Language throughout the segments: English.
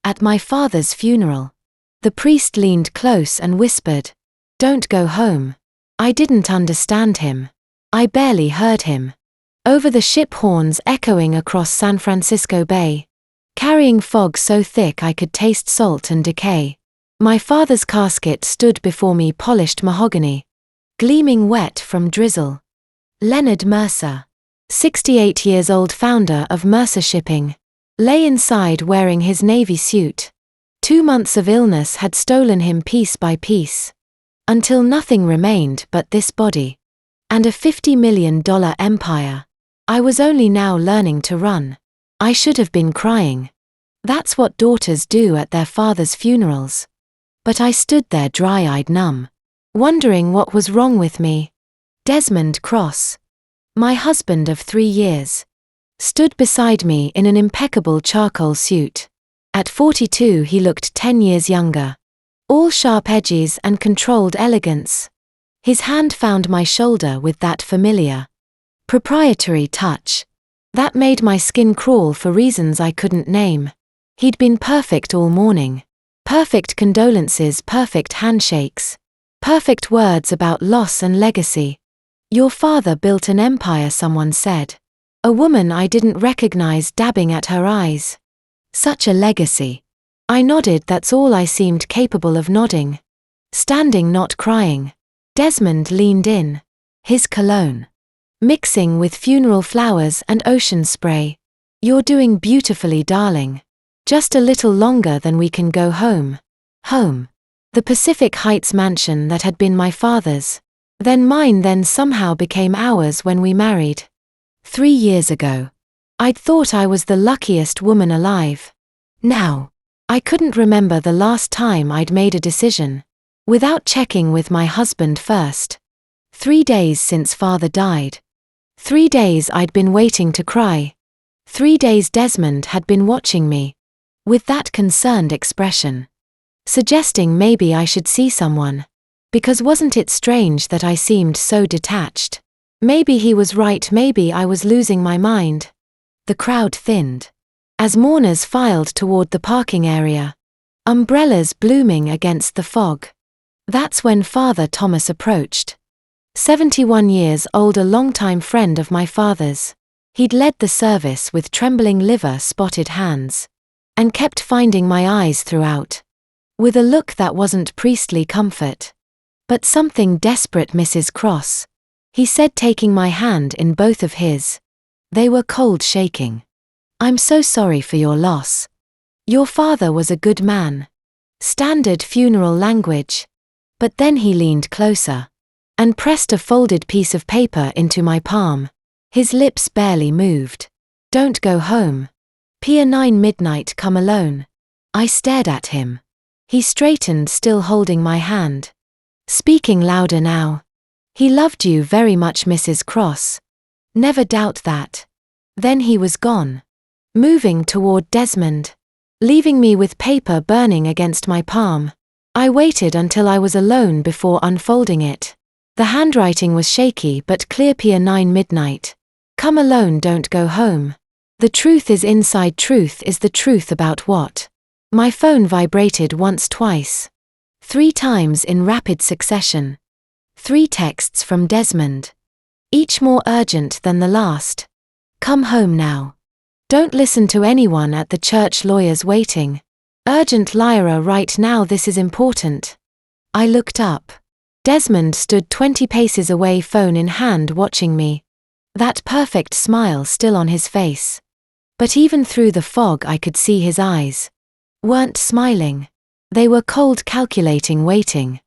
At my father's funeral. The priest leaned close and whispered, "Don't go home." I didn't understand him. I barely heard him. Over the ship horns echoing across San Francisco Bay, carrying fog so thick I could taste salt and decay. My father's casket stood before me, polished mahogany, gleaming wet from drizzle. Leonard Mercer, 68 years old, founder of Mercer Shipping, lay inside wearing his Navy suit. 2 months of illness had stolen him piece by piece, until nothing remained but this body. And a $50 million empire. I was only now learning to run. I should have been crying. That's what daughters do at their father's funerals. But I stood there dry-eyed, numb, wondering what was wrong with me. Desmond Cross, my husband of 3 years, stood beside me in an impeccable charcoal suit. At 42 he looked 10 years younger. All sharp edges and controlled elegance. His hand found my shoulder with that familiar, proprietary touch that made my skin crawl for reasons I couldn't name. He'd been perfect all morning. Perfect condolences, perfect handshakes, perfect words about loss and legacy. "Your father built an empire," someone said. A woman I didn't recognize dabbing at her eyes. Such a legacy. I nodded. That's all I seemed capable of nodding. Standing, not crying. Desmond leaned in. His cologne, mixing with funeral flowers and ocean spray. "You're doing beautifully, darling. Just a little longer, then we can go home." Home. The Pacific Heights mansion that had been my father's, then mine, then somehow became ours when we married. 3 years ago. I'd thought I was the luckiest woman alive. Now, I couldn't remember the last time I'd made a decision without checking with my husband first. 3 days since father died. 3 days I'd been waiting to cry. 3 days Desmond had been watching me with that concerned expression, suggesting maybe I should see someone. Because wasn't it strange that I seemed so detached? Maybe he was right, maybe I was losing my mind. The crowd thinned as mourners filed toward the parking area, umbrellas blooming against the fog. That's when Father Thomas approached. 71 years old, a longtime friend of my father's. He'd led the service with trembling liver-spotted hands, and kept finding my eyes throughout, with a look that wasn't priestly comfort, but something desperate. "Mrs. Cross," he said, taking my hand in both of his. They were cold, shaking. "I'm so sorry for your loss. Your father was a good man." Standard funeral language. But then he leaned closer and pressed a folded piece of paper into my palm. His lips barely moved. "Don't go home. Pier 9 midnight, come alone." I stared at him. He straightened, still holding my hand, speaking louder now. "He loved you very much, Mrs. Cross. Never doubt that." Then he was gone, moving toward Desmond, leaving me with paper burning against my palm. I waited until I was alone before unfolding it. The handwriting was shaky but clear. Pier 9 midnight. Come alone, don't go home. The truth is inside. Truth is the truth about what? My phone vibrated once, twice, 3 times in rapid succession. 3 texts from Desmond, each more urgent than the last. "Come home now. Don't listen to anyone at the church, lawyers waiting. Urgent, Lyra, right now, this is important." I looked up. Desmond stood 20 paces away, phone in hand, watching me. That perfect smile still on his face. But even through the fog I could see his eyes weren't smiling. They were cold, calculating, waiting.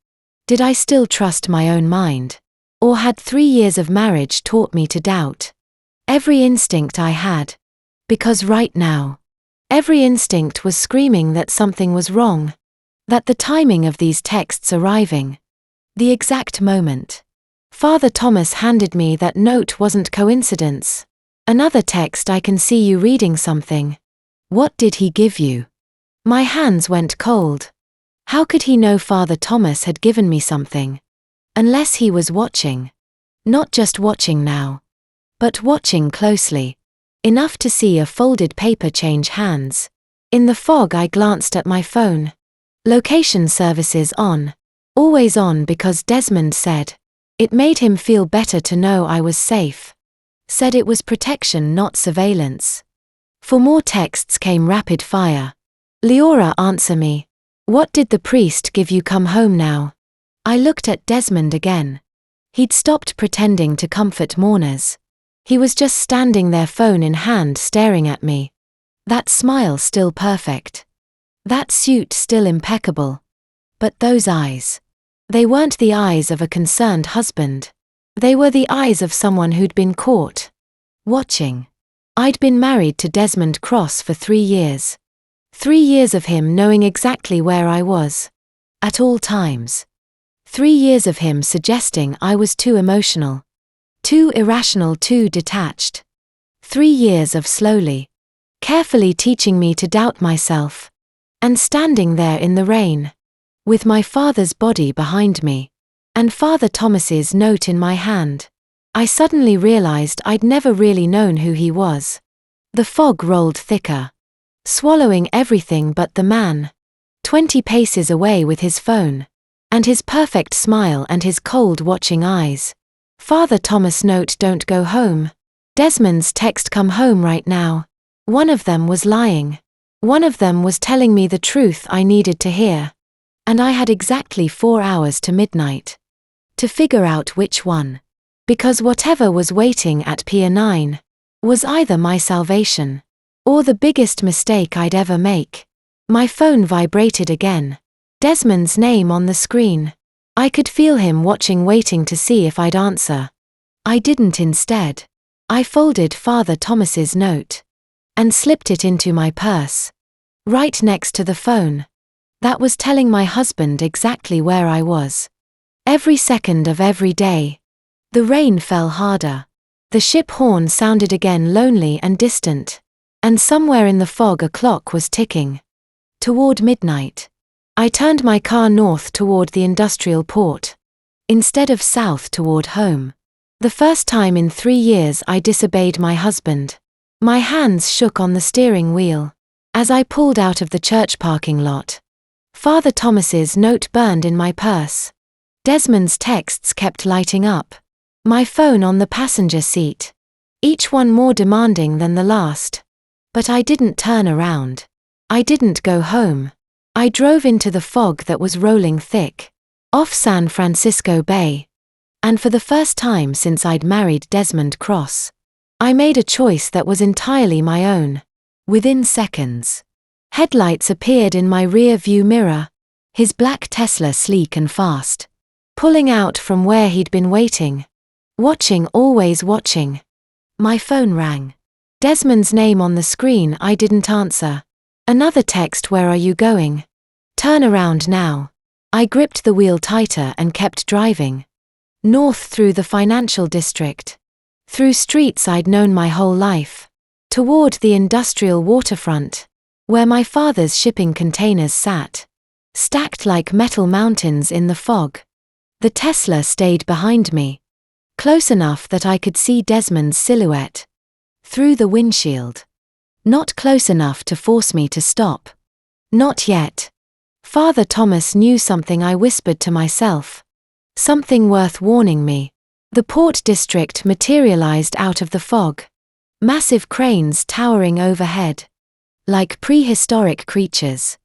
Did I still trust my own mind? Or had 3 years of marriage taught me to doubt every instinct I had? Because right now, every instinct was screaming that something was wrong. That the timing of these texts arriving, the exact moment Father Thomas handed me that note, wasn't coincidence. Another text: "I can see you reading something." What did he give you? My hands went cold. How could he know Father Thomas had given me something? Unless he was watching. Not just watching now, but watching closely. Enough to see a folded paper change hands. In the fog I glanced at my phone. Location services on. Always on because Desmond said. It made him feel better to know I was safe. Said it was protection, not surveillance. For more texts came rapid fire. Leora, answer me. What did the priest give you? Come home now. I looked at Desmond again. He'd stopped pretending to comfort mourners. He was just standing there, phone in hand, staring at me. That smile still perfect. That suit still impeccable. But those eyes. They weren't the eyes of a concerned husband. They were the eyes of someone who'd been caught. Watching. I'd been married to Desmond Cross for 3 years. 3 years of him knowing exactly where I was. At all times. 3 years of him suggesting I was too emotional. Too irrational, too detached. 3 years of slowly, carefully teaching me to doubt myself. And standing there in the rain. With my father's body behind me. And Father Thomas's note in my hand. I suddenly realized I'd never really known who he was. The fog rolled thicker. Swallowing everything but the man. 20 paces away with his phone. And his perfect smile and his cold watching eyes. Father Thomas' note, don't go home. Desmond's text, come home right now. One of them was lying. One of them was telling me the truth I needed to hear. And I had exactly 4 hours to midnight. To figure out which one. Because whatever was waiting at Pier 9 was either my salvation or the biggest mistake I'd ever make. My phone vibrated again. Desmond's name on the screen. I could feel him watching, waiting to see if I'd answer. I didn't. Instead, I folded Father Thomas's note and slipped it into my purse. Right next to the phone. That was telling my husband exactly where I was. Every second of every day. The rain fell harder. The ship horn sounded again, lonely and distant. And somewhere in the fog a clock was ticking. Toward midnight. I turned my car north toward the industrial port. Instead of south toward home. The first time in 3 years I disobeyed my husband. My hands shook on the steering wheel. As I pulled out of the church parking lot. Father Thomas's note burned in my purse. Desmond's texts kept lighting up. My phone on the passenger seat. Each one more demanding than the last. But I didn't turn around. I didn't go home. I drove into the fog that was rolling thick. Off San Francisco Bay. And for the first time since I'd married Desmond Cross, I made a choice that was entirely my own. Within seconds. Headlights appeared in my rear view mirror. His black Tesla, sleek and fast. Pulling out from where he'd been waiting. Watching, always watching. My phone rang. Desmond's name on the screen. I didn't answer. Another text, where are you going? Turn around now. I gripped the wheel tighter and kept driving. North through the financial district. Through streets I'd known my whole life. Toward the industrial waterfront. Where my father's shipping containers sat. Stacked like metal mountains in the fog. The Tesla stayed behind me. Close enough that I could see Desmond's silhouette. Through the windshield. Not close enough to force me to stop. Not yet. Father Thomas knew something, I whispered to myself. Something worth warning me. The port district materialized out of the fog. Massive cranes towering overhead. Like prehistoric creatures.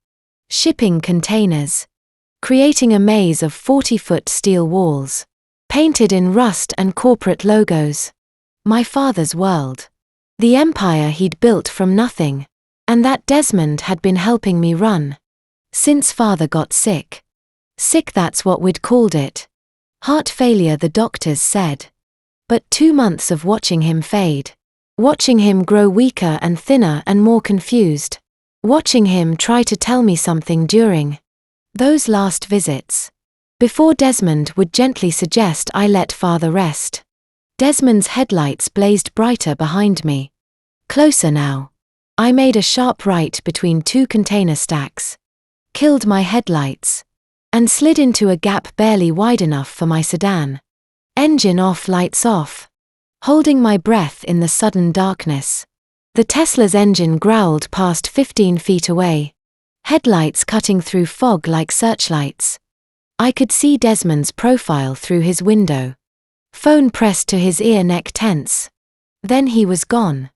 Shipping containers. Creating a maze of 40-foot steel walls. Painted in rust and corporate logos. My father's world. The empire he'd built from nothing. And that Desmond had been helping me run. Since father got sick. Sick, that's what we'd called it. Heart failure, the doctors said. But 2 months of watching him fade. Watching him grow weaker and thinner and more confused. Watching him try to tell me something during those last visits. Before Desmond would gently suggest I let father rest. Desmond's headlights blazed brighter behind me. Closer now. I made a sharp right between 2 container stacks. Killed my headlights. And slid into a gap barely wide enough for my sedan. Engine off, lights off. Holding my breath in the sudden darkness. The Tesla's engine growled past 15 feet away. Headlights cutting through fog like searchlights. I could see Desmond's profile through his window. Phone pressed to his ear, neck tense. Then he was gone.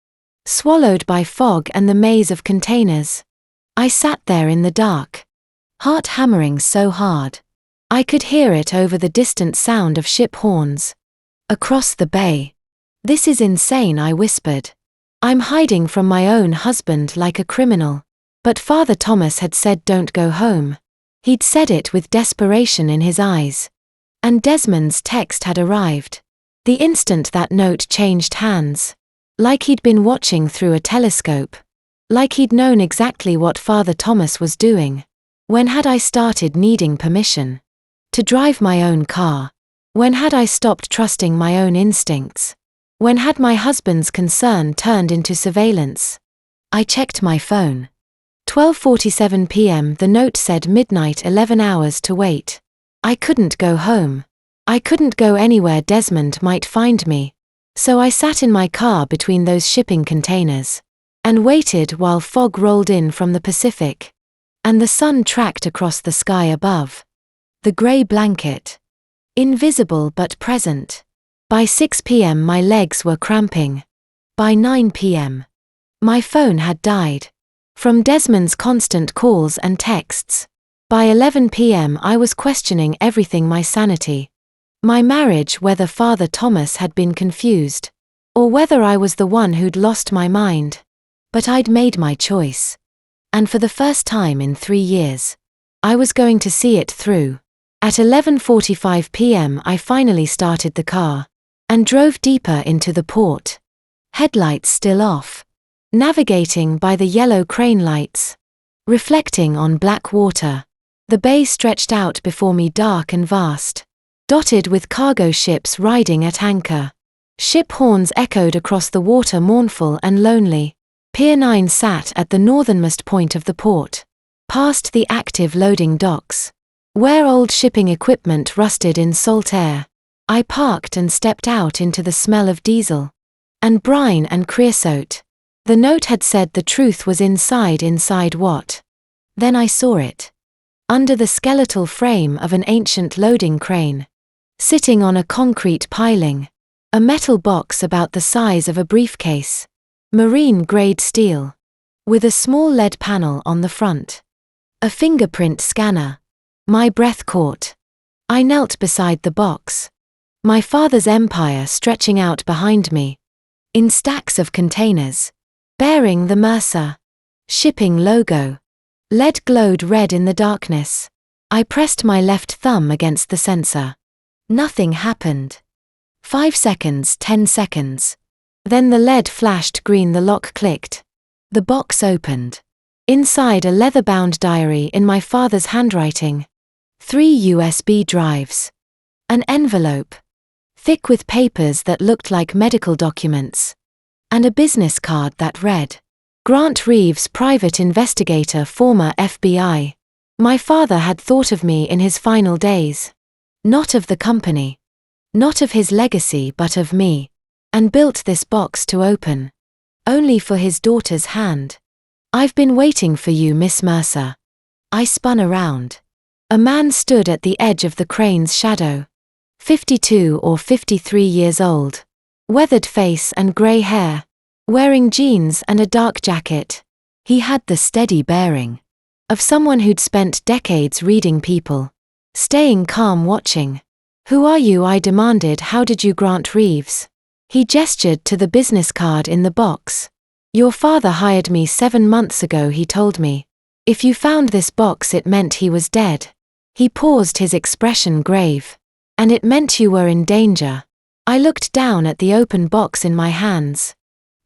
Swallowed by fog and the maze of containers. I sat there in the dark. Heart hammering so hard. I could hear it over the distant sound of ship horns. Across the bay. "This is insane," I whispered. "I'm hiding from my own husband like a criminal." But Father Thomas had said don't go home. He'd said it with desperation in his eyes. And Desmond's text had arrived. The instant that note changed hands. Like he'd been watching through a telescope. Like he'd known exactly what Father Thomas was doing. When had I started needing permission? To drive my own car? When had I stopped trusting my own instincts? When had my husband's concern turned into surveillance? I checked my phone. 12:47 p.m. The note said midnight, 11 hours to wait. I couldn't go home. I couldn't go anywhere Desmond might find me. So I sat in my car between those shipping containers. And waited while fog rolled in from the Pacific. And the sun tracked across the sky above. The grey blanket. Invisible but present. By 6 p.m. my legs were cramping. By 9 p.m. my phone had died. From Desmond's constant calls and texts. By 11 p.m. I was questioning everything, my sanity. My marriage, whether Father Thomas had been confused. Or whether I was the one who'd lost my mind. But I'd made my choice. And for the first time in 3 years. I was going to see it through. At 11:45 p.m. I finally started the car. And drove deeper into the port. Headlights still off. Navigating by the yellow crane lights. Reflecting on black water. The bay stretched out before me, dark and vast. Dotted with cargo ships riding at anchor. Ship horns echoed across the water, mournful and lonely. Pier 9 sat at the northernmost point of the port. Past the active loading docks. Where old shipping equipment rusted in salt air. I parked and stepped out into the smell of diesel. And brine and creosote. The note had said the truth was inside what? Then I saw it. Under the skeletal frame of an ancient loading crane. Sitting on a concrete piling. A metal box about the size of a briefcase. Marine-grade steel. With a small lead panel on the front. A fingerprint scanner. My breath caught. I knelt beside the box. My father's empire stretching out behind me. In stacks of containers. Bearing the Mercer shipping logo. Lead glowed red in the darkness. I pressed my left thumb against the sensor. Nothing happened. 5 seconds, 10 seconds. Then the lead flashed green, the lock clicked. The box opened. Inside, a leather-bound diary in my father's handwriting. 3 USB drives. An envelope. Thick with papers that looked like medical documents. And a business card that read, "Grant Reeves, private investigator, former FBI." My father had thought of me in his final days. Not of the company. Not of his legacy, but of me. And built this box to open. Only for his daughter's hand. "I've been waiting for you, Miss Mercer." I spun around. A man stood at the edge of the crane's shadow. 52 or 53 years old. Weathered face and grey hair. Wearing jeans and a dark jacket. He had the steady bearing. Of someone who'd spent decades reading people. Staying calm, watching. "Who are you?" I demanded. "How did you Grant Reeves?" He gestured to the business card in the box. "Your father hired me 7 months ago," he told me. "If you found this box, it meant he was dead." He paused, his expression grave. "And it meant you were in danger." I looked down at the open box in my hands.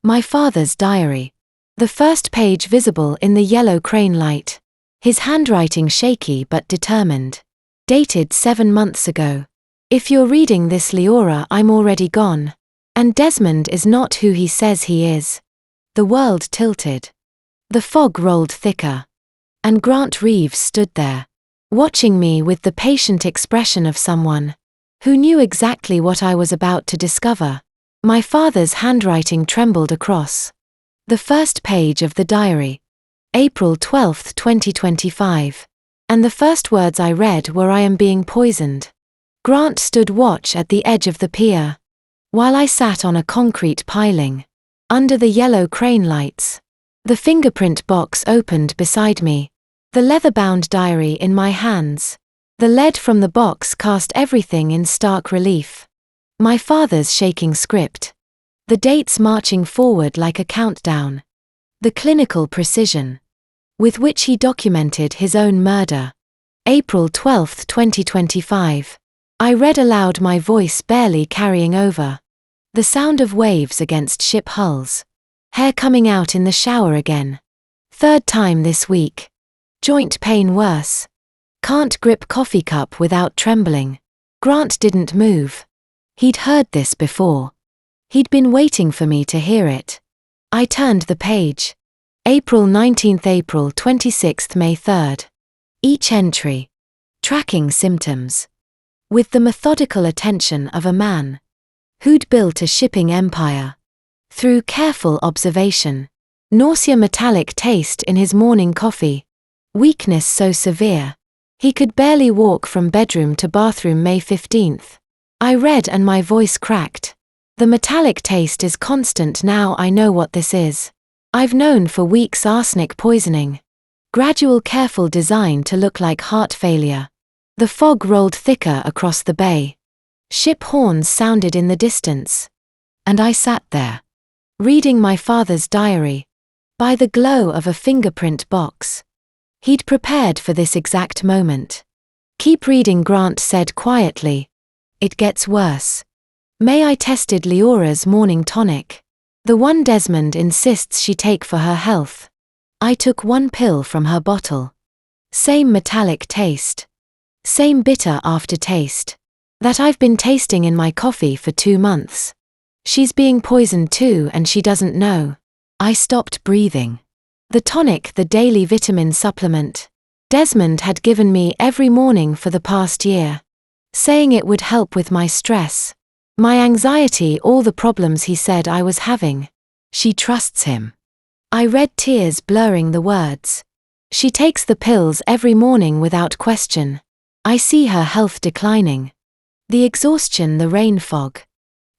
My father's diary. The first page visible in the yellow crane light. His handwriting shaky but determined. Dated 7 months ago. "If you're reading this, Leora, I'm already gone. And Desmond is not who he says he is." The world tilted. The fog rolled thicker. And Grant Reeves stood there. Watching me with the patient expression of someone who knew exactly what I was about to discover. My father's handwriting trembled across. The first page of the diary. April 12, 2025. And the first words I read were "I am being poisoned." Grant stood watch at the edge of the pier, while I sat on a concrete piling, under the yellow crane lights. The fingerprint box opened beside me, the leather-bound diary in my hands. The lead from the box cast everything in stark relief. My father's shaking script. The dates marching forward like a countdown. The clinical precision with which he documented his own murder. April 12, 2025. I read aloud, my voice barely carrying over. The sound of waves against ship hulls. Hair coming out in the shower again. Third time this week. Joint pain worse. Can't grip coffee cup without trembling. Grant didn't move. He'd heard this before. He'd been waiting for me to hear it. I turned the page. April 19, April 26, May 3. Each entry. Tracking symptoms. With the methodical attention of a man who'd built a shipping empire. Through careful observation. Nausea, metallic taste in his morning coffee. Weakness so severe he could barely walk from bedroom to bathroom. May 15th. I read and my voice cracked. The metallic taste is constant now. I know what this is. I've known for weeks. Arsenic poisoning. Gradual, careful design to look like heart failure. The fog rolled thicker across the bay. Ship horns sounded in the distance. And I sat there, reading my father's diary, by the glow of a fingerprint box. He'd prepared for this exact moment. Keep reading, Grant said quietly. It gets worse. May I tested Leora's morning tonic, the one Desmond insists she take for her health. I took one pill from her bottle. Same metallic taste. Same bitter aftertaste that I've been tasting in my coffee for 2 months. She's being poisoned too and she doesn't know. I stopped breathing. The tonic, the daily vitamin supplement Desmond had given me every morning for the past year, saying it would help with my stress, my anxiety, all the problems he said I was having. She trusts him. I read, tears blurring the words. She takes the pills every morning without question. I see her health declining. The exhaustion, the rain fog.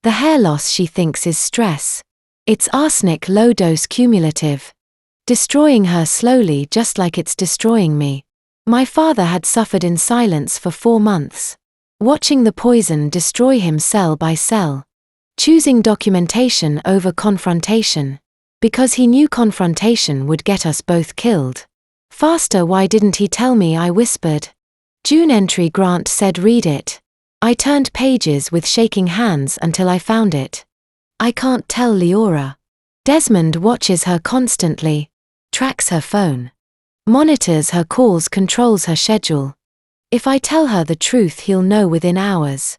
The hair loss she thinks is stress. It's arsenic, low dose, cumulative. Destroying her slowly, just like it's destroying me. My father had suffered in silence for 4 months. Watching the poison destroy him cell by cell. Choosing documentation over confrontation. Because he knew confrontation would get us both killed. Faster, why didn't he tell me? I whispered. June entry, Grant said, read it. I turned pages with shaking hands until I found it. I can't tell Leora. Desmond watches her constantly. Tracks her phone. Monitors her calls, controls her schedule. If I tell her the truth, he'll know within hours.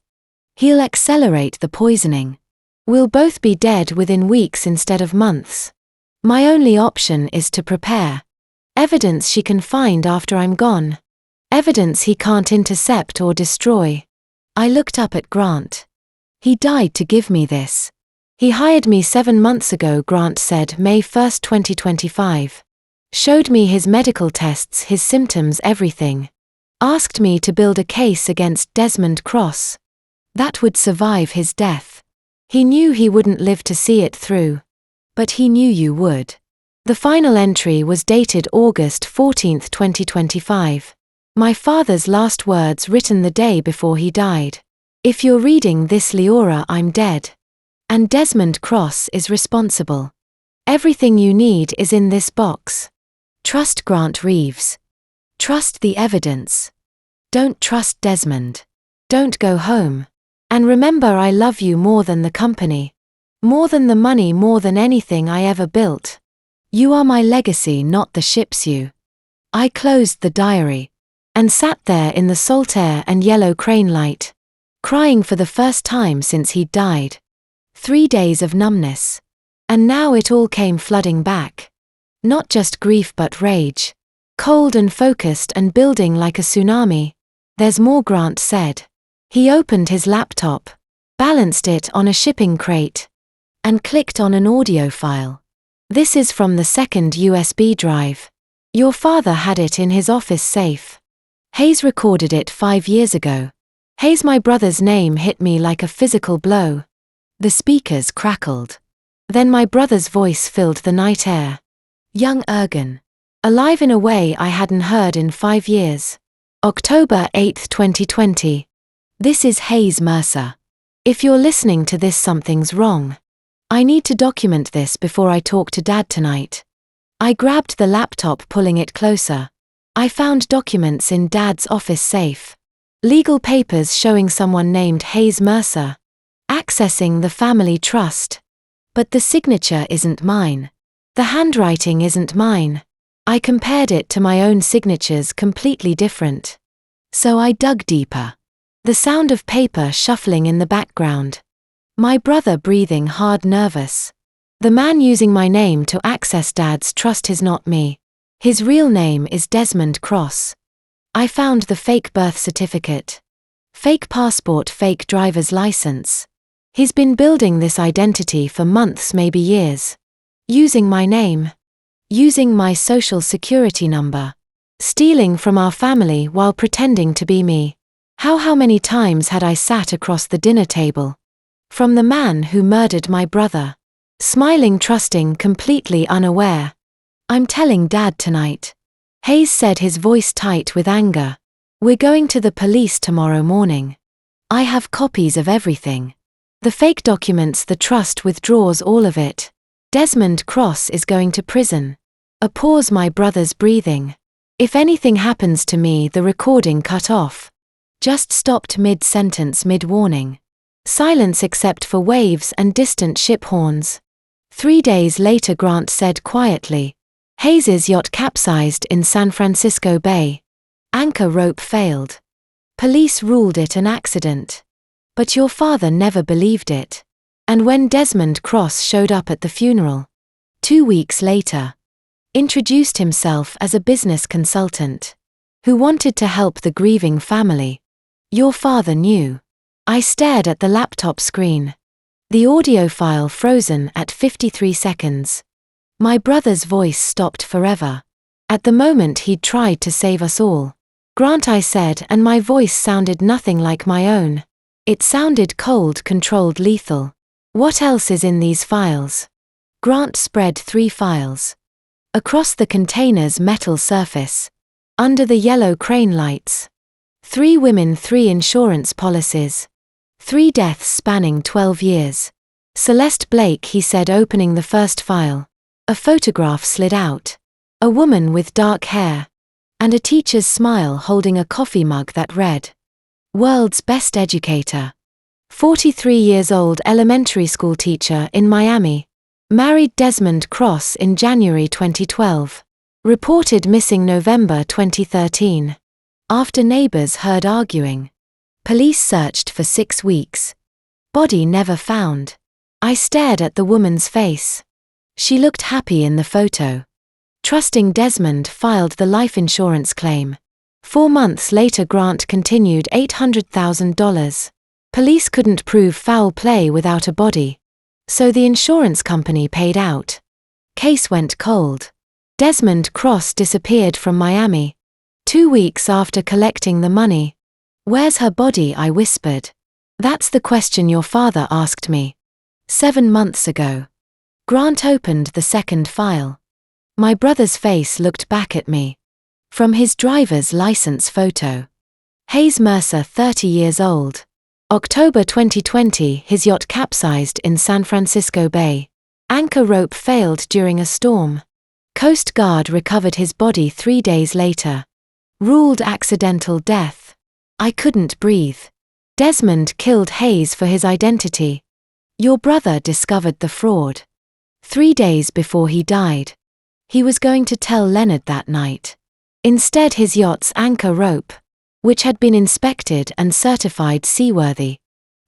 He'll accelerate the poisoning. We'll both be dead within weeks instead of months. My only option is to prepare. Evidence she can find after I'm gone. Evidence he can't intercept or destroy. I looked up at Grant. He died to give me this. He hired me 7 months ago, Grant said, May 1, 2025. Showed me his medical tests, his symptoms, everything. Asked me to build a case against Desmond Cross. That would survive his death. He knew he wouldn't live to see it through. But he knew you would. The final entry was dated August 14, 2025. My father's last words written the day before he died. If you're reading this, Leora, I'm dead. And Desmond Cross is responsible. Everything you need is in this box. Trust Grant Reeves. Trust the evidence. Don't trust Desmond. Don't go home. And remember, I love you more than the company. More than the money, more than anything I ever built. You are my legacy, not the ship's you. I closed the diary. And sat there in the salt air and yellow crane light. Crying for the first time since he'd died. 3 days of numbness. And now it all came flooding back. Not just grief but rage. Cold and focused and building like a tsunami. There's more, Grant said. He opened his laptop, balanced it on a shipping crate, and clicked on an audio file. This is from the second USB drive. Your father had it in his office safe. Hayes recorded it 5 years ago. Hayes, my brother's name hit me like a physical blow. The speakers crackled. Then my brother's voice filled the night air. Young Ergen. Alive in a way I hadn't heard in 5 years. October 8, 2020. This is Hayes Mercer. If you're listening to this, something's wrong. I need to document this before I talk to Dad tonight. I grabbed the laptop, pulling it closer. I found documents in Dad's office safe. Legal papers showing someone named Hayes Mercer. Accessing the family trust. But the signature isn't mine. The handwriting isn't mine. I compared it to my own signatures, completely different. So I dug deeper. The sound of paper shuffling in the background. My brother breathing hard, nervous. The man using my name to access Dad's trust is not me. His real name is Desmond Cross. I found the fake birth certificate. Fake passport, fake driver's license. He's been building this identity for months, maybe years. Using my name. Using my social security number. Stealing from our family while pretending to be me. How many times had I sat across the dinner table from the man who murdered my brother? Smiling, trusting, completely unaware. I'm telling Dad tonight. Hayes said, his voice tight with anger. We're going to the police tomorrow morning. I have copies of everything. The fake documents, the trust withdraws, all of it. Desmond Cross is going to prison. A pause, my brother's breathing. If anything happens to me, the recording cut off. Just stopped mid-sentence, mid-warning. Silence except for waves and distant ship horns. 3 days later, Grant said quietly. Hayes's yacht capsized in San Francisco Bay. Anchor rope failed. Police ruled it an accident. But your father never believed it. And when Desmond Cross showed up at the funeral, 2 weeks later, introduced himself as a business consultant who wanted to help the grieving family, your father knew. I stared at the laptop screen. The audio file frozen at 53 seconds. My brother's voice stopped forever. At the moment he'd tried to save us all. Grant, I said, and my voice sounded nothing like my own. It sounded cold, controlled, lethal. What else is in these files? Grant spread 3 files. Across the container's metal surface. Under the yellow crane lights. 3 women, 3 insurance policies. 3 deaths spanning 12 years. Celeste Blake, he said, opening the first file. A photograph slid out. A woman with dark hair. And a teacher's smile holding a coffee mug that read, World's Best Educator. 43 years old, elementary school teacher in Miami. Married Desmond Cross in January 2012. Reported missing November 2013. After neighbors heard arguing. Police searched for 6 weeks. Body never found. I stared at the woman's face. She looked happy in the photo. Trusting Desmond filed the life insurance claim. 4 months later, Grant continued, $800,000. Police couldn't prove foul play without a body. So the insurance company paid out. Case went cold. Desmond Cross disappeared from Miami. 2 weeks after collecting the money. Where's her body? I whispered. That's the question your father asked me 7 months ago. Grant opened the second file. My brother's face looked back at me. From his driver's license photo. Hayes Mercer, 30 years old. October 2020, his yacht capsized in San Francisco Bay. Anchor rope failed during a storm. Coast Guard recovered his body 3 days later. Ruled accidental death. I couldn't breathe. Desmond killed Hayes for his identity. Your brother discovered the fraud 3 days before he died. He was going to tell Leonard that night. Instead, his yacht's anchor rope, which had been inspected and certified seaworthy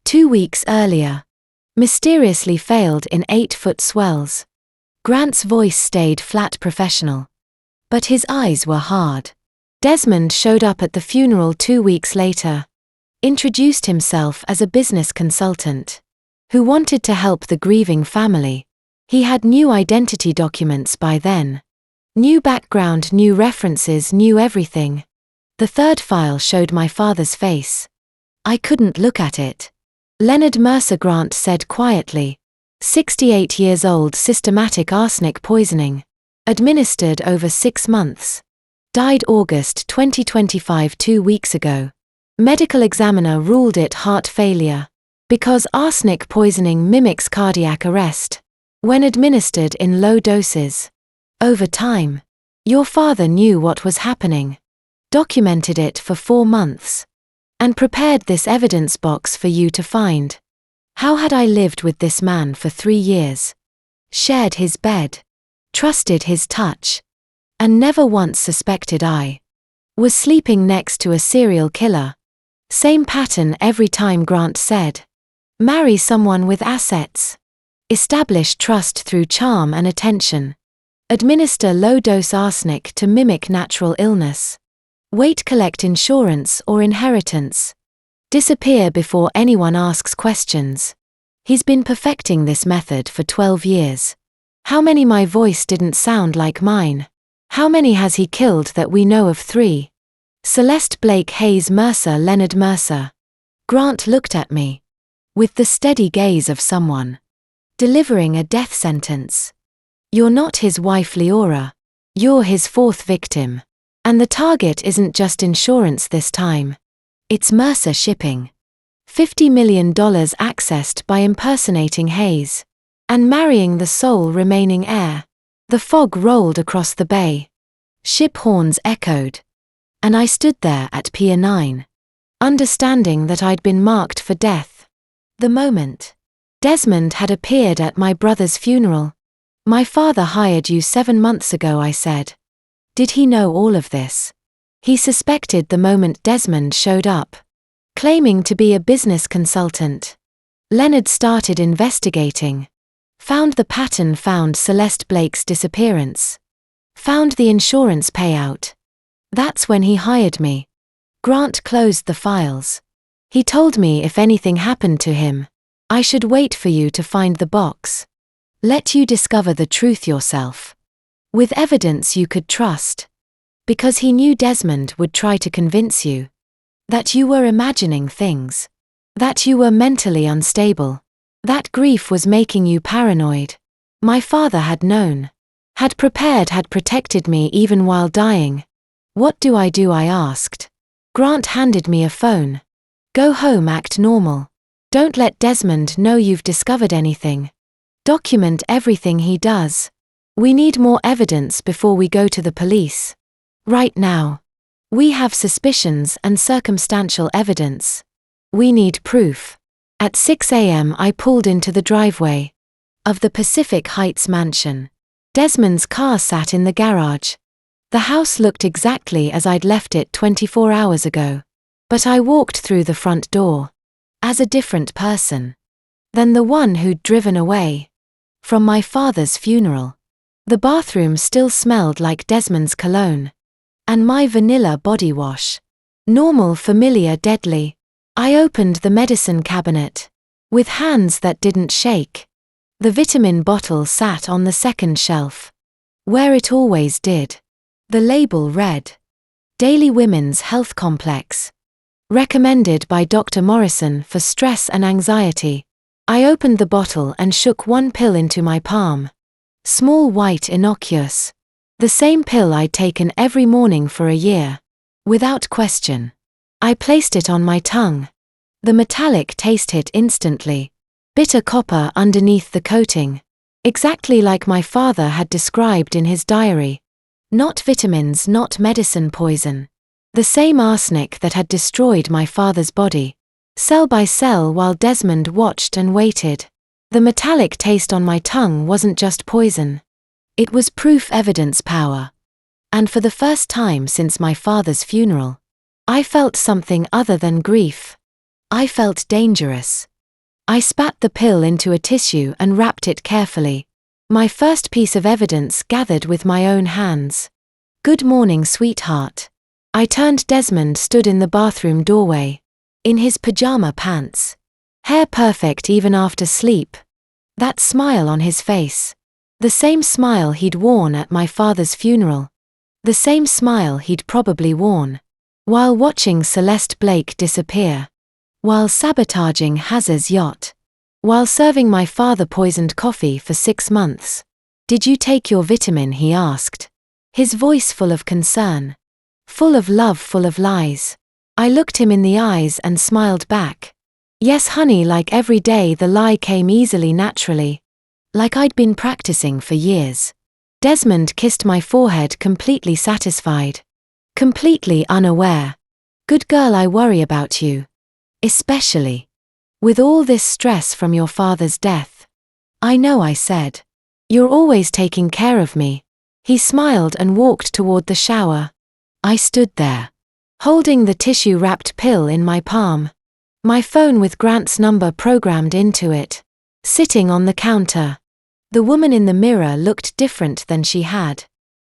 2 weeks earlier, mysteriously failed in 8-foot swells. Grant's voice stayed flat, professional. But his eyes were hard. Desmond showed up at the funeral 2 weeks later. Introduced himself as a business consultant who wanted to help the grieving family. He had new identity documents by then. New background, new references, new everything. The third file showed my father's face. I couldn't look at it. Leonard Mercer, Grant said quietly. 68 years old, systematic arsenic poisoning. Administered over 6 months. Died August 2025, 2 weeks ago. Medical examiner ruled it heart failure. Because arsenic poisoning mimics cardiac arrest when administered in low doses. Over time, your father knew what was happening, documented it for 4 months, and prepared this evidence box for you to find. How had I lived with this man for 3 years? Shared his bed, trusted his touch, and never once suspected I was sleeping next to a serial killer. Same pattern every time, Grant said. Marry someone with assets. Establish trust through charm and attention. Administer low-dose arsenic to mimic natural illness. Wait, collect insurance or inheritance. Disappear before anyone asks questions. He's been perfecting this method for 12 years. How many my voice didn't sound like mine? How many has he killed that we know of? 3. Celeste Blake Hayes Mercer, Leonard Mercer. Grant looked at me with the steady gaze of someone delivering a death sentence. You're not his wife, Leora. You're his 4th victim. And the target isn't just insurance this time. It's Mercer Shipping. $50 million accessed by impersonating Hayes and marrying the sole remaining heir. The fog rolled across the bay. Ship horns echoed. And I stood there at Pier 9, understanding that I'd been marked for death. The moment Desmond had appeared at my brother's funeral. My father hired you 7 months ago, I said. Did he know all of this? He suspected the moment Desmond showed up, claiming to be a business consultant. Leonard started investigating. Found the pattern, found Celeste Blake's disappearance. Found the insurance payout. That's when he hired me. Grant closed the files. He told me if anything happened to him, I should wait for you to find the box. Let you discover the truth yourself. With evidence you could trust. Because he knew Desmond would try to convince you that you were imagining things. That you were mentally unstable. That grief was making you paranoid. My father had known. Had prepared, had protected me even while dying. What do? I asked. Grant handed me a phone. Go home, act normal. Don't let Desmond know you've discovered anything. Document everything he does. We need more evidence before we go to the police. Right now. We have suspicions and circumstantial evidence. We need proof. At 6 a.m. I pulled into the driveway of the Pacific Heights mansion. Desmond's car sat in the garage. The house looked exactly as I'd left it 24 hours ago. But I walked through the front door as a different person than the one who'd driven away from my father's funeral. The bathroom still smelled like Desmond's cologne and my vanilla body wash. Normal, familiar, deadly. I opened the medicine cabinet with hands that didn't shake. The vitamin bottle sat on the second shelf, where it always did. The label read, Daily Women's Health Complex. Recommended by Dr. Morrison for stress and anxiety. I opened the bottle and shook one pill into my palm. Small, white, innocuous. The same pill I'd taken every morning for a year. Without question. I placed it on my tongue. The metallic taste hit instantly. Bitter copper underneath the coating. Exactly like my father had described in his diary. Not vitamins, not medicine, poison. The same arsenic that had destroyed my father's body, cell by cell, while Desmond watched and waited. The metallic taste on my tongue wasn't just poison. It was proof, evidence, power. And for the first time since my father's funeral, I felt something other than grief. I felt dangerous. I spat the pill into a tissue and wrapped it carefully. My first piece of evidence gathered with my own hands. Good morning, sweetheart. I turned. Desmond stood in the bathroom doorway, in his pajama pants. Hair perfect even after sleep. That smile on his face. The same smile he'd worn at my father's funeral. The same smile he'd probably worn while watching Celeste Blake disappear, while sabotaging Hazard's yacht, while serving my father poisoned coffee for 6 months. "Did you take your vitamin?" he asked, his voice full of concern, full of love, full of lies. I looked him in the eyes and smiled back. "Yes, honey," like every day the lie came easily, naturally, like I'd been practicing for years. Desmond kissed my forehead, completely satisfied, completely unaware. "Good girl, I worry about you. Especially with all this stress from your father's death." "I know," I said. "You're always taking care of me." He smiled and walked toward the shower. I stood there, holding the tissue-wrapped pill in my palm, my phone with Grant's number programmed into it, sitting on the counter. The woman in the mirror looked different than she had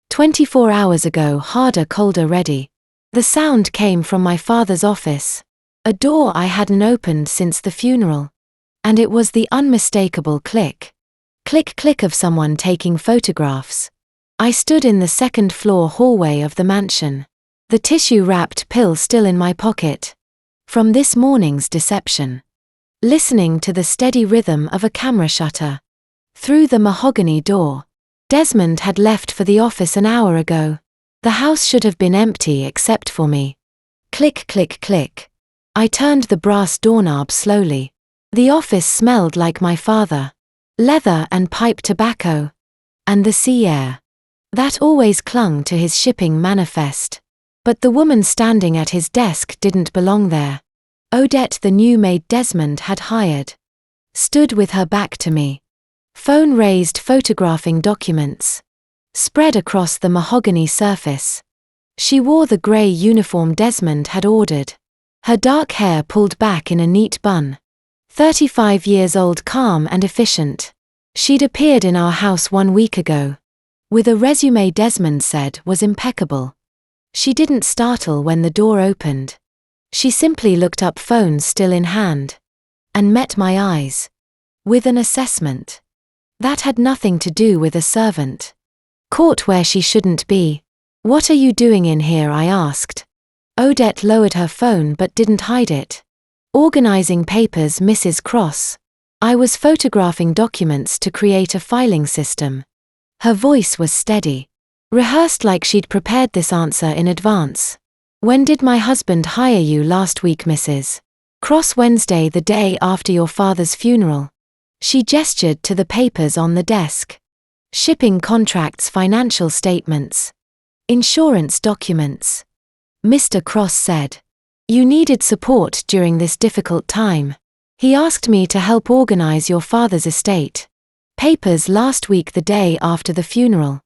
24 hours ago, harder, colder, ready. The sound came from my father's office, a door I hadn't opened since the funeral, and it was the unmistakable click, click, click of someone taking photographs. I stood in the second-floor hallway of the mansion, the tissue-wrapped pill still in my pocket, from this morning's deception, listening to the steady rhythm of a camera shutter. Through the mahogany door. Desmond had left for the office an hour ago. The house should have been empty except for me. Click, click, click. I turned the brass doorknob slowly. The office smelled like my father. Leather and pipe tobacco. And the sea air that always clung to his shipping manifest. But the woman standing at his desk didn't belong there. Odette, the new maid Desmond had hired, stood with her back to me, phone raised, photographing documents spread across the mahogany surface. She wore the grey uniform Desmond had ordered, her dark hair pulled back in a neat bun. 35 years old, calm and efficient. She'd appeared in our house 1 week ago, with a resume Desmond said was impeccable. She didn't startle when the door opened. She simply looked up, phone still in hand, and met my eyes with an assessment that had nothing to do with a servant caught where she shouldn't be. "What are you doing in here?" I asked. Odette lowered her phone but didn't hide it. "Organizing papers, Mrs. Cross. I was photographing documents to create a filing system." Her voice was steady, rehearsed like she'd prepared this answer in advance. "When did my husband hire you?" "Last week, Mrs. Cross. Wednesday, the day after your father's funeral." She gestured to the papers on the desk. "Shipping contracts, financial statements, insurance documents." Mr. Cross said, "You needed support during this difficult time. He asked me to help organize your father's estate papers last week, the day after the funeral."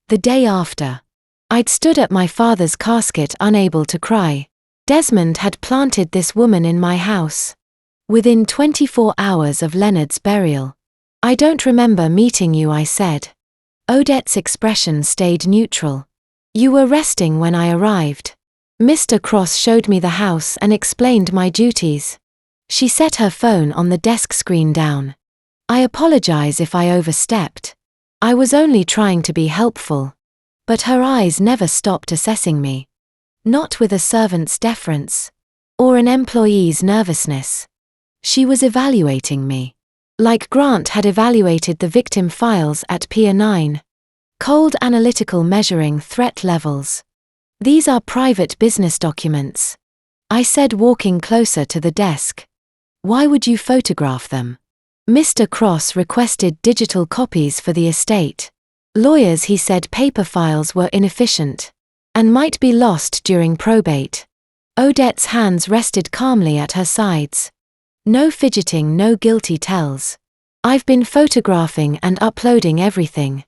The day after. I'd stood at my father's casket, unable to cry. Desmond had planted this woman in my house. Within 24 hours of Leonard's burial. "I don't remember meeting you," I said. Odette's expression stayed neutral. "You were resting when I arrived." Mr. Cross showed me the house and explained my duties. She set her phone on the desk screen down. "I apologize if I overstepped. I was only trying to be helpful." But her eyes never stopped assessing me. Not with a servant's deference, or an employee's nervousness. She was evaluating me, like Grant had evaluated the victim files at Pier 9. Cold, analytical, measuring threat levels. "These are private business documents," I said, walking closer to the desk. "Why would you photograph them?" Mr. Cross requested digital copies for the estate. Lawyers, he said, paper files were inefficient and might be lost during probate. Odette's hands rested calmly at her sides. No fidgeting, no guilty tells. "I've been photographing and uploading everything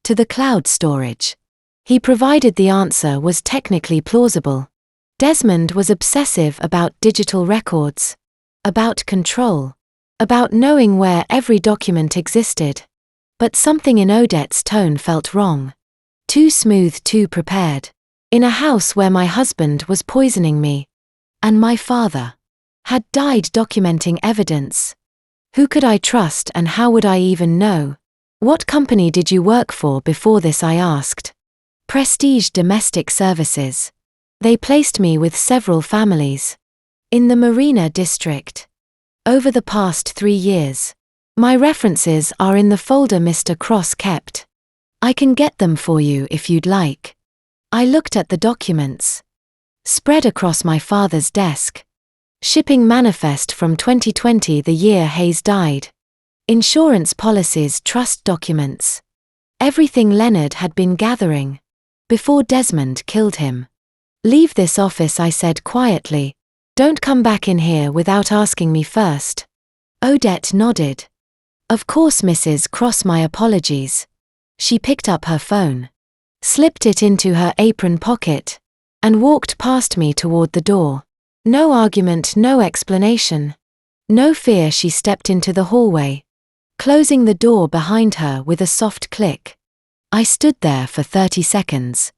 to the cloud storage." He provided the answer was technically plausible. Desmond was obsessive about digital records, about control, about knowing where every document existed. But something in Odette's tone felt wrong. Too smooth, too prepared. In a house where my husband was poisoning me, and my father had died documenting evidence. Who could I trust, and how would I even know What company did you work for before this? I asked. Prestige Domestic Services. They placed me with several families. In the Marina district. Over the past 3 years. My references are in the folder Mr. Cross kept. I can get them for you if you'd like. I looked at the documents. Spread across my father's desk. Shipping manifest from 2020, the year Hayes died. Insurance policies, trust documents. Everything Leonard had been gathering. Before Desmond killed him. Leave this office, I said quietly. Don't come back in here without asking me first. Odette nodded. Of course, Mrs. Cross, my apologies. She picked up her phone. Slipped it into her apron pocket. And walked past me toward the door. No argument, no explanation. No fear. She stepped into the hallway. Closing the door behind her with a soft click. I stood there for 30 seconds.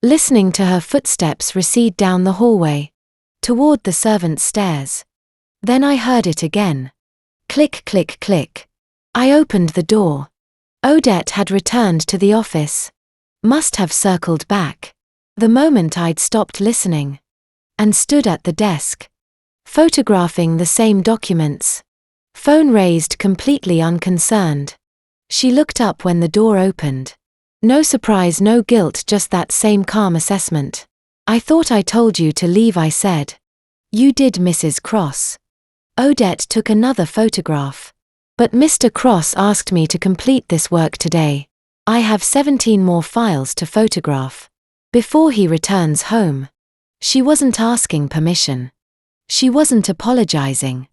Listening to her footsteps recede down the hallway. Toward the servants' stairs. Then I heard it again. Click, click, click. I opened the door. Odette had returned to the office. Must have circled back. The moment I'd stopped listening. And stood at the desk. Photographing the same documents. Phone raised, completely unconcerned. She looked up when the door opened. No surprise, no guilt, just that same calm assessment. I thought I told you to leave, I said. You did, Mrs. Cross. Odette took another photograph. But Mr. Cross asked me to complete this work today. I have 17 more files to photograph. Before he returns home. She wasn't asking permission. She wasn't apologizing.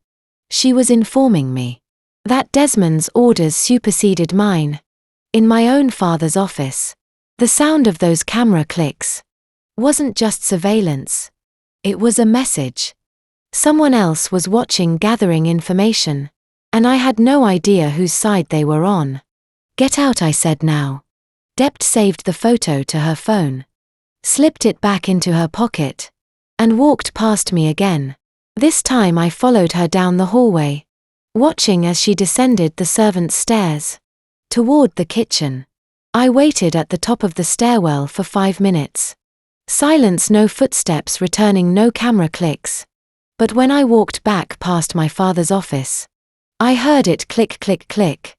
She was informing me that Desmond's orders superseded mine. In my own father's office. The sound of those camera clicks wasn't just surveillance. It was a message. Someone else was watching, gathering information. And I had no idea whose side they were on. Get out, I said now. Dept saved the photo to her phone. Slipped it back into her pocket. And walked past me again. This time I followed her down the hallway. Watching as she descended the servants' stairs. Toward the kitchen. I waited at the top of the stairwell for 5 minutes. Silence, no footsteps returning, no camera clicks. But when I walked back past my father's office, I heard it click, click, click.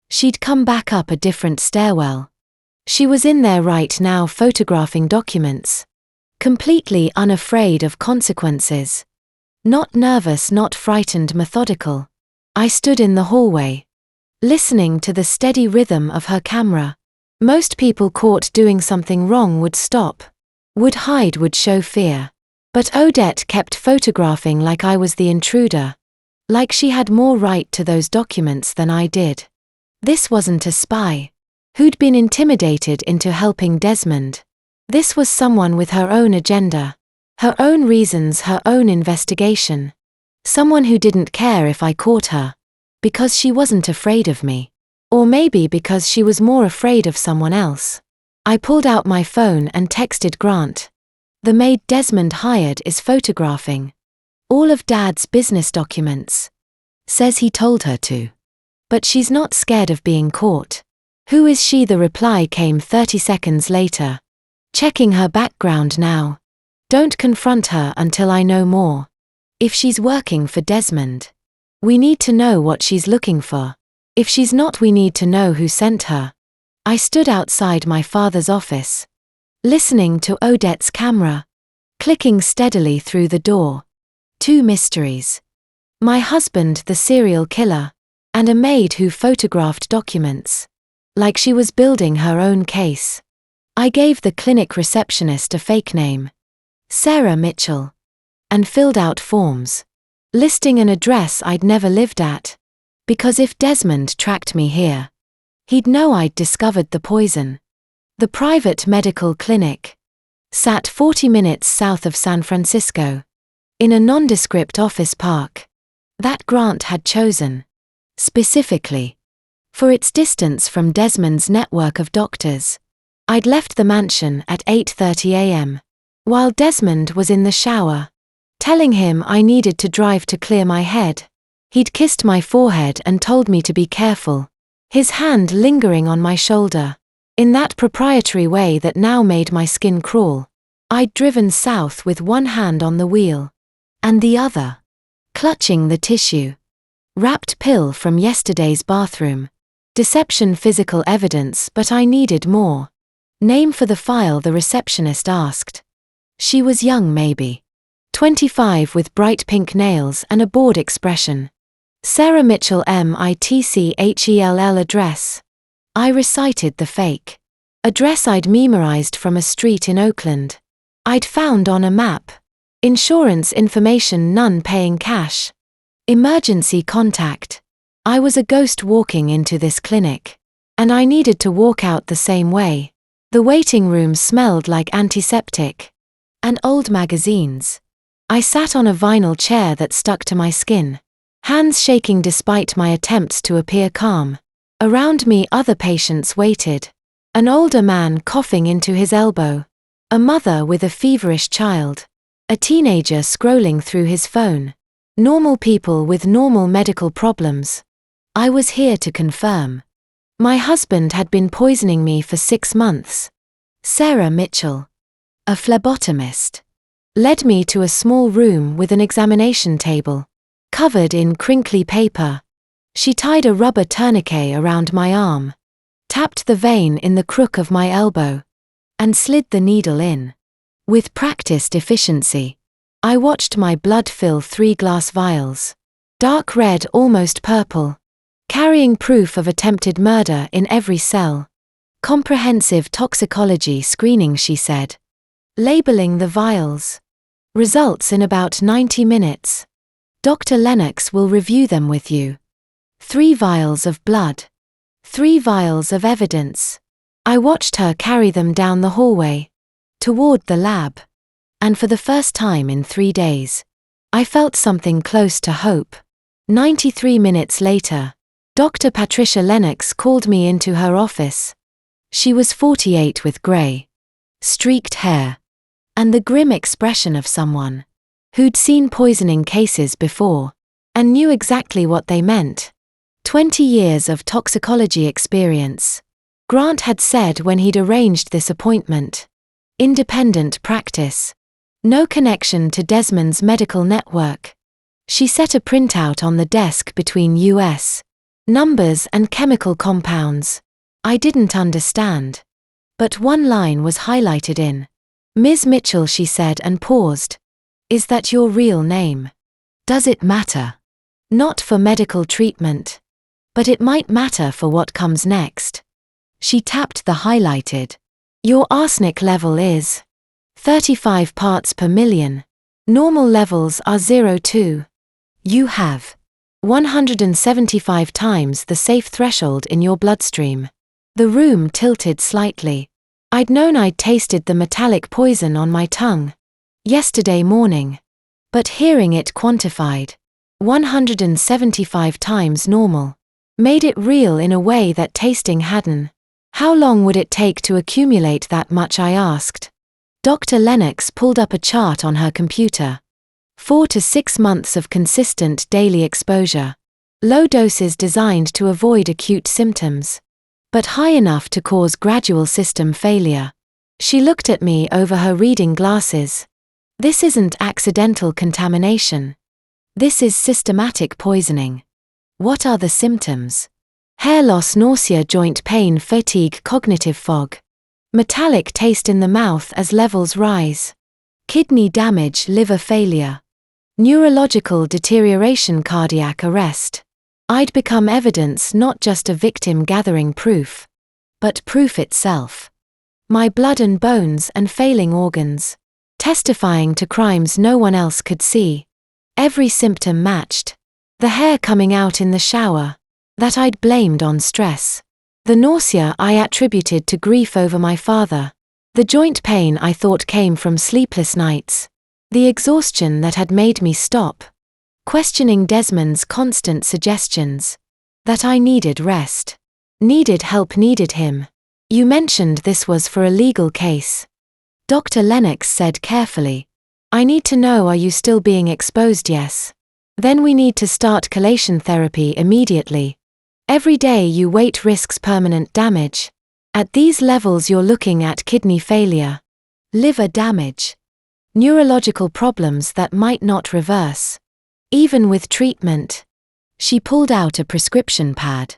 She'd come back up a different stairwell. She was in there right now, photographing documents. Completely unafraid of consequences. Not nervous, not frightened, methodical. I stood in the hallway. Listening to the steady rhythm of her camera. Most people caught doing something wrong would stop. Would hide, would show fear. But Odette kept photographing like I was the intruder. Like she had more right to those documents than I did. This wasn't a spy. Who'd been intimidated into helping Desmond. This was someone with her own agenda. Her own reasons, her own investigation. Someone who didn't care if I caught her. Because she wasn't afraid of me. Or maybe because she was more afraid of someone else. I pulled out my phone and texted Grant. The maid Desmond hired is photographing. All of Dad's business documents. Says he told her to. But she's not scared of being caught. Who is she? The reply came 30 seconds later. Checking her background now. Don't confront her until I know more. If she's working for Desmond. We need to know what she's looking for. If she's not, we need to know who sent her. I stood outside my father's office. Listening to Odette's camera. Clicking steadily through the door. 2 mysteries. My husband, the serial killer. And a maid who photographed documents. Like she was building her own case. I gave the clinic receptionist a fake name. Sarah Mitchell. And filled out forms. Listing an address I'd never lived at. Because if Desmond tracked me here, he'd know I'd discovered the poison. The private medical clinic. Sat 40 minutes south of San Francisco. In a nondescript office park. That Grant had chosen. Specifically. For its distance from Desmond's network of doctors. I'd left the mansion at 8:30 a.m. While Desmond was in the shower. Telling him I needed to drive to clear my head. He'd kissed my forehead and told me to be careful. his hand lingering on my shoulder, in that proprietary way that now made my skin crawl. I'd driven south with one hand on the wheel, and the other clutching the tissue. Wrapped pill from yesterday's bathroom. Deception, physical evidence, but I needed more. Name for the file, the receptionist asked. She was young, maybe 25, with bright pink nails and a bored expression. Sarah Mitchell, Mitchell address. I recited the fake address I'd memorized from a street in Oakland. I'd found on a map. Insurance information, none paying cash. Emergency contact. I was a ghost walking into this clinic. And I needed to walk out the same way. The waiting room smelled like antiseptic and old magazines. I sat on a vinyl chair that stuck to my skin, hands shaking despite my attempts to appear calm. Around me other patients waited. An older man coughing into his elbow. A mother with a feverish child. A teenager scrolling through his phone. Normal people with normal medical problems. I was here to confirm. My husband had been poisoning me for 6 months. Sarah Mitchell, a phlebotomist, led me to a small room with an examination table, covered in crinkly paper. She tied a rubber tourniquet around my arm, tapped the vein in the crook of my elbow, and slid the needle in. With practiced efficiency, I watched my blood fill 3 glass vials, dark red, almost purple, carrying proof of attempted murder in every cell. Comprehensive toxicology screening, she said. Labeling the vials. Results in about 90 minutes. Dr. Lennox will review them with you. 3 vials of blood. 3 vials of evidence. I watched her carry them down the hallway, toward the lab. And for the first time in 3 days, I felt something close to hope. 93 minutes later, Dr. Patricia Lennox called me into her office. She was 48 with grey, streaked hair, and the grim expression of someone who'd seen poisoning cases before and knew exactly what they meant. 20 years of toxicology experience, Grant had said when he'd arranged this appointment. Independent practice. No connection to Desmond's medical network. She set a printout on the desk between US numbers and chemical compounds. I didn't understand. But one line was highlighted in. Ms. Mitchell, she said and paused. Is that your real name? Does it matter? Not for medical treatment. But it might matter for what comes next. She tapped the highlighted. Your arsenic level is 35 parts per million. Normal levels are 0.2. You have 175 times the safe threshold in your bloodstream. The room tilted slightly. I'd known I'd tasted the metallic poison on my tongue yesterday morning. But hearing it quantified, 175 times normal, made it real in a way that tasting hadn't. How long would it take to accumulate that much, I asked. Dr. Lennox pulled up a chart on her computer. 4 to 6 months of consistent daily exposure. Low doses designed to avoid acute symptoms, but high enough to cause gradual system failure. She looked at me over her reading glasses. This isn't accidental contamination. This is systematic poisoning. What are the symptoms? Hair loss, nausea, joint pain, fatigue, cognitive fog. Metallic taste in the mouth as levels rise. Kidney damage, liver failure. Neurological deterioration, cardiac arrest. I'd become evidence, not just a victim gathering proof, but proof itself. My blood and bones and failing organs, testifying to crimes no one else could see. Every symptom matched. The hair coming out in the shower, that I'd blamed on stress. The nausea I attributed to grief over my father. The joint pain I thought came from sleepless nights. The exhaustion that had made me stop questioning Desmond's constant suggestions that I needed rest, needed help, needed him. You mentioned this was for a legal case. Dr. Lennox said carefully. I need to know, are you still being exposed? Yes. Then we need to start chelation therapy immediately. Every day you wait risks permanent damage. At these levels you're looking at kidney failure, liver damage, neurological problems that might not reverse, even with treatment. She pulled out a prescription pad.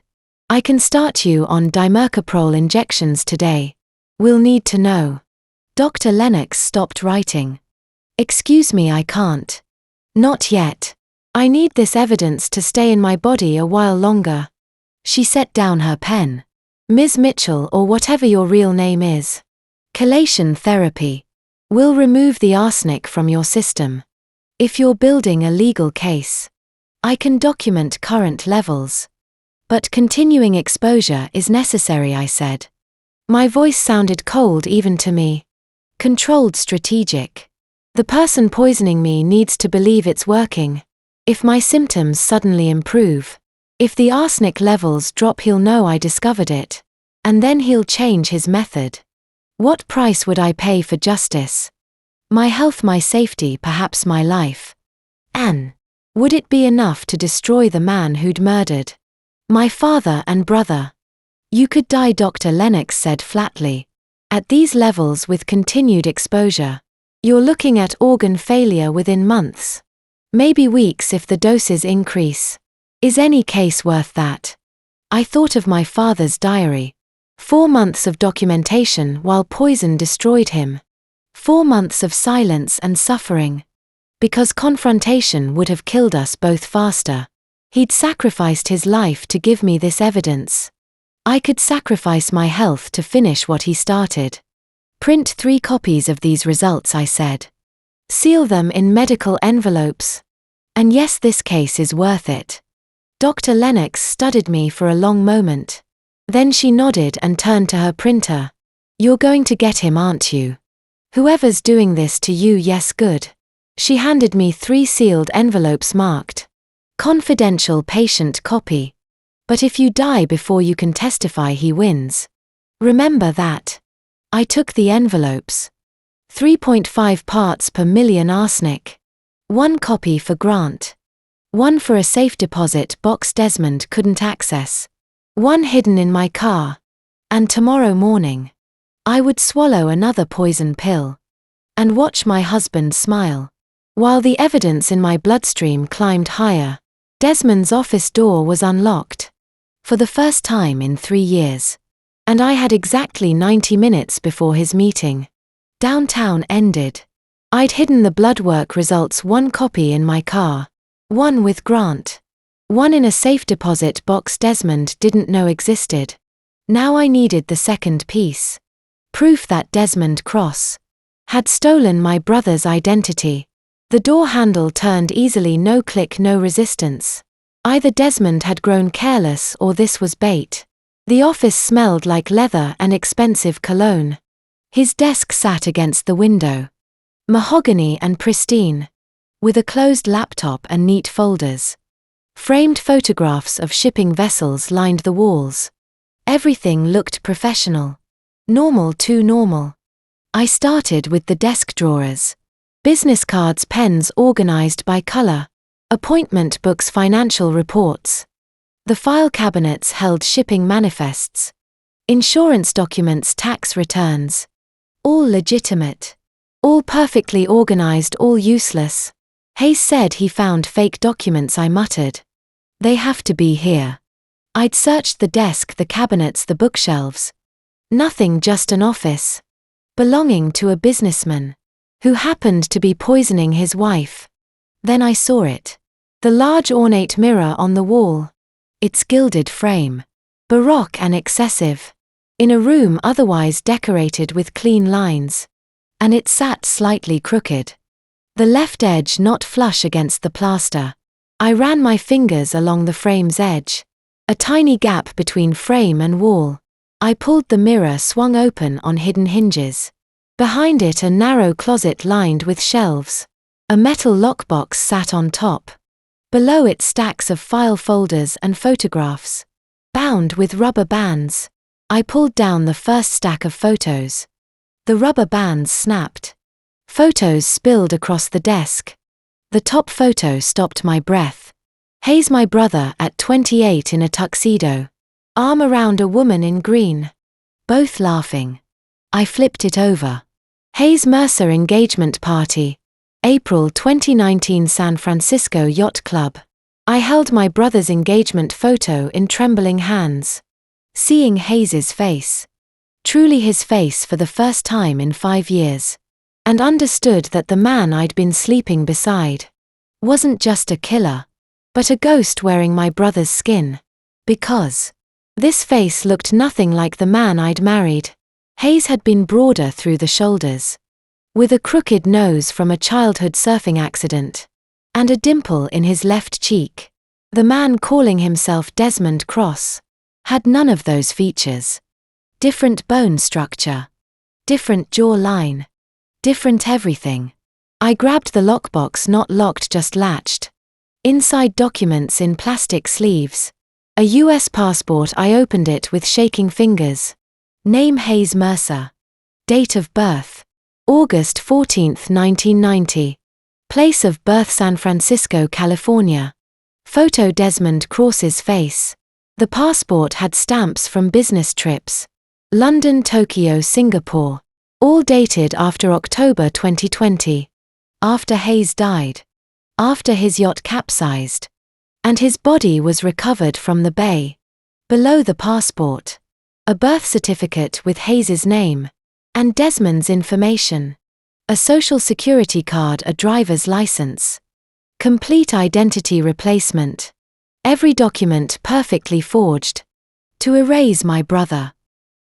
I can start you on dimercaprol injections today. We'll need to know. Dr. Lennox stopped writing. Excuse me, I can't. Not yet. I need this evidence to stay in my body a while longer. She set down her pen. Ms. Mitchell, or whatever your real name is. Chelation therapy will remove the arsenic from your system. If you're building a legal case, I can document current levels. But continuing exposure is necessary, I said. My voice sounded cold even to me. Controlled, strategic. The person poisoning me needs to believe it's working. If my symptoms suddenly improve, if the arsenic levels drop, he'll know I discovered it. And then he'll change his method. What price would I pay for justice? My health, my safety, perhaps my life. Anne. Would it be enough to destroy the man who'd murdered my father and brother? You could die, Dr. Lennox said flatly. At these levels with continued exposure, you're looking at organ failure within months. Maybe weeks if the doses increase. Is any case worth that? I thought of my father's diary. 4 months of documentation while poison destroyed him. 4 months of silence and suffering. Because confrontation would have killed us both faster. He'd sacrificed his life to give me this evidence. I could sacrifice my health to finish what he started. Print 3 copies of these results, I said. Seal them in medical envelopes. And yes, this case is worth it. Dr. Lennox studied me for a long moment. Then she nodded and turned to her printer. You're going to get him, aren't you? Whoever's doing this to you, yes, good. She handed me 3 sealed envelopes marked confidential patient copy. But if you die before you can testify, he wins. Remember that. I took the envelopes. 3.5 parts per million arsenic. 1 copy for Grant. 1 for a safe deposit box Desmond couldn't access. 1 hidden in my car. And tomorrow morning, I would swallow another poison pill. And watch my husband smile. While the evidence in my bloodstream climbed higher, Desmond's office door was unlocked. For the first time in 3 years. And I had exactly 90 minutes before his meeting. Downtown ended. I'd hidden the blood work results, 1 copy in my car. 1 with Grant. 1 in a safe deposit box Desmond didn't know existed. Now I needed the second piece. Proof that Desmond Cross had stolen my brother's identity. The door handle turned easily, no click, no resistance. Either Desmond had grown careless or this was bait. The office smelled like leather and expensive cologne. His desk sat against the window. Mahogany and pristine. With a closed laptop and neat folders. Framed photographs of shipping vessels lined the walls. Everything looked professional. Normal, too normal. I started with the desk drawers. Business cards, pens organized by color. Appointment books, financial reports. The file cabinets held shipping manifests. Insurance documents, tax returns. All legitimate. All perfectly organized, all useless. Hayes said he found fake documents, I muttered. They have to be here. I'd searched the desk, the cabinets, the bookshelves. Nothing, just an office. Belonging to a businessman. Who happened to be poisoning his wife. Then I saw it. The large ornate mirror on the wall. Its gilded frame. Baroque and excessive. In a room otherwise decorated with clean lines. And it sat slightly crooked. The left edge not flush against the plaster. I ran my fingers along the frame's edge. A tiny gap between frame and wall. I pulled the mirror, swung open on hidden hinges. Behind it a narrow closet lined with shelves. A metal lockbox sat on top. Below it stacks of file folders and photographs. Bound with rubber bands. I pulled down the first stack of photos. The rubber bands snapped. Photos spilled across the desk. The top photo stopped my breath. Hayes, my brother, at 28 in a tuxedo. Arm around a woman in green. Both laughing. I flipped it over. Hayes Mercer engagement party. April 2019, San Francisco Yacht Club. I held my brother's engagement photo in trembling hands. Seeing Hayes's face. Truly his face for the first time in 5 years. And understood that the man I'd been sleeping beside wasn't just a killer, but a ghost wearing my brother's skin. Because this face looked nothing like the man I'd married. Hayes had been broader through the shoulders, with a crooked nose from a childhood surfing accident, and a dimple in his left cheek. The man calling himself Desmond Cross had none of those features. Different bone structure, different jawline, different everything. I grabbed the lockbox, not locked, just latched. Inside documents in plastic sleeves. A US passport. I opened it with shaking fingers. Name Hayes Mercer. Date of birth August 14, 1990. Place of birth San Francisco, California. Photo Desmond Cross's face. The passport had stamps from business trips. London, Tokyo, Singapore. All dated after October 2020. After Hayes died. After his yacht capsized. And his body was recovered from the bay. Below the passport. A birth certificate with Hayes's name. And Desmond's information. A social security card, a driver's license. Complete identity replacement. Every document perfectly forged. To erase my brother.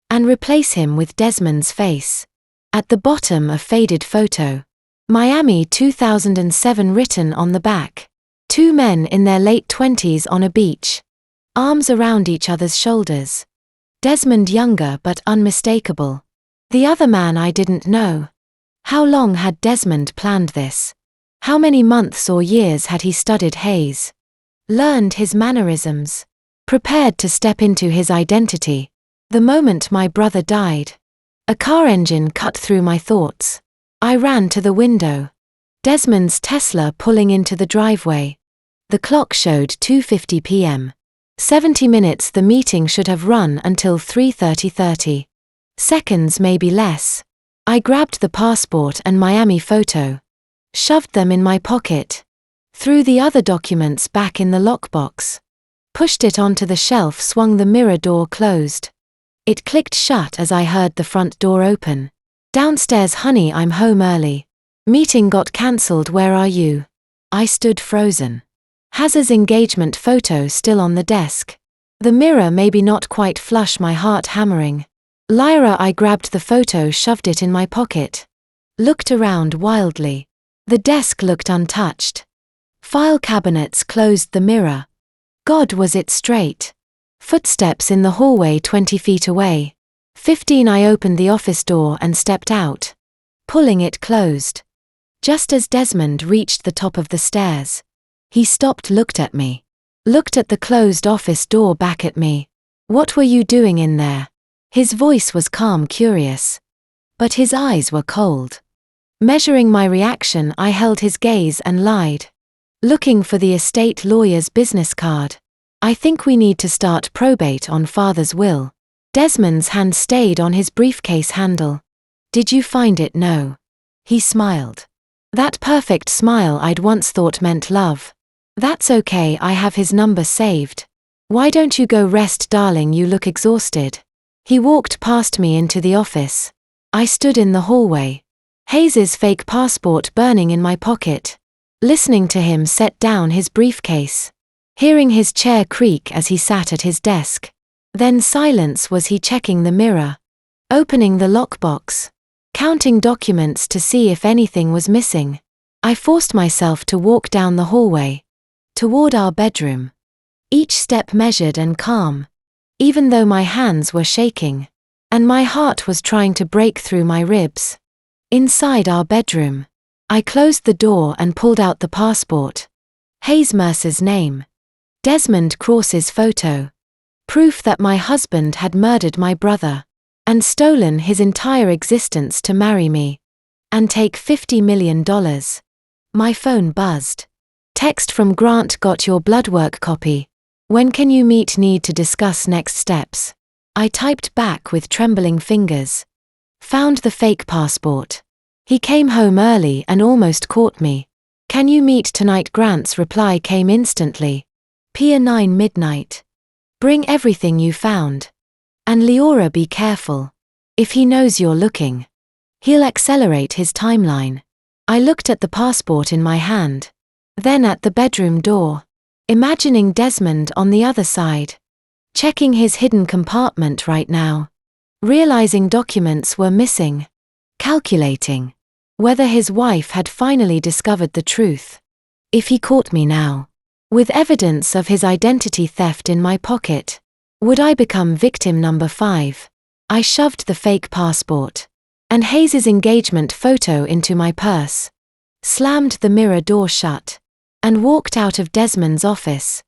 And replace him with Desmond's face. At the bottom, a faded photo. Miami 2007 written on the back. 2 men in their late 20s on a beach. Arms around each other's shoulders. Desmond younger but unmistakable. The other man I didn't know. How long had Desmond planned this? How many months or years had he studied Hayes? Learned his mannerisms. Prepared to step into his identity. The moment my brother died. A car engine cut through my thoughts. I ran to the window. Desmond's Tesla pulling into the driveway. The clock showed 2:50 p.m. 70 minutes. The meeting should have run until 3:30. Seconds, maybe less. I grabbed the passport and Miami photo. Shoved them in my pocket. Threw the other documents back in the lockbox. Pushed it onto the shelf, swung the mirror door closed. It clicked shut as I heard the front door open. Downstairs, honey, I'm home early. Meeting got cancelled, where are you? I stood frozen. Haz's engagement photo still on the desk. The mirror maybe not quite flush, my heart hammering. Lyra, I grabbed the photo, shoved it in my pocket. Looked around wildly. The desk looked untouched. File cabinets closed, the mirror. God, was it straight? Footsteps in the hallway 20 feet away. 15. I opened the office door and stepped out. Pulling it closed. Just as Desmond reached the top of the stairs. He stopped, looked at me. Looked at the closed office door back at me. What were you doing in there? His voice was calm, curious. But his eyes were cold. Measuring my reaction, I held his gaze and lied. Looking for the estate lawyer's business card. I think we need to start probate on father's will. Desmond's hand stayed on his briefcase handle. Did you find it? No. He smiled. That perfect smile I'd once thought meant love. That's okay, I have his number saved. Why don't you go rest, darling, you look exhausted. He walked past me into the office. I stood in the hallway. Hayes's fake passport burning in my pocket. Listening to him set down his briefcase. Hearing his chair creak as he sat at his desk. Then silence. Was he checking the mirror? Opening the lockbox? Counting documents to see if anything was missing? I forced myself to walk down the hallway. Toward our bedroom. Each step measured and calm. Even though my hands were shaking. And my heart was trying to break through my ribs. Inside our bedroom. I closed the door and pulled out the passport. Hayes Mercer's name. Desmond Cross's photo. Proof that my husband had murdered my brother. And stolen his entire existence to marry me. And take $50 million. My phone buzzed. Text from Grant: got your blood work copy. When can you meet? Need to discuss next steps. I typed back with trembling fingers. Found the fake passport. He came home early and almost caught me. Can you meet tonight? Grant's reply came instantly. Pier 9 midnight. Bring everything you found. And Leora, be careful. If he knows you're looking, he'll accelerate his timeline. I looked at the passport in my hand, then at the bedroom door, imagining Desmond on the other side, checking his hidden compartment right now, realizing documents were missing, calculating whether his wife had finally discovered the truth. If he caught me now, with evidence of his identity theft in my pocket, would I become victim number 5? I shoved the fake passport and Hayes's engagement photo into my purse, slammed the mirror door shut, and walked out of Desmond's office.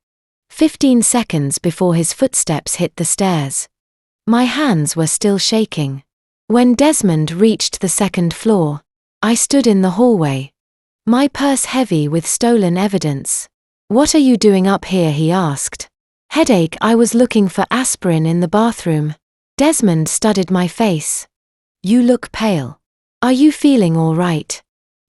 15 seconds before his footsteps hit the stairs, my hands were still shaking. When Desmond reached the second floor, I stood in the hallway, my purse heavy with stolen evidence. What are you doing up here? He asked. Headache. I was looking for aspirin in the bathroom. Desmond studied my face. You look pale. Are you feeling all right?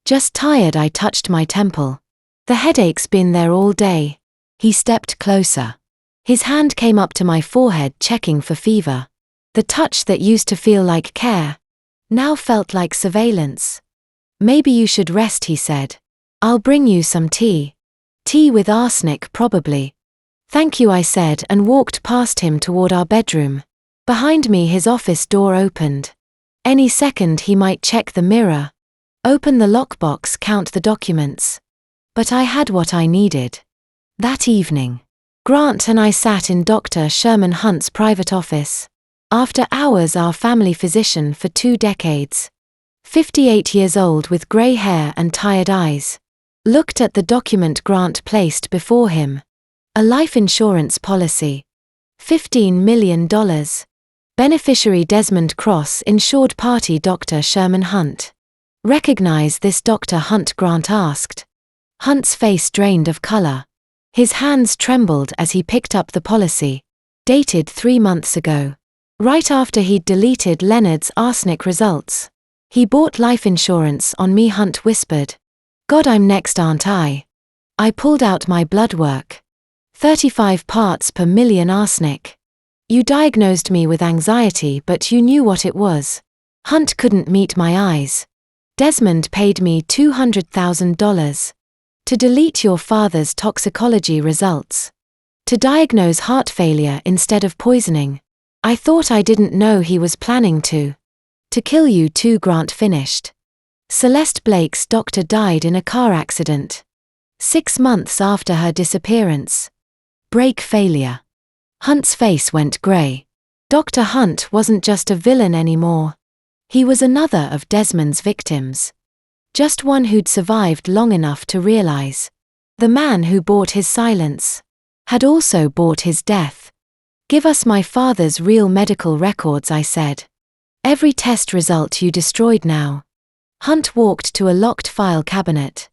Just tired. I touched my temple. The headache's been there all day. He stepped closer. His hand came up to my forehead, checking for fever. The touch that used to feel like care now felt like surveillance. Maybe you should rest, he said. I'll bring you some tea. Tea with arsenic, probably. Thank you, I said, and walked past him toward our bedroom. Behind me, his office door opened. Any second he might check the mirror, open the lockbox, count the documents. But I had what I needed. That evening, Grant and I sat in Dr. Sherman Hunt's private office. After hours, our family physician for 2 decades, 58 years old with grey hair and tired eyes, looked at the document Grant placed before him. A life insurance policy. $15 million. Beneficiary Desmond Cross, insured party Dr. Sherman Hunt. Recognize this Dr. Hunt? Grant asked. Hunt's face drained of color. His hands trembled as he picked up the policy. Dated 3 months ago. Right after he'd deleted Leonard's arsenic results. He bought life insurance on me, Hunt whispered. God, I'm next, aren't I? I pulled out my blood work. 35 parts per million arsenic. You diagnosed me with anxiety, but you knew what it was. Hunt couldn't meet my eyes. Desmond paid me $200,000 to delete your father's toxicology results, to diagnose heart failure instead of poisoning. I thought I didn't know he was planning to kill you too, Grant finished. Celeste Blake's doctor died in a car accident 6 months after her disappearance. Brake failure. Hunt's face went grey. Dr. Hunt wasn't just a villain anymore. He was another of Desmond's victims. Just one who'd survived long enough to realize. The man who bought his silence had also bought his death. Give us my father's real medical records, I said. Every test result you destroyed now. Hunt walked to a locked file cabinet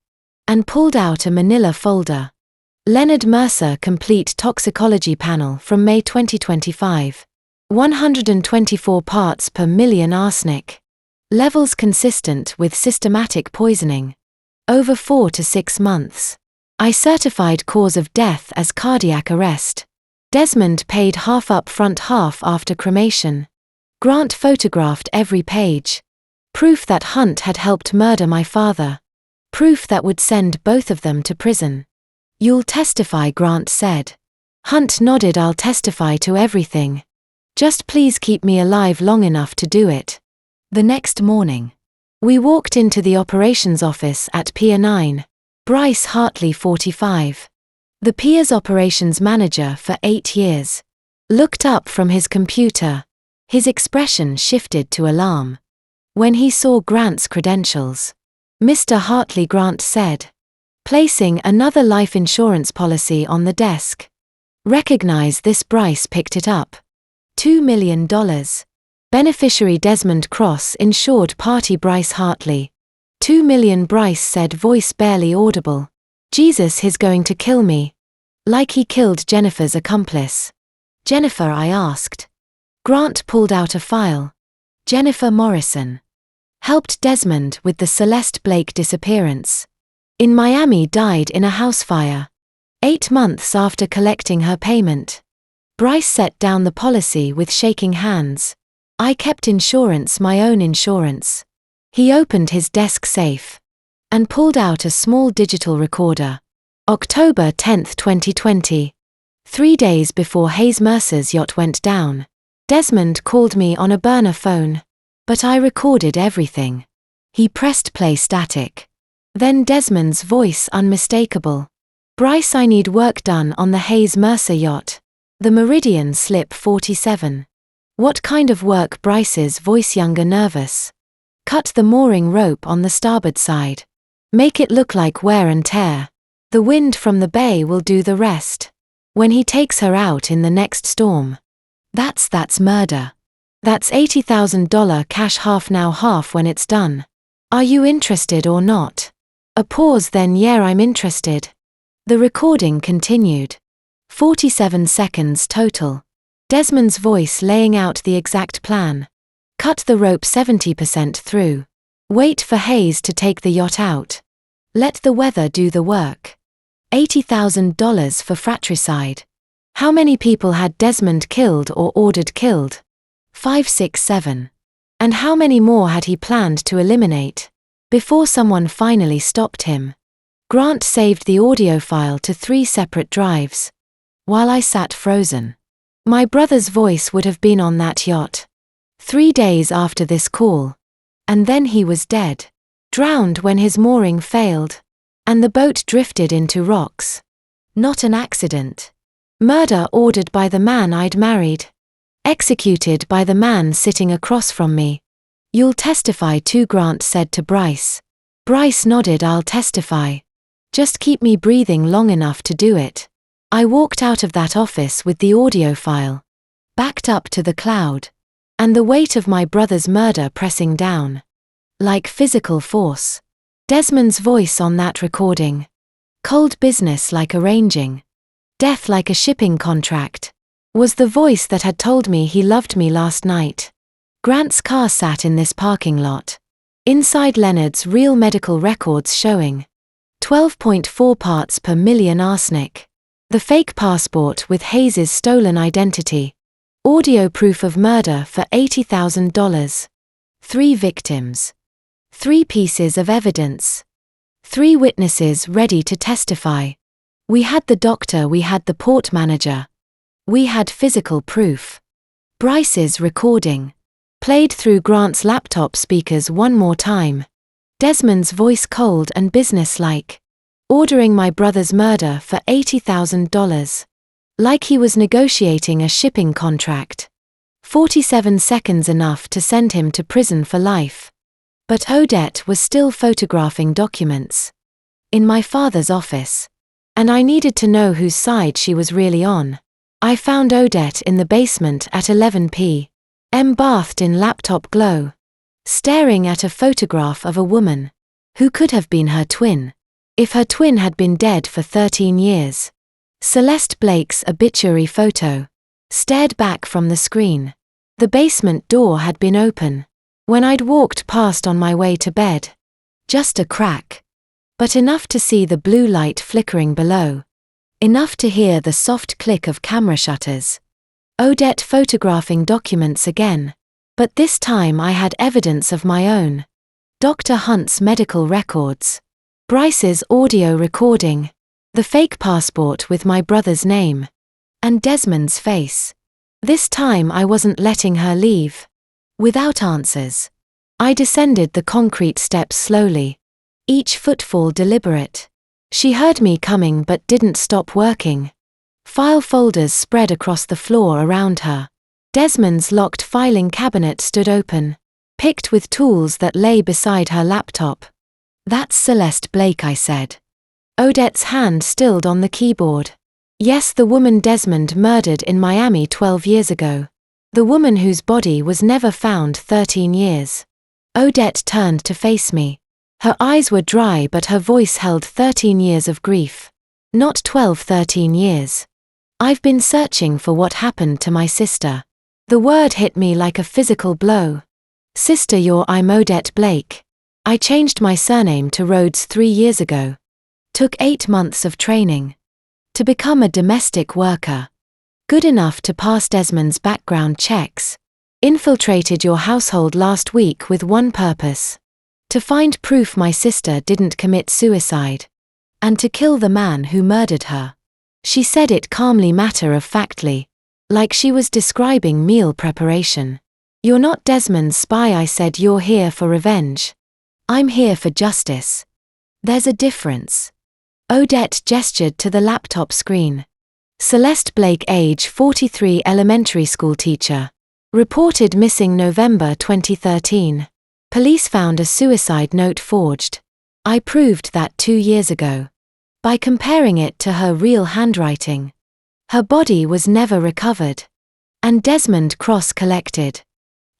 and pulled out a manila folder. Leonard Mercer Complete Toxicology Panel from May 2025. 124 parts per million arsenic. Levels consistent with systematic poisoning. Over 4 to 6 months. I certified cause of death as cardiac arrest. Desmond paid half up front, half after cremation. Grant photographed every page. Proof that Hunt had helped murder my father. Proof that would send both of them to prison. You'll testify, Grant said. Hunt nodded. I'll testify to everything. Just please keep me alive long enough to do it. The next morning, we walked into the operations office at Pier 9. Bryce Hartley, 45. The Pier's operations manager for 8 years. Looked up from his computer. His expression shifted to alarm when he saw Grant's credentials. Mr. Hartley, Grant said, placing another life insurance policy on the desk. Recognize this? Bryce picked it up. $2 million. Beneficiary Desmond Cross, insured party Bryce Hartley. $2 million, Bryce said, voice barely audible. Jesus, he's going to kill me. Like he killed Jennifer's accomplice. Jennifer, I asked. Grant pulled out a file. Jennifer Morrison. Helped Desmond with the Celeste Blake disappearance. In Miami, died in a house fire. 8 months after collecting her payment. Bryce set down the policy with shaking hands. I kept insurance, my own insurance. He opened his desk safe and pulled out a small digital recorder. October 10, 2020. 3 days before Hayes Mercer's yacht went down. Desmond called me on a burner phone. But I recorded everything. He pressed play, static. Then Desmond's voice unmistakable. Bryce, I need work done on the Hayes Mercer yacht. The Meridian Slip 47. What kind of work? Bryce's voice younger, nervous. Cut the mooring rope on the starboard side. Make it look like wear and tear. The wind from the bay will do the rest. When he takes her out in the next storm. That's murder. That's $80,000 cash, half now, half when it's done. Are you interested or not? A pause, then yeah, I'm interested. The recording continued. 47 seconds total. Desmond's voice laying out the exact plan. Cut the rope 70% through. Wait for Hayes to take the yacht out. Let the weather do the work. $80,000 for fratricide. How many people had Desmond killed or ordered killed? 5, 6, 7. And how many more had he planned to eliminate? Before someone finally stopped him. Grant saved the audio file to 3 separate drives. While I sat frozen. My brother's voice would have been on that yacht. 3 days after this call. And then he was dead. Drowned when his mooring failed. And the boat drifted into rocks. Not an accident. Murder ordered by the man I'd married. Executed by the man sitting across from me. You'll testify too, Grant said to Bryce. Bryce nodded. I'll testify. Just keep me breathing long enough to do it. I walked out of that office with the audio file. Backed up to the cloud. And the weight of my brother's murder pressing down. Like physical force. Desmond's voice on that recording. Cold business like arranging. Death like a shipping contract. Was the voice that had told me he loved me last night. Grant's car sat in this parking lot. Inside Leonard's real medical records showing 12.4 parts per million arsenic. The fake passport with Hayes's stolen identity. Audio proof of murder for $80,000. 3 victims. 3 pieces of evidence. 3 witnesses ready to testify. We had the doctor, we had the port manager. We had physical proof. Bryce's recording. Played through Grant's laptop speakers one more time. Desmond's voice cold and businesslike. Ordering my brother's murder for $80,000. Like he was negotiating a shipping contract. 47 seconds enough to send him to prison for life. But Odette was still photographing documents. In my father's office. And I needed to know whose side she was really on. I found Odette in the basement at 11 p.m. bathed in laptop glow. Staring at a photograph of a woman. Who could have been her twin. If her twin had been dead for 13 years. Celeste Blake's obituary photo. Stared back from the screen. The basement door had been open. When I'd walked past on my way to bed. Just a crack. But enough to see the blue light flickering below. Enough to hear the soft click of camera shutters. Odette photographing documents again. But this time I had evidence of my own. Dr. Hunt's medical records. Bryce's audio recording. The fake passport with my brother's name. And Desmond's face. This time I wasn't letting her leave. Without answers. I descended the concrete steps slowly. Each footfall deliberate. She heard me coming but didn't stop working. File folders spread across the floor around her. Desmond's locked filing cabinet stood open. Picked with tools that lay beside her laptop. That's Celeste Blake, I said. Odette's hand stilled on the keyboard. Yes, the woman Desmond murdered in Miami 12 years ago. The woman whose body was never found 13 years. Odette turned to face me. Her eyes were dry but her voice held 13 years of grief. Not 13 years. I've been searching for what happened to my sister. The word hit me like a physical blow. Sister, I'm Odette Blake. I changed my surname to Rhodes 3 years ago. Took 8 months of training. To become a domestic worker. Good enough to pass Desmond's background checks. Infiltrated your household last week with one purpose. To find proof my sister didn't commit suicide. And to kill the man who murdered her. She said it calmly, matter-of-factly. Like she was describing meal preparation. You're not Desmond's spy, I said. You're here for revenge. I'm here for justice. There's a difference. Odette gestured to the laptop screen. Celeste Blake, age 43, elementary school teacher. Reported missing November 2013. Police found a suicide note forged. I proved that 2 years ago. By comparing it to her real handwriting. Her body was never recovered. And Desmond Cross collected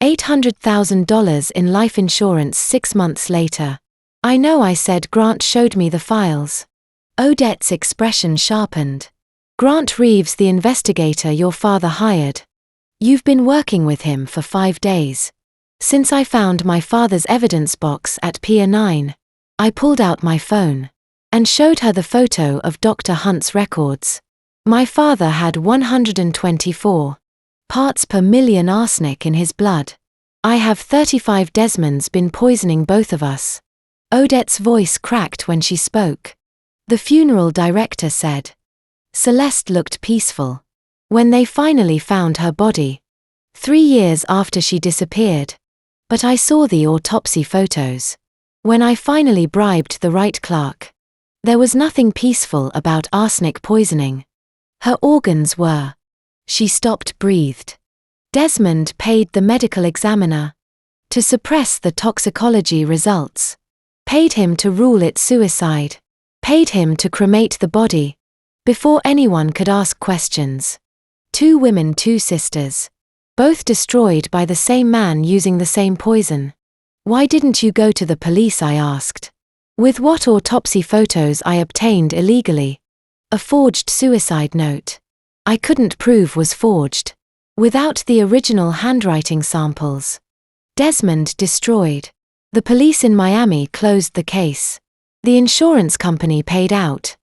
$800,000 in life insurance 6 months later. I know, I said. Grant showed me the files. Odette's expression sharpened. Grant Reeves, the investigator your father hired. You've been working with him for 5 days. Since I found my father's evidence box at Pier 9, I pulled out my phone and showed her the photo of Dr. Hunt's records. My father had 124 parts per million arsenic in his blood. I have 35. Desmond's been poisoning both of us. Odette's voice cracked when she spoke. The funeral director said. Celeste looked peaceful. When they finally found her body. 3 years after she disappeared. But I saw the autopsy photos. When I finally bribed the right clerk. There was nothing peaceful about arsenic poisoning. Her organs were. She stopped, breathed. Desmond paid the medical examiner. To suppress the toxicology results. Paid him to rule it suicide. Paid him to cremate the body. Before anyone could ask questions. 2 women, 2 sisters. Both destroyed by the same man using the same poison. Why didn't you go to the police, I asked. With what autopsy photos I obtained illegally. A forged suicide note. I couldn't prove was forged. Without the original handwriting samples. Desmond destroyed. The police in Miami closed the case. The insurance company paid out.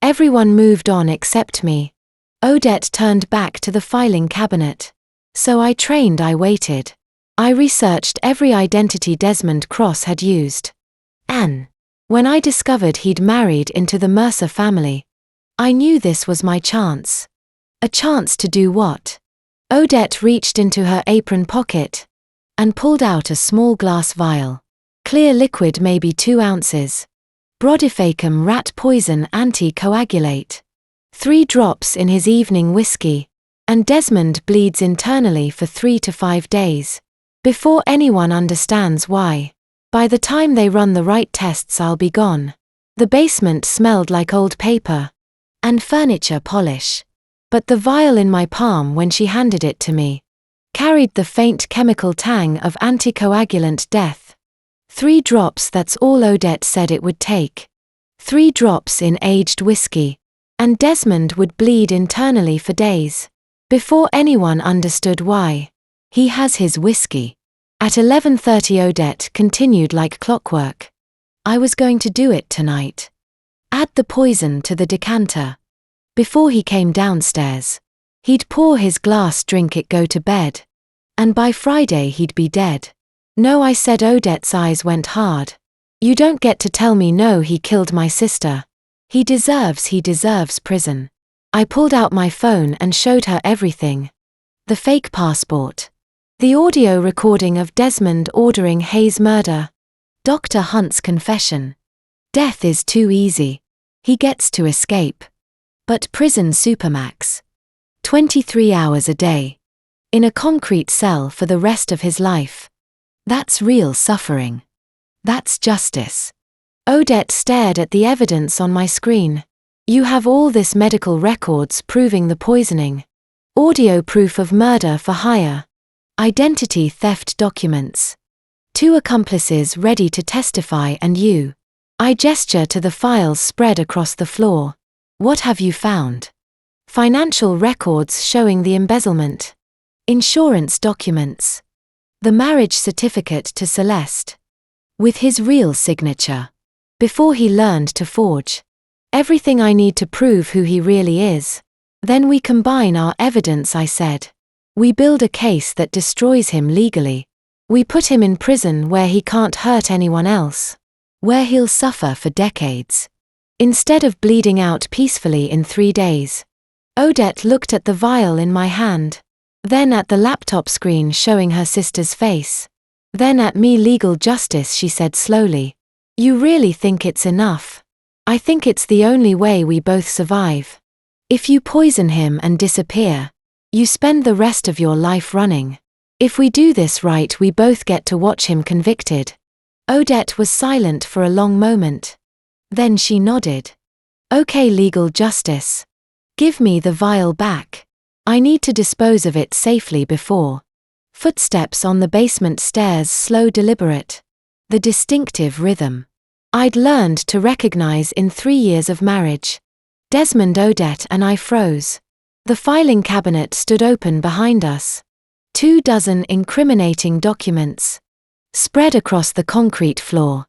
Everyone moved on except me. Odette turned back to the filing cabinet. So I trained, I waited. I researched every identity Desmond Cross had used. And when I discovered he'd married into the Mercer family, I knew this was my chance. A chance to do what? Odette reached into her apron pocket and pulled out a small glass vial. Clear liquid, maybe 2 ounces. Brodifacoum rat poison anticoagulate. 3 drops in his evening whiskey. And Desmond bleeds internally for 3 to 5 days. Before anyone understands why. By the time they run the right tests, I'll be gone. The basement smelled like old paper. And furniture polish. But the vial in my palm when she handed it to me. Carried the faint chemical tang of anticoagulant death. 3 drops, that's all Odette said it would take. 3 drops in aged whiskey. And Desmond would bleed internally for days. Before anyone understood why. He has his whiskey. At 11:30 Odette continued like clockwork. I was going to do it tonight. Add the poison to the decanter. Before he came downstairs. He'd pour his glass, drink it, go to bed. And by Friday he'd be dead. No, I said. Odette's eyes went hard. You don't get to tell me no, he killed my sister. He deserves prison. I pulled out my phone and showed her everything. The fake passport. The audio recording of Desmond ordering Hayes' murder. Dr. Hunt's confession. Death is too easy. He gets to escape. But prison supermax. 23 hours a day. In a concrete cell for the rest of his life. That's real suffering. That's justice. Odette stared at the evidence on my screen. You have all this medical records proving the poisoning. Audio proof of murder for hire. Identity theft documents. 2 accomplices ready to testify and you. I gesture to the files spread across the floor. What have you found? Financial records showing the embezzlement. Insurance documents. The marriage certificate to Celeste. With his real signature. Before he learned to forge. Everything I need to prove who he really is. Then we combine our evidence, I said. We build a case that destroys him legally. We put him in prison where he can't hurt anyone else. Where he'll suffer for decades. Instead of bleeding out peacefully in 3 days. Odette looked at the vial in my hand. Then at the laptop screen showing her sister's face. Then at me. Legal justice, she said slowly. You really think it's enough? I think it's the only way we both survive. If you poison him and disappear, you spend the rest of your life running. If we do this right, we both get to watch him convicted. Odette was silent for a long moment. Then she nodded. Okay, legal justice. Give me the vial back. I need to dispose of it safely before. Footsteps on the basement stairs, slow, deliberate. The distinctive rhythm. I'd learned to recognize in 3 years of marriage. Desmond, Odette and I froze. The filing cabinet stood open behind us. 24 incriminating documents. Spread across the concrete floor.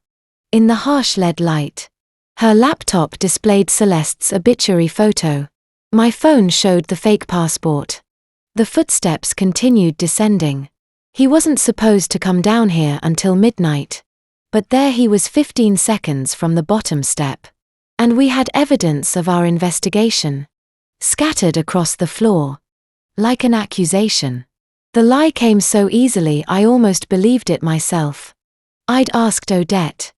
In the harsh LED light. Her laptop displayed Celeste's obituary photo. My phone showed the fake passport. The footsteps continued descending. He wasn't supposed to come down here until midnight. But there he was 15 seconds from the bottom step. And we had evidence of our investigation. Scattered across the floor. Like an accusation. The lie came so easily I almost believed it myself. I'd asked Odette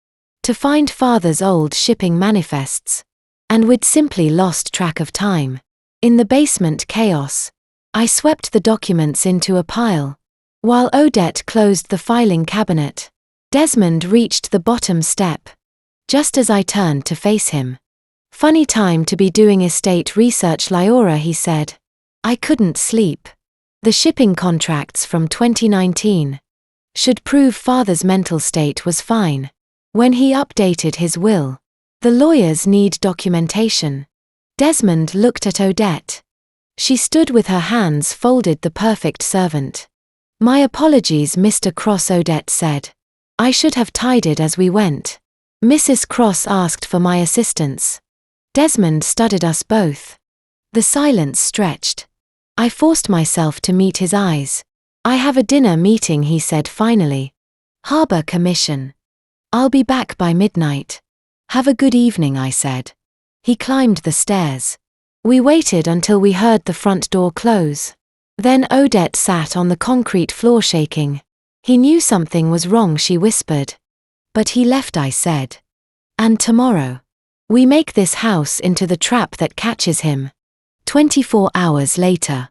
to find father's old shipping manifests. And we'd simply lost track of time. In the basement chaos, I swept the documents into a pile. While Odette closed the filing cabinet, Desmond reached the bottom step. Just as I turned to face him. Funny time to be doing estate research, Lyora, he said. I couldn't sleep. The shipping contracts from 2019 should prove father's mental state was fine. When he updated his will, the lawyers need documentation. Desmond looked at Odette. She stood with her hands folded, the perfect servant. My apologies, Mr. Cross, Odette said. I should have tidied as we went. Mrs. Cross asked for my assistance. Desmond studied us both. The silence stretched. I forced myself to meet his eyes. I have a dinner meeting, he said finally. Harbor Commission. I'll be back by midnight. Have a good evening, I said. He climbed the stairs. We waited until we heard the front door close. Then Odette sat on the concrete floor shaking. He knew something was wrong, she whispered. But he left, I said. And tomorrow. We make this house into the trap that catches him. 24 hours later.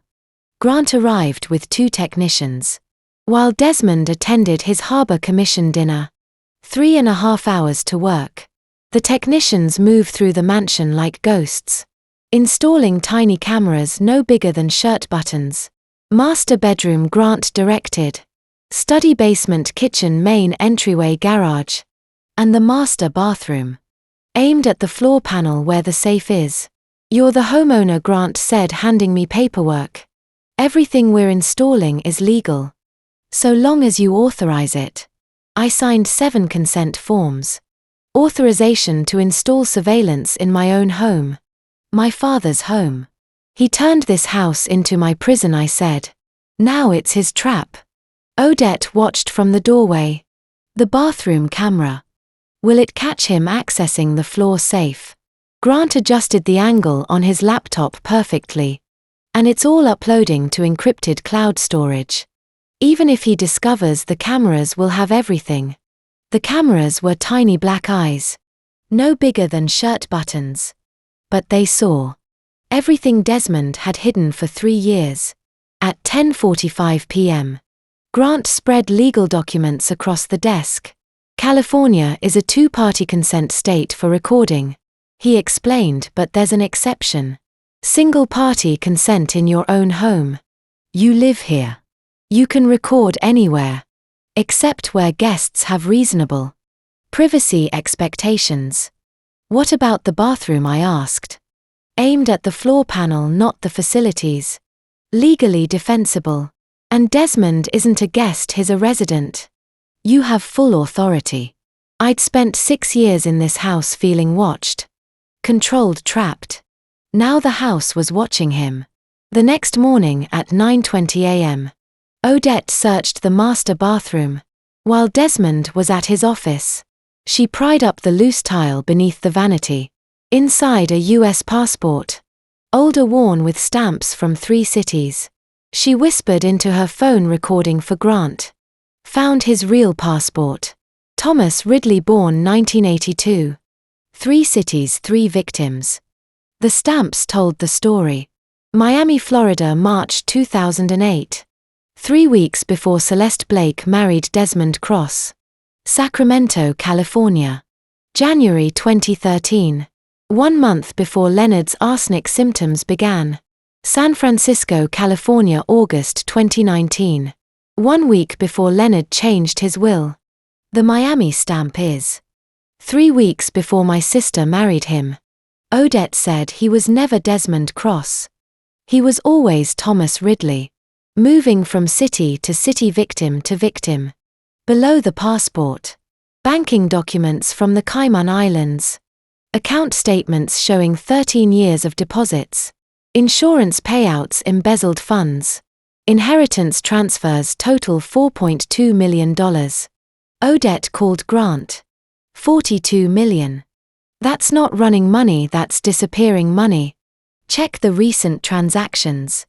Grant arrived with 2 technicians. While Desmond attended his Harbor Commission dinner. 3.5 hours to work. The technicians move through the mansion like ghosts. Installing tiny cameras no bigger than shirt buttons. Master bedroom, Grant directed. Study, basement, kitchen, main entryway, garage. And the master bathroom. Aimed at the floor panel where the safe is. You're the homeowner, Grant said, handing me paperwork. Everything we're installing is legal. So long as you authorize it. I signed 7 consent forms. Authorization to install surveillance in my own home. My father's home. He turned this house into my prison, I said. Now it's his trap. Odette watched from the doorway. The bathroom camera. Will it catch him accessing the floor safe? Grant adjusted the angle on his laptop perfectly. And it's all uploading to encrypted cloud storage. Even if he discovers the cameras, will have everything. The cameras were tiny black eyes. No bigger than shirt buttons. But they saw. Everything Desmond had hidden for 3 years. At 10:45 p.m. Grant spread legal documents across the desk. California is a 2-party consent state for recording. He explained, but there's an exception. Single-party consent in your own home. You live here. You can record anywhere. except where guests have reasonable privacy expectations. What about the bathroom, I asked. Aimed at the floor panel, not the facilities. Legally defensible. And Desmond isn't a guest, he's a resident. You have full authority. I'd spent 6 years in this house feeling watched. Controlled, trapped. Now the house was watching him. The next morning at 9:20 a.m., Odette searched the master bathroom. While Desmond was at his office, she pried up the loose tile beneath the vanity. Inside, a U.S. passport. Older, worn with stamps from 3 cities. She whispered into her phone recording for Grant. Found his real passport. Thomas Ridley, born 1982. 3 cities, 3 victims. The stamps told the story. Miami, Florida, March 2008. 3 weeks before Celeste Blake married Desmond Cross. Sacramento, California. January 2013. 1 month before Leonard's arsenic symptoms began. San Francisco, California, August 2019. 1 week before Leonard changed his will. The Miami stamp is 3 weeks before my sister married him. Odette said he was never Desmond Cross. He was always Thomas Ridley, moving from city to city, victim to victim. Below the passport, banking documents from the Cayman Islands, account statements showing 13 years of deposits, insurance payouts, embezzled funds, inheritance transfers total $4.2 million. Odette called Grant. $42 million. That's not running money, that's disappearing money. Check the recent transactions.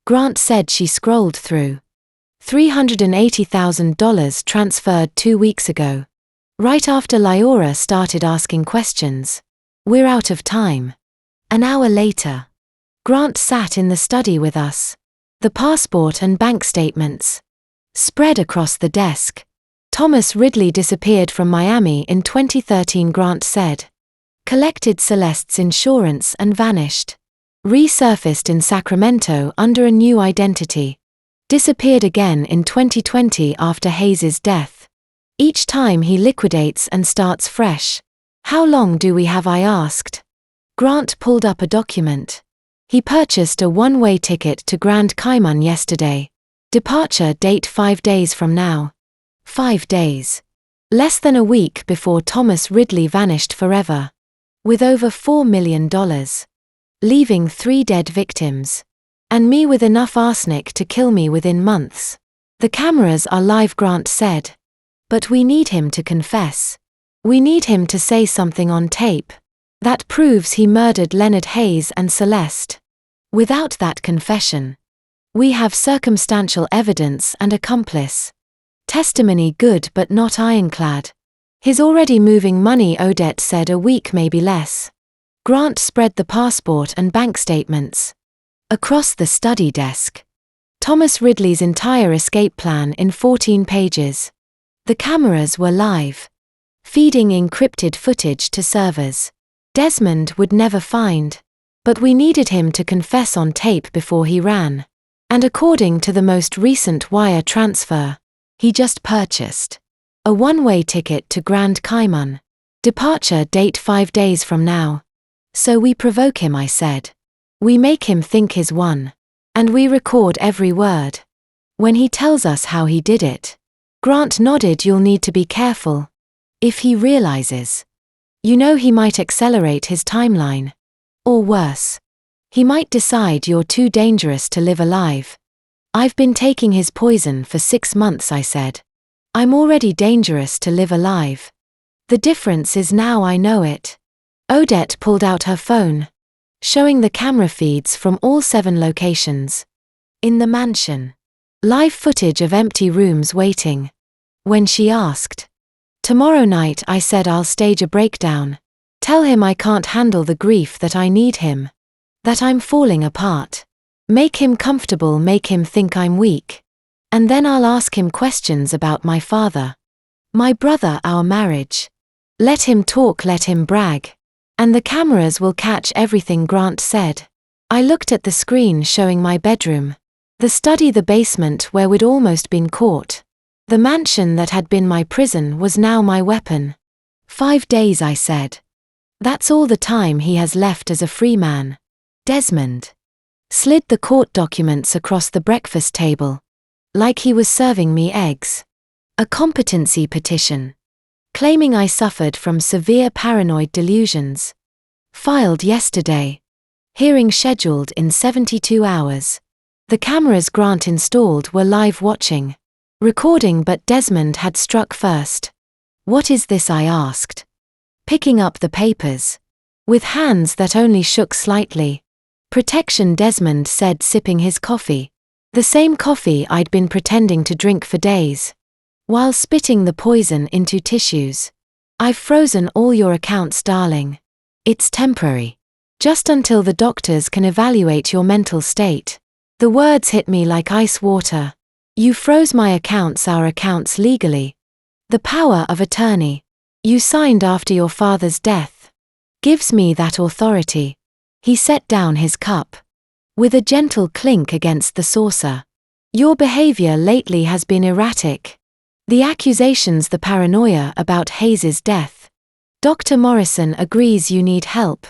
Grant said she scrolled through. $380,000 transferred 2 weeks ago. Right after Lyora started asking questions. We're out of time. An hour later, Grant sat in the study with us. The passport and bank statements spread across the desk. Thomas Ridley disappeared from Miami in 2013, Grant said. Collected Celeste's insurance and vanished. Resurfaced in Sacramento under a new identity. Disappeared again in 2020 after Hayes' death. Each time he liquidates and starts fresh. How long do we have, I asked. Grant pulled up a document. He purchased a one-way ticket to Grand Cayman yesterday. Departure date 5 days from now. 5 days. Less than a week before Thomas Ridley vanished forever. With over $4 million. Leaving 3 dead victims. And me with enough arsenic to kill me within months. The cameras are live, Grant said. But we need him to confess. We need him to say something on tape. That proves he murdered Leonard Hayes and Celeste. Without that confession, we have circumstantial evidence and accomplice. Testimony good but not ironclad. He's already moving money, Odette said, a week, maybe less. Grant spread the passport and bank statements across the study desk. Thomas Ridley's entire escape plan in 14 pages. The cameras were live, feeding encrypted footage to servers Desmond would never find. But we needed him to confess on tape before he ran. And according to the most recent wire transfer, he just purchased a one-way ticket to Grand Cayman. Departure date 5 days from now. So we provoke him, I said. We make him think he's won. And we record every word. When he tells us how he did it. Grant nodded. You'll need to be careful. If he realizes. You know, he might accelerate his timeline. Or worse. He might decide you're too dangerous to live alive. I've been taking his poison for 6 months, I said. I'm already dangerous to live alive. The difference is now I know it. Odette pulled out her phone, showing the camera feeds from all 7 locations. In the mansion. Live footage of empty rooms waiting. When she asked. Tomorrow night, I said, I'll stage a breakdown. Tell him I can't handle the grief, that I need him. That I'm falling apart. Make him comfortable, make him think I'm weak. And then I'll ask him questions about my father. My brother, our marriage. Let him talk, let him brag. And the cameras will catch everything, Grant said. I looked at the screen showing my bedroom. The study, the basement where we'd almost been caught. The mansion that had been my prison was now my weapon. 5 days, I said. That's all the time he has left as a free man. Desmond slid the court documents across the breakfast table, like he was serving me eggs. A competency petition, claiming I suffered from severe paranoid delusions. Filed yesterday. Hearing scheduled in 72 hours. The cameras Grant installed were live watching, recording, but Desmond had struck first. What is this? I asked, picking up the papers, with hands that only shook slightly. Protection, Desmond said, sipping his coffee. The same coffee I'd been pretending to drink for days, while spitting the poison into tissues. I've frozen all your accounts, darling. It's temporary. Just until the doctors can evaluate your mental state. The words hit me like ice water. You froze my accounts, our accounts, legally. The power of attorney you signed after your father's death gives me that authority. He set down his cup with a gentle clink against the saucer. Your behavior lately has been erratic. The accusations, the paranoia about Hayes's death. Dr. Morrison agrees you need help.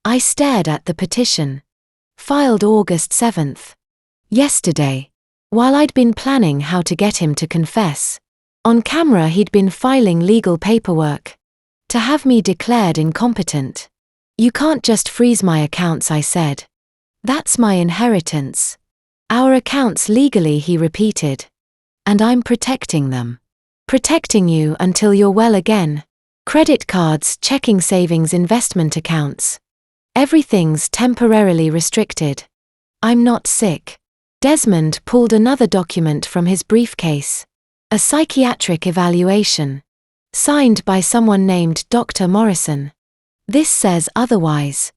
I stared at the petition. Filed August 7th. Yesterday. While I'd been planning how to get him to confess. On camera he'd been filing legal paperwork to have me declared incompetent. You can't just freeze my accounts, I said. That's my inheritance. Our accounts legally, he repeated. And I'm protecting them. Protecting you until you're well again. Credit cards, checking, savings, investment accounts. Everything's temporarily restricted. I'm not sick. Desmond pulled another document from his briefcase. A psychiatric evaluation. Signed by someone named Dr. Morrison. This says otherwise.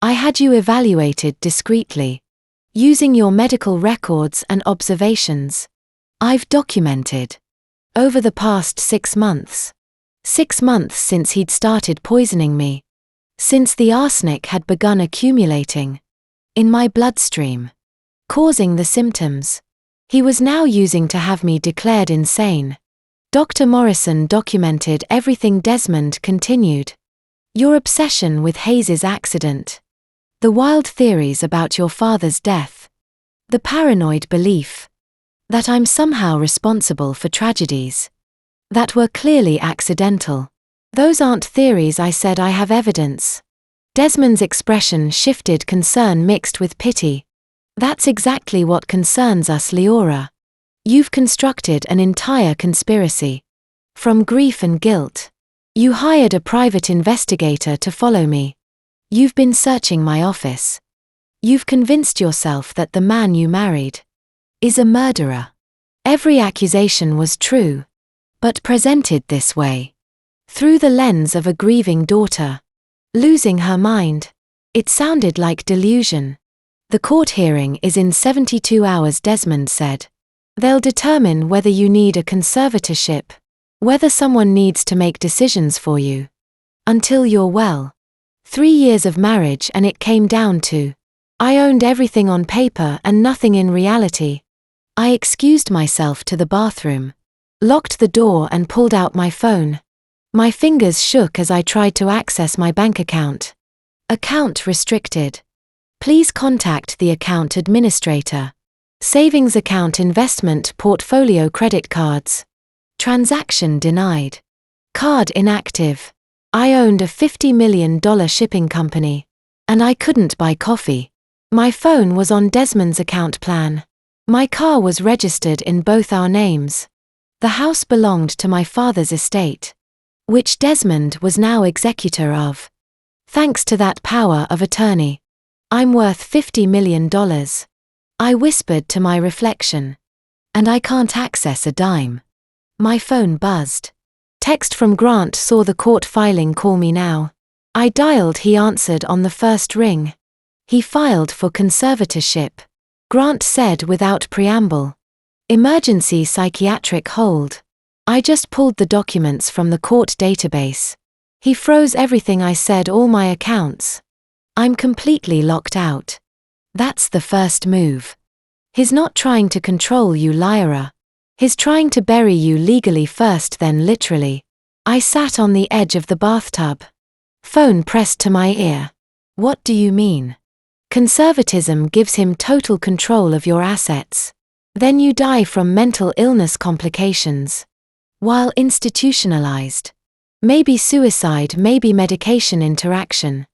I had you evaluated discreetly, using your medical records and observations. I've documented. Over the past 6 months. 6 months since he'd started poisoning me. Since the arsenic had begun accumulating in my bloodstream, causing the symptoms he was now using to have me declared insane. Dr. Morrison documented everything. Desmond continued. Your obsession with Hayes's accident. The wild theories about your father's death. The paranoid belief that I'm somehow responsible for tragedies that were clearly accidental. Those aren't theories, I said. I have evidence. Desmond's expression shifted, concern mixed with pity. That's exactly what concerns us, Leora. You've constructed an entire conspiracy. From grief and guilt. You hired a private investigator to follow me. You've been searching my office. You've convinced yourself that the man you married is a murderer. Every accusation was true, but presented this way. Through the lens of a grieving daughter. Losing her mind. It sounded like delusion. The court hearing is in 72 hours, Desmond said. They'll determine whether you need a conservatorship, whether someone needs to make decisions for you. Until you're well. 3 years of marriage, and it came down to I owned everything on paper and nothing in reality. I excused myself to the bathroom, locked the door and pulled out my phone. My fingers shook as I tried to access my bank account. Account restricted. Please contact the account administrator. Savings account, investment portfolio, credit cards. Transaction denied. Card inactive. I owned a $50 million shipping company. And I couldn't buy coffee. My phone was on Desmond's account plan. My car was registered in both our names. The house belonged to my father's estate, which Desmond was now executor of. Thanks to that power of attorney, I'm worth $50 million. I whispered to my reflection. And I can't access a dime. My phone buzzed. Text from Grant, saw the court filing, call me now. I dialed, he answered on the first ring. He filed for conservatorship. Grant said without preamble. Emergency psychiatric hold. I just pulled the documents from the court database. He froze everything I said, all my accounts. I'm completely locked out. That's the first move. He's not trying to control you, Lyra. His trying to bury you legally first, then literally. I sat on the edge of the bathtub. Phone pressed to my ear. What do you mean? Conservatism gives him total control of your assets. Then you die from mental illness complications. While institutionalized. Maybe suicide, maybe medication interaction.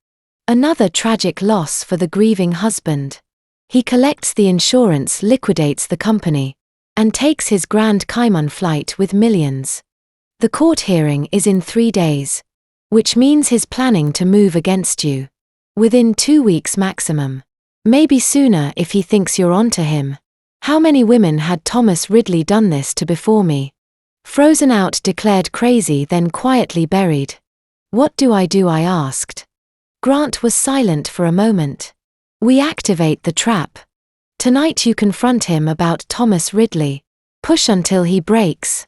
Another tragic loss for the grieving husband. He collects the insurance, liquidates the company, and takes his Grand Cayman flight with millions. The court hearing is in 3 days, which means he's planning to move against you. Within 2 weeks maximum. Maybe sooner if he thinks you're onto him. How many women had Thomas Ridley done this to before me? Frozen out, declared crazy, then quietly buried. What do? I asked. Grant was silent for a moment. We activate the trap. Tonight you confront him about Thomas Ridley. Push until he breaks.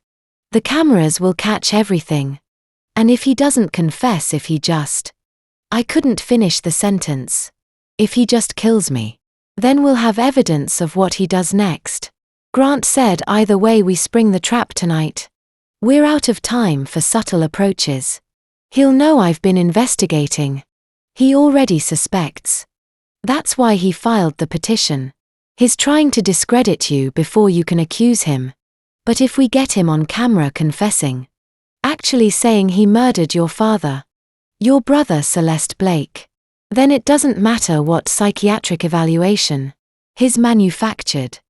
The cameras will catch everything. And if he doesn't confess, if he just... I couldn't finish the sentence. If he just kills me. Then we'll have evidence of what he does next. Grant said, either way we spring the trap tonight. We're out of time for subtle approaches. He'll know I've been investigating. He already suspects. That's why he filed the petition. He's trying to discredit you before you can accuse him. But if we get him on camera confessing, actually saying he murdered your father, your brother Celeste Blake, then it doesn't matter what psychiatric evaluation. His manufactured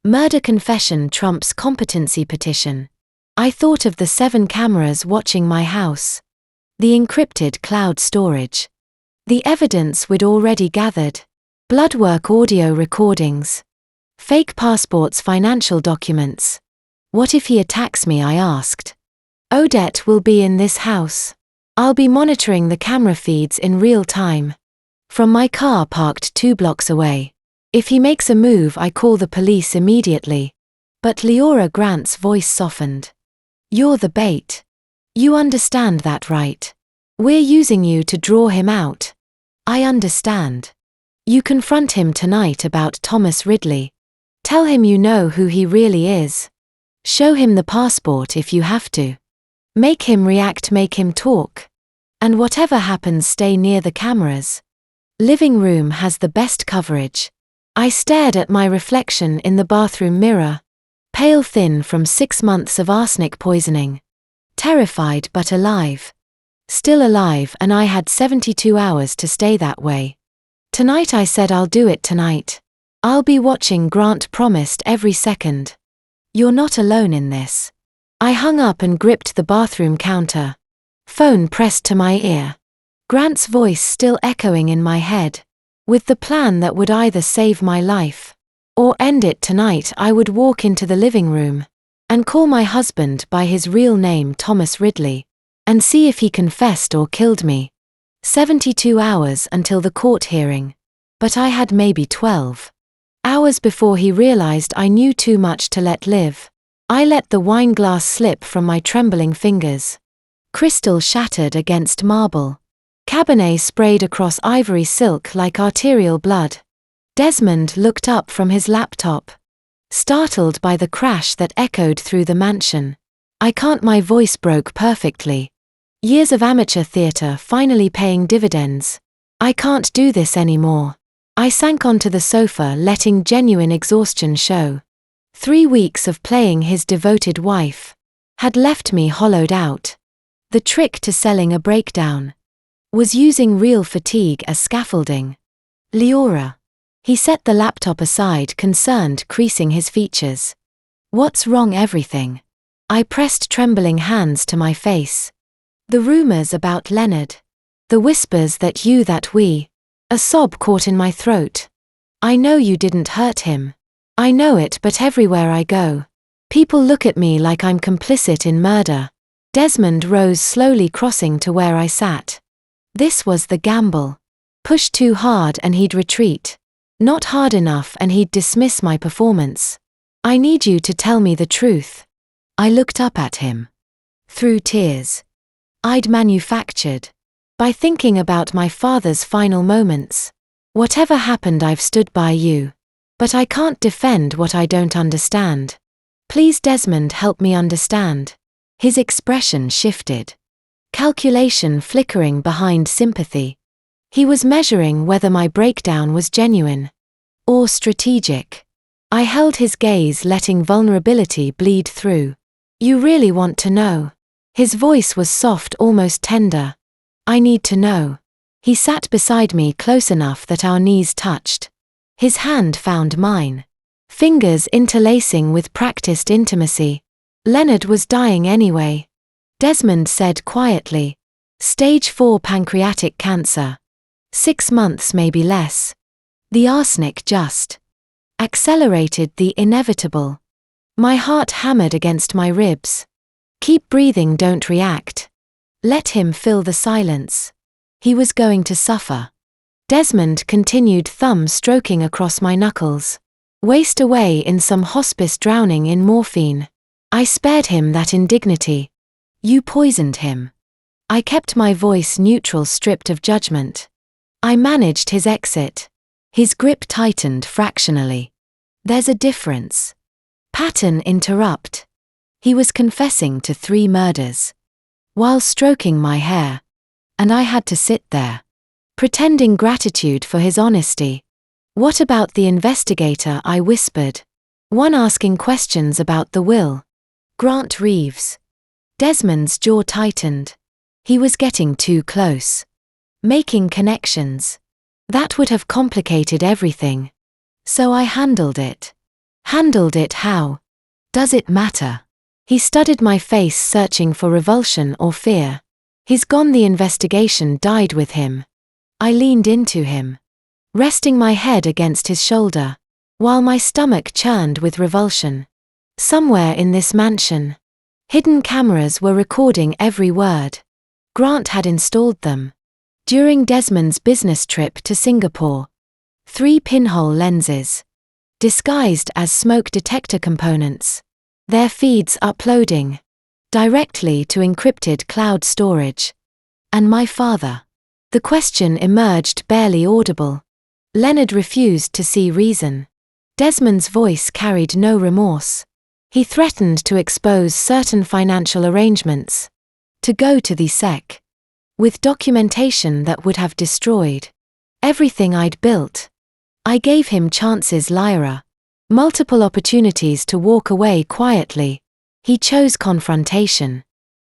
murder confession trumps competency petition. I thought of the 7 cameras watching my house. The encrypted cloud storage. The evidence we'd already gathered. Bloodwork, audio recordings. Fake passports, financial documents. What if he attacks me? I asked. Odette will be in this house. I'll be monitoring the camera feeds in real time. From my car parked 2 blocks away. If he makes a move, I call the police immediately. But Leora Grant's voice softened. You're the bait. You understand that, right? We're using you to draw him out. I understand. You confront him tonight about Thomas Ridley. Tell him you know who he really is. Show him the passport if you have to. Make him react, make him talk. And whatever happens, stay near the cameras. Living room has the best coverage. I stared at my reflection in the bathroom mirror. Pale thin from 6 months of arsenic poisoning. Terrified but alive. Still alive, and I had 72 hours to stay that way. Tonight, I said, I'll do it tonight. I'll be watching, Grant promised, every second. You're not alone in this. I hung up and gripped the bathroom counter. Phone pressed to my ear. Grant's voice still echoing in my head. With the plan that would either save my life or end it tonight, I would walk into the living room and call my husband by his real name, Thomas Ridley, and see if he confessed or killed me. 72 hours until the court hearing. But I had maybe 12 hours before he realized I knew too much to let live. I let the wine glass slip from my trembling fingers. Crystal shattered against marble. Cabernet sprayed across ivory silk like arterial blood. Desmond looked up from his laptop, startled by the crash that echoed through the mansion. I can't, my voice broke perfectly. Years of amateur theater finally paying dividends. I can't do this anymore. I sank onto the sofa, letting genuine exhaustion show. 3 weeks of playing his devoted wife had left me hollowed out. The trick to selling a breakdown was using real fatigue as scaffolding. Leora. He set the laptop aside, concerned, creasing his features. What's wrong? Everything. I pressed trembling hands to my face. The rumors about Leonard. The whispers that you, that we. A sob caught in my throat. I know you didn't hurt him. I know it, but everywhere I go, people look at me like I'm complicit in murder. Desmond rose slowly, crossing to where I sat. This was the gamble. Push too hard and he'd retreat. Not hard enough and he'd dismiss my performance. I need you to tell me the truth. I looked up at him. Through tears. I'd manufactured. By thinking about my father's final moments. Whatever happened, I've stood by you. But I can't defend what I don't understand. Please, Desmond, help me understand. His expression shifted. Calculation flickering behind sympathy. He was measuring whether my breakdown was genuine or strategic. I held his gaze, letting vulnerability bleed through. You really want to know? His voice was soft, almost tender. I need to know. He sat beside me close enough that our knees touched. His hand found mine. Fingers interlacing with practiced intimacy. Leonard was dying anyway. Desmond said quietly. Stage 4 pancreatic cancer. 6 months, maybe less. The arsenic just accelerated the inevitable. My heart hammered against my ribs. Keep breathing, don't react. Let him fill the silence. He was going to suffer. Desmond continued, thumb stroking across my knuckles. Waste away in some hospice, drowning in morphine. I spared him that indignity. You poisoned him. I kept my voice neutral, stripped of judgment. I managed his exit. His grip tightened fractionally. There's a difference. Pattern interrupt. He was confessing to 3 murders. While stroking my hair. And I had to sit there, pretending gratitude for his honesty. What about the investigator? I whispered. One asking questions about the will. Grant Reeves. Desmond's jaw tightened. He was getting too close. Making connections. That would have complicated everything. So I handled it. Handled it how? Does it matter? He studied my face, searching for revulsion or fear. He's gone, the investigation died with him. I leaned into him, resting my head against his shoulder, while my stomach churned with revulsion. Somewhere in this mansion, hidden cameras were recording every word. Grant had installed them. During Desmond's business trip to Singapore. 3 pinhole lenses. Disguised as smoke detector components. Their feeds uploading directly to encrypted cloud storage. And my father? The question emerged, barely audible. Leonard refused to see reason. Desmond's voice carried no remorse. He threatened to expose certain financial arrangements. To go to the SEC. With documentation that would have destroyed everything I'd built. I gave him chances, Lyra. Multiple opportunities to walk away quietly. He chose confrontation.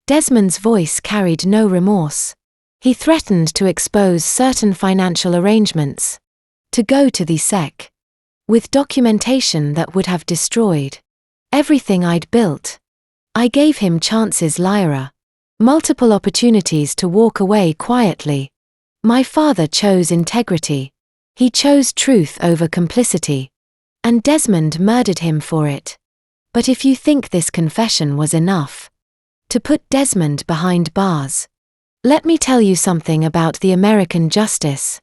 Desmond's voice carried no remorse. He threatened to expose certain financial arrangements. To go to the SEC. With documentation that would have destroyed everything I'd built. I gave him chances, Lyra. Multiple opportunities to walk away quietly. My father chose integrity. He chose truth over complicity. And Desmond murdered him for it. But if you think this confession was enough to put Desmond behind bars, let me tell you something about the American justice.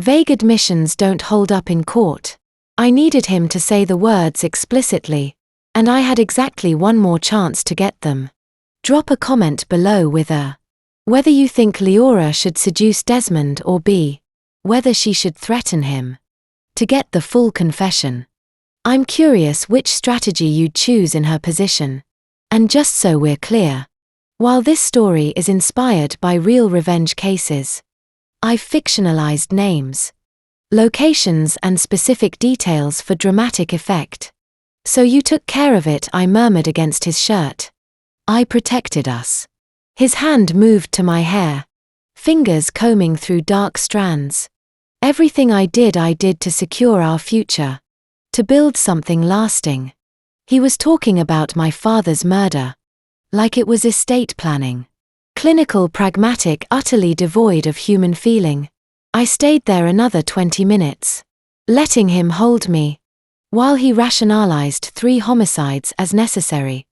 Vague admissions don't hold up in court. I needed him to say the words explicitly, and I had exactly one more chance to get them. Drop a comment below with a whether you think Leora should seduce Desmond, or b whether she should threaten him to get the full confession. I'm curious which strategy you'd choose in her position. And just so we're clear, while this story is inspired by real revenge cases, I've fictionalized names, locations and specific details for dramatic effect. So you took care of it, I murmured against his shirt. I protected us. His hand moved to my hair, fingers combing through dark strands. Everything I did to secure our future. To build something lasting. He was talking about my father's murder. Like it was estate planning. Clinical, pragmatic, utterly devoid of human feeling. I stayed there another 20 minutes. Letting him hold me. While he rationalized 3 homicides as necessary.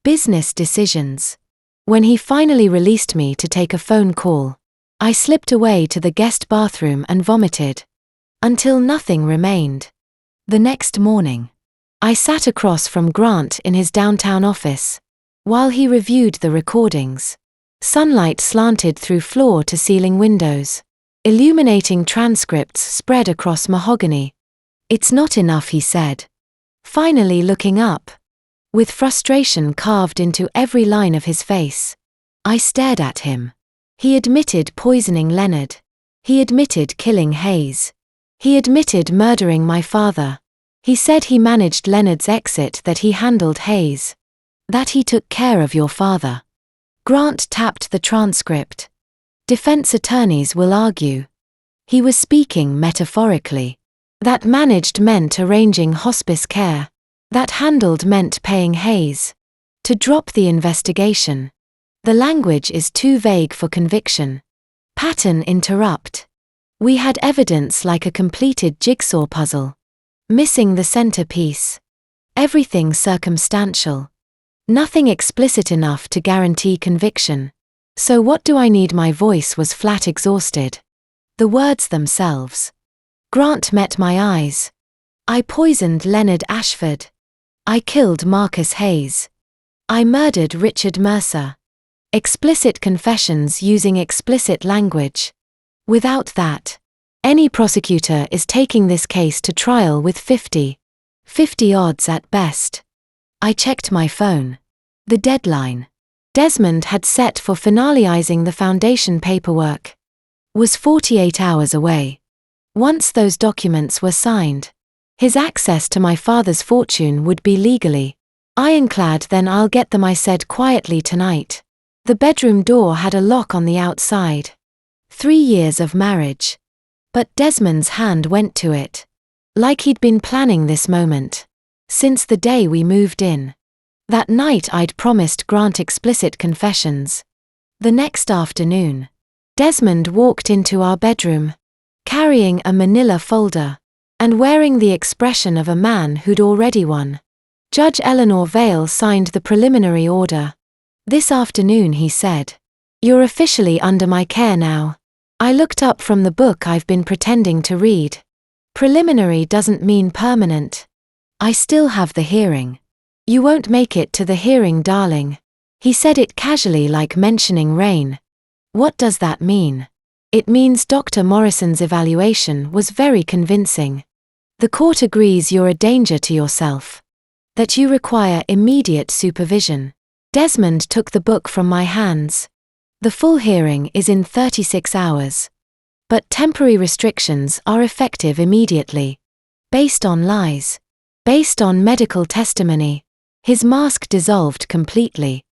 Business decisions. When he finally released me to take a phone call, I slipped away to the guest bathroom and vomited. Until nothing remained. The next morning, I sat across from Grant in his downtown office, while he reviewed the recordings. Sunlight slanted through floor-to-ceiling windows, illuminating transcripts spread across mahogany. It's not enough, he said. Finally looking up. with frustration carved into every line of his face. I stared at him. He admitted poisoning Leonard. He admitted killing Hayes. He admitted murdering my father. He said he managed Leonard's exit, that he handled Hayes. That he took care of your father. Grant tapped the transcript. Defense attorneys will argue. He was speaking metaphorically. That managed meant arranging hospice care. That handled meant paying Hayes to drop the investigation. The language is too vague for conviction. Pattern interrupt. We had evidence like a completed jigsaw puzzle. Missing the centerpiece. Everything circumstantial. Nothing explicit enough to guarantee conviction. So what do I need? My voice was flat, exhausted. The words themselves. Grant met my eyes. I poisoned Leonard Ashford. I killed Marcus Hayes. I murdered Richard Mercer. Explicit confessions using explicit language. Without that, any prosecutor is taking this case to trial with 50 odds at best. I checked my phone. The deadline Desmond had set for finalizing the foundation paperwork was 48 hours away. Once those documents were signed, his access to my father's fortune would be legally ironclad. Then I'll get them, I said quietly, tonight. The bedroom door had a lock on the outside. 3 years of marriage. But Desmond's hand went to it. Like he'd been planning this moment since the day we moved in. That night I'd promised Grant explicit confessions. The next afternoon, Desmond walked into our bedroom, carrying a manila folder, and wearing the expression of a man who'd already won. Judge Eleanor Vale signed the preliminary order. This afternoon, he said. You're officially under my care now. I looked up from the book I've been pretending to read. Preliminary doesn't mean permanent. I still have the hearing. You won't make it to the hearing, darling. He said it casually, like mentioning rain. What does that mean? It means Dr. Morrison's evaluation was very convincing. The court agrees you're a danger to yourself. That you require immediate supervision. Desmond took the book from my hands. The full hearing is in 36 hours. But temporary restrictions are effective immediately. Based on lies. Based on medical testimony. His mask dissolved completely.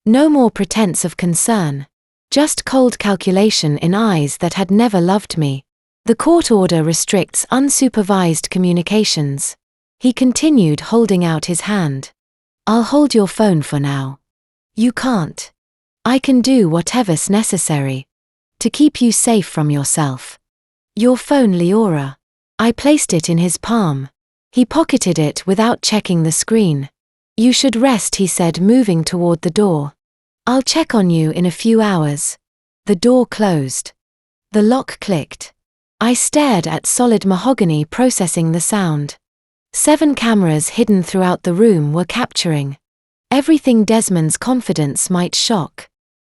No more pretense of concern. Just cold calculation in eyes that had never loved me. The court order restricts unsupervised communications. He continued, holding out his hand. I'll hold your phone for now. You can't. I can do whatever's necessary to keep you safe from yourself. Your phone, Leora. I placed it in his palm. He pocketed it without checking the screen. You should rest, he said, moving toward the door. I'll check on you in a few hours. The door closed. The lock clicked. I stared at solid mahogany, processing the sound. 7 cameras hidden throughout the room were capturing everything Desmond's confidence might shock.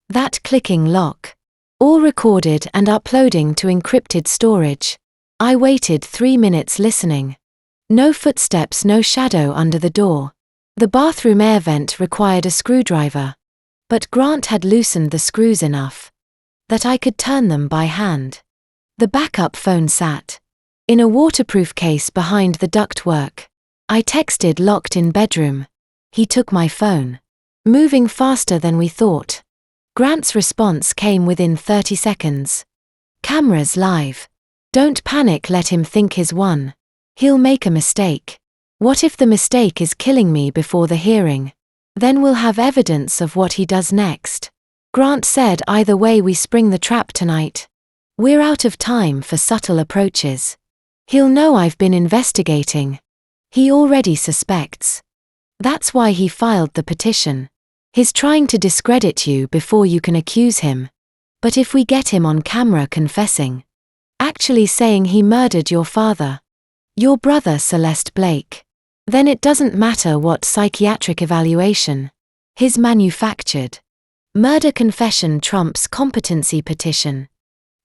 That clicking lock. All recorded and uploading to encrypted storage. I waited 3 minutes listening. No footsteps, no shadow under the door. The bathroom air vent required a screwdriver. But Grant had loosened the screws enough that I could turn them by hand. The backup phone sat in a waterproof case behind the ductwork. I texted, locked in bedroom. He took my phone. Moving faster than we thought. Grant's response came within 30 seconds. Cameras live. Don't panic, let him think he's won. He'll make a mistake. What if the mistake is killing me before the hearing? Then we'll have evidence of what he does next. Grant said, either way we spring the trap tonight. We're out of time for subtle approaches. He'll know I've been investigating. He already suspects. That's why he filed the petition. He's trying to discredit you before you can accuse him. But if we get him on camera confessing, actually saying he murdered your father, your brother Celeste Blake, then it doesn't matter what psychiatric evaluation his manufactured. Murder confession trumps competency petition.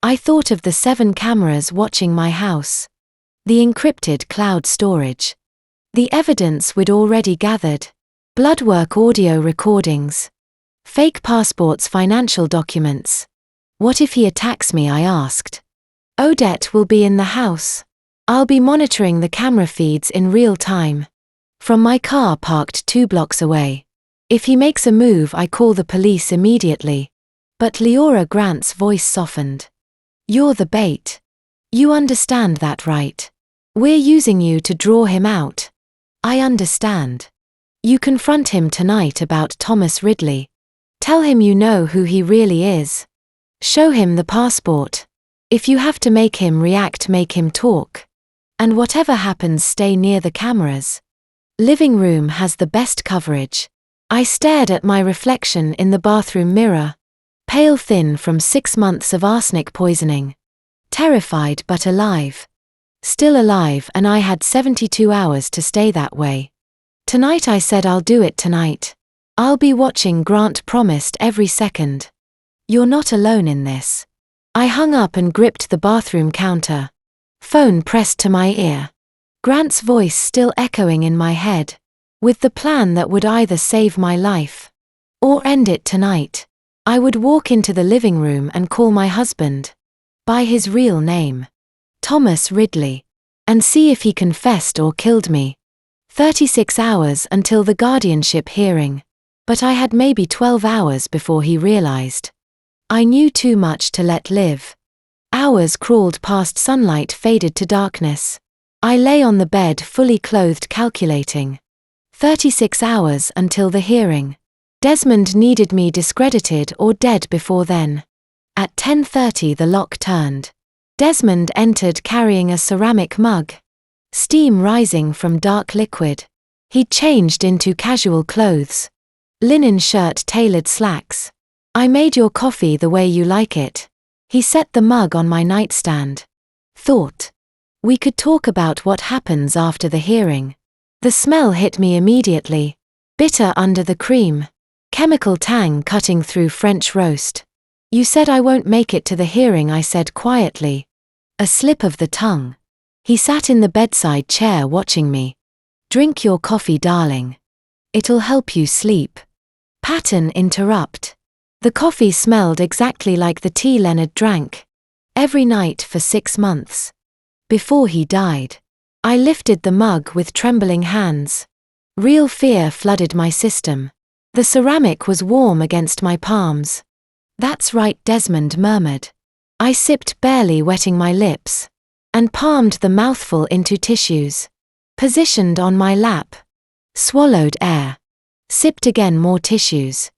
I thought of the 7 cameras watching my house. The encrypted cloud storage. The evidence we'd already gathered. Bloodwork audio recordings. Fake passports, financial documents. What if he attacks me? I asked. Odette will be in the house. I'll be monitoring the camera feeds in real time. From my car parked 2 blocks away. If he makes a move, I call the police immediately. But Leora Grant's voice softened. You're the bait. You understand that, right? We're using you to draw him out. I understand. You confront him tonight about Thomas Ridley. Tell him you know who he really is. Show him the passport. If you have to make him react, make him talk. And whatever happens, stay near the cameras. Living room has the best coverage. I stared at my reflection in the bathroom mirror. Pale thin from 6 months of arsenic poisoning. Terrified but alive. Still alive, and I had 72 hours to stay that way. Tonight, I said, I'll do it tonight. I'll be watching, Grant promised, every second. You're not alone in this. I hung up and gripped the bathroom counter. Phone pressed to my ear. Grant's voice still echoing in my head. With the plan that would either save my life or end it tonight. I would walk into the living room and call my husband by his real name, Thomas Ridley, and see if he confessed or killed me. 36 hours until the guardianship hearing. But I had maybe 12 hours before he realized. I knew too much to let live. Hours crawled past, sunlight faded to darkness. I lay on the bed, fully clothed, calculating. 36 hours until the hearing. Desmond needed me discredited or dead before then. At 10:30 the lock turned. Desmond entered carrying a ceramic mug. Steam rising from dark liquid. He'd changed into casual clothes. Linen shirt, tailored slacks. I made your coffee the way you like it. He set the mug on my nightstand. Thought. We could talk about what happens after the hearing. The smell hit me immediately. Bitter under the cream. Chemical tang cutting through French roast. You said I won't make it to the hearing, I said quietly. A slip of the tongue. He sat in the bedside chair watching me. Drink your coffee, darling. It'll help you sleep. Pattern interrupt. The coffee smelled exactly like the tea Leonard drank. Every night for 6 months. Before he died. I lifted the mug with trembling hands. Real fear flooded my system. The ceramic was warm against my palms. That's right, Desmond murmured. I sipped, barely wetting my lips. And palmed the mouthful into tissues. Positioned on my lap. Swallowed air. Sipped again, more tissues.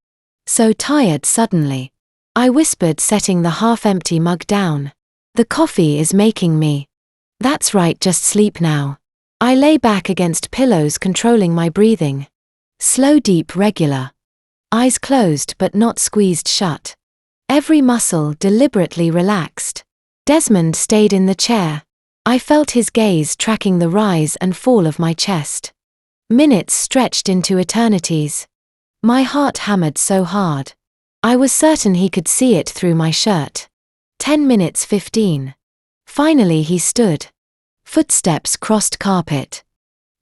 So tired suddenly. I whispered, setting the half-empty mug down. The coffee is making me. That's right, just sleep now. I lay back against pillows, controlling my breathing. Slow, deep, regular. Eyes closed but not squeezed shut. Every muscle deliberately relaxed. Desmond stayed in the chair. I felt his gaze tracking the rise and fall of my chest. Minutes stretched into eternities. My heart hammered so hard. I was certain he could see it through my shirt. 10 minutes, 15. Finally he stood. Footsteps crossed carpet.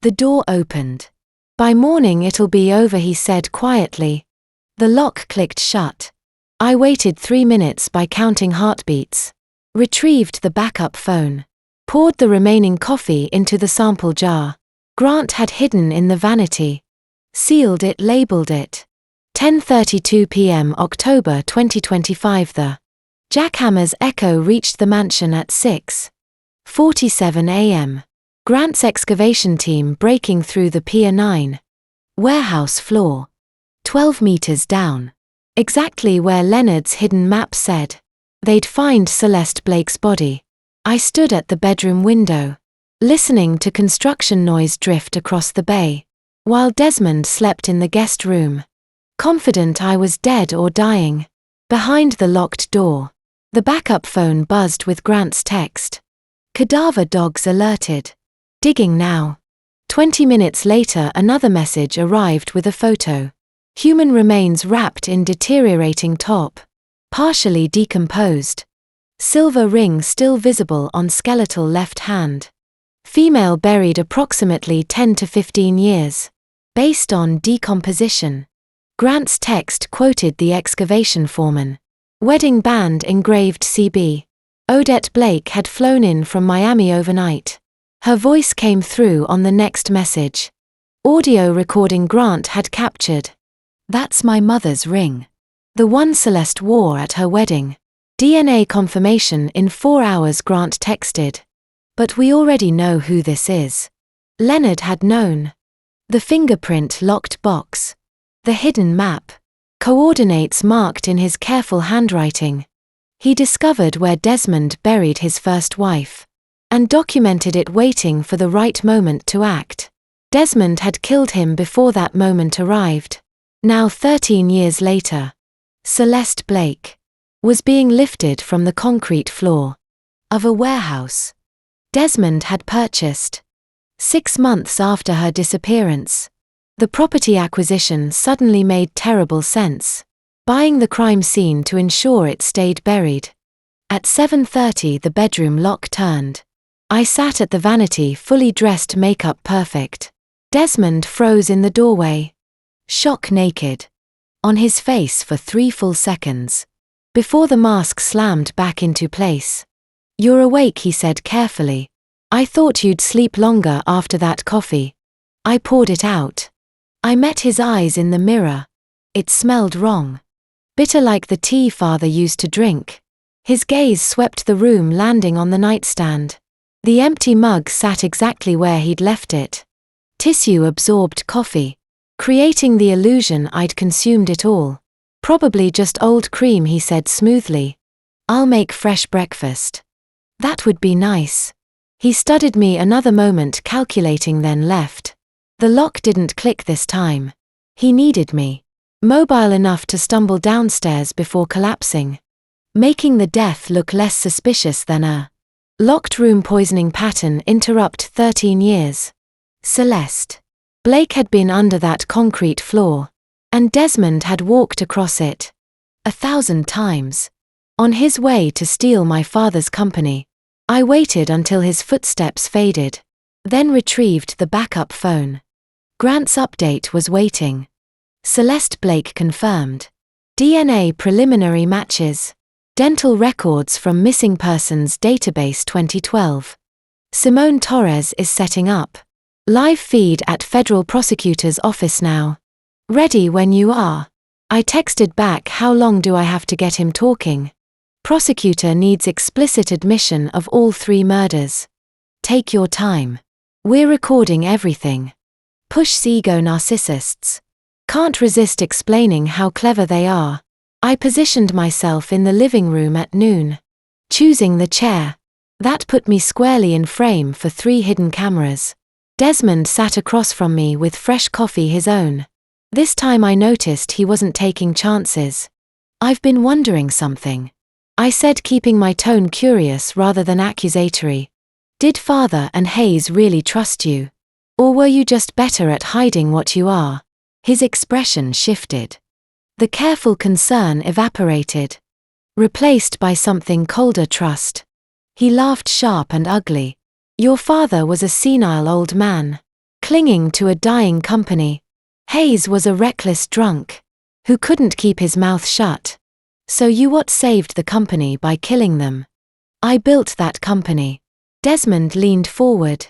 The door opened. By morning it'll be over, he said quietly. The lock clicked shut. I waited 3 minutes by counting heartbeats. Retrieved the backup phone. Poured the remaining coffee into the sample jar. Grant had hidden in the vanity. Sealed it, labeled it. 10:32 p.m. October 2025. The jackhammer's echo reached the mansion at 6:47 a.m. Grant's excavation team breaking through the Pier 9 warehouse floor. 12 meters down. Exactly where Leonard's hidden map said. They'd find Celeste Blake's body. I stood at the bedroom window, listening to construction noise drift across the bay, while Desmond slept in the guest room. Confident I was dead or dying. Behind the locked door, the backup phone buzzed with Grant's text. Cadaver dogs alerted. Digging now. 20 minutes later another message arrived with a photo. Human remains wrapped in deteriorating top. Partially decomposed. Silver ring still visible on skeletal left hand. Female buried approximately 10 to 15 years. Based on decomposition. Grant's text quoted the excavation foreman. Wedding band engraved CB. Odette Blake had flown in from Miami overnight. Her voice came through on the next message. Audio recording Grant had captured. That's my mother's ring. The one Celeste wore at her wedding. DNA confirmation in 4 hours, Grant texted. But we already know who this is. Leonard had known. The fingerprint locked box. The hidden map. Coordinates marked in his careful handwriting. He discovered where Desmond buried his first wife. And documented it, waiting for the right moment to act. Desmond had killed him before that moment arrived. Now 13 years later. Celeste Blake was being lifted from the concrete floor of a warehouse Desmond had purchased. 6 months after her disappearance. The property acquisition suddenly made terrible sense. Buying the crime scene to ensure it stayed buried. At 7:30 the bedroom lock turned. I sat at the vanity, fully dressed, makeup perfect. Desmond froze in the doorway. Shock naked. On his face for 3 full seconds. Before the mask slammed back into place. You're awake, he said carefully. I thought you'd sleep longer after that coffee. I poured it out. I met his eyes in the mirror. It smelled wrong. Bitter, like the tea father used to drink. His gaze swept the room, landing on the nightstand. The empty mug sat exactly where he'd left it. Tissue-absorbed coffee. Creating the illusion I'd consumed it all. Probably just old cream, he said smoothly. I'll make fresh breakfast. That would be nice. He studied me another moment, calculating, then left. The lock didn't click this time. He needed me. Mobile enough to stumble downstairs before collapsing. Making the death look less suspicious than a locked room poisoning pattern. Interrupt 13 years. Celeste Blake had been under that concrete floor. And Desmond had walked across it 1,000 times. On his way to steal my father's company. I waited until his footsteps faded. Then retrieved the backup phone. Grant's update was waiting. Celeste Blake confirmed. DNA preliminary matches. Dental records from Missing Persons Database 2012. Simone Torres is setting up. Live feed at Federal Prosecutor's Office now. Ready when you are. I texted back, how long do I have to get him talking? Prosecutor needs explicit admission of all 3 murders. Take your time. We're recording everything. Push ego narcissists. Can't resist explaining how clever they are. I positioned myself in the living room at noon. Choosing the chair. That put me squarely in frame for 3 hidden cameras. Desmond sat across from me with fresh coffee, his own. This time I noticed he wasn't taking chances. I've been wondering something. I said, keeping my tone curious rather than accusatory. Did Father and Hayes really trust you? Or were you just better at hiding what you are? His expression shifted. The careful concern evaporated. Replaced by something colder, trust. He laughed, sharp and ugly. Your father was a senile old man. Clinging to a dying company. Hayes was a reckless drunk. Who couldn't keep his mouth shut. So you what saved the company by killing them? I built that company. Desmond leaned forward.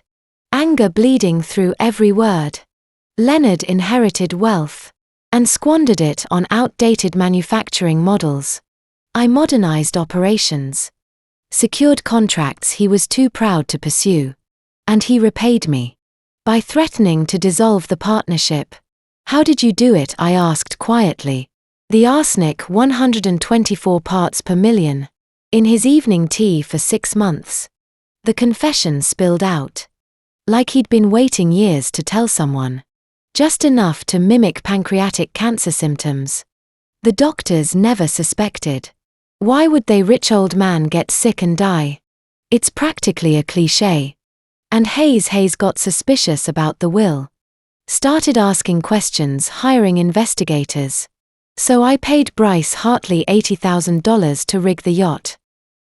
Anger bleeding through every word. Leonard inherited wealth. And squandered it on outdated manufacturing models. I modernized operations. Secured contracts he was too proud to pursue. And he repaid me. By threatening to dissolve the partnership. How did you do it? I asked quietly. The arsenic 124 parts per million. In his evening tea for 6 months. The confession spilled out. Like he'd been waiting years to tell someone. Just enough to mimic pancreatic cancer symptoms. The doctors never suspected. Why would they? Rich old man get sick and die? It's practically a cliché. And Hayes got suspicious about the will. Started asking questions, hiring investigators. So I paid Bryce Hartley $80,000 to rig the yacht.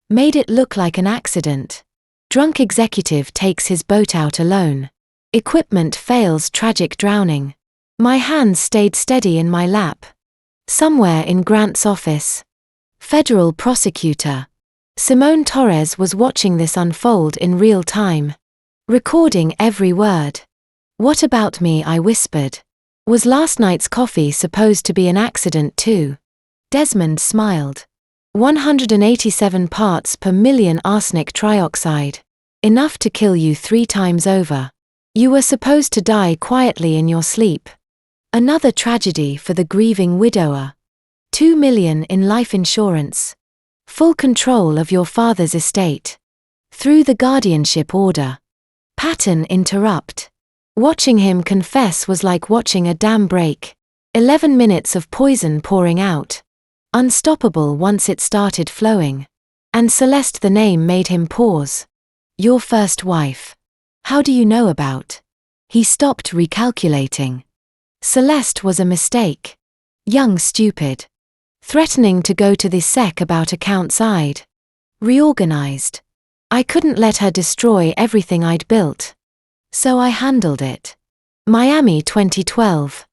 Made it look like an accident. Drunk executive takes his boat out alone. Equipment fails, tragic drowning. My hands stayed steady in my lap. Somewhere in Grant's office. Federal prosecutor. Simone Torres was watching this unfold in real time. Recording every word. "What about me?" I whispered. "Was last night's coffee supposed to be an accident too?" Desmond smiled. 187 parts per million arsenic trioxide. Enough to kill you 3 times over. You were supposed to die quietly in your sleep. Another tragedy for the grieving widower. 2 million in life insurance. Full control of your father's estate. Through the guardianship order. Pattern interrupt. Watching him confess was like watching a dam break. 11 minutes of poison pouring out. Unstoppable once it started flowing. And Celeste, the name made him pause. "Your first wife. How do you know about?" He stopped recalculating. Celeste was a mistake. Young, stupid. Threatening to go to the SEC about accounts I'd reorganized. I couldn't let her destroy everything I'd built. So I handled it. Miami 2012.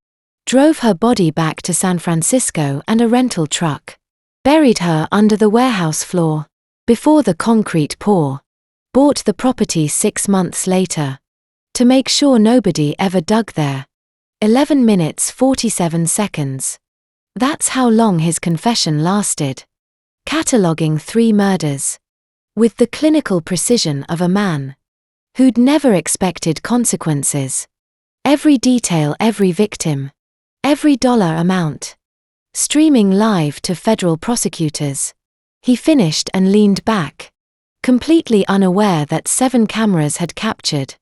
Drove her body back to San Francisco and a rental truck. Buried her under the warehouse floor. Before the concrete pour. Bought the property 6 months later. To make sure nobody ever dug there. 11 minutes 47 seconds. That's how long his confession lasted. Cataloguing 3 murders. With the clinical precision of a man. Who'd never expected consequences. Every detail, every victim. Every dollar amount. Streaming live to federal prosecutors. He finished and leaned back. Completely unaware that 7 cameras had captured.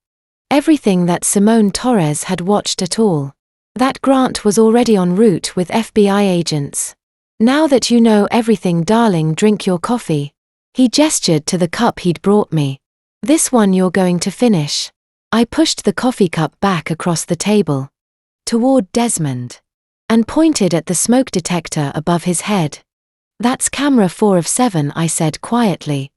Everything that Simone Torres had watched at all. That Grant was already en route with FBI agents. "Now that you know everything, darling, drink your coffee." He gestured to the cup he'd brought me. "This one you're going to finish." I pushed the coffee cup back across the table. Toward Desmond. And pointed at the smoke detector above his head. "That's camera 4 of 7, I said quietly.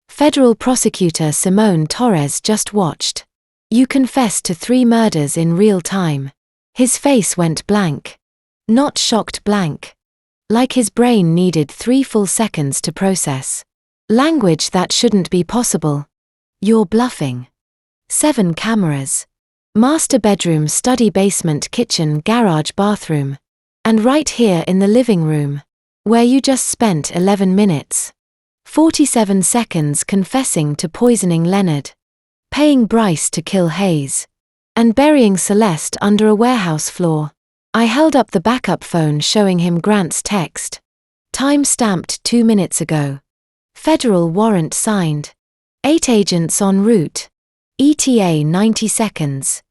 Federal prosecutor Simone Torres just watched. "You confessed to 3 murders in real time." His face went blank. Not shocked, blank. Like his brain needed 3 full seconds to process. Language that shouldn't be possible. "You're bluffing." 7 cameras. Master bedroom, study, basement, kitchen, garage, bathroom. And right here in the living room. Where you just spent 11 minutes. 47 seconds confessing to poisoning Leonard. Paying Bryce to kill Hayes. And burying Celeste under a warehouse floor. I held up the backup phone showing him Grant's text. Time stamped 2 minutes ago. Federal warrant signed. 8 agents en route. ETA 90 seconds.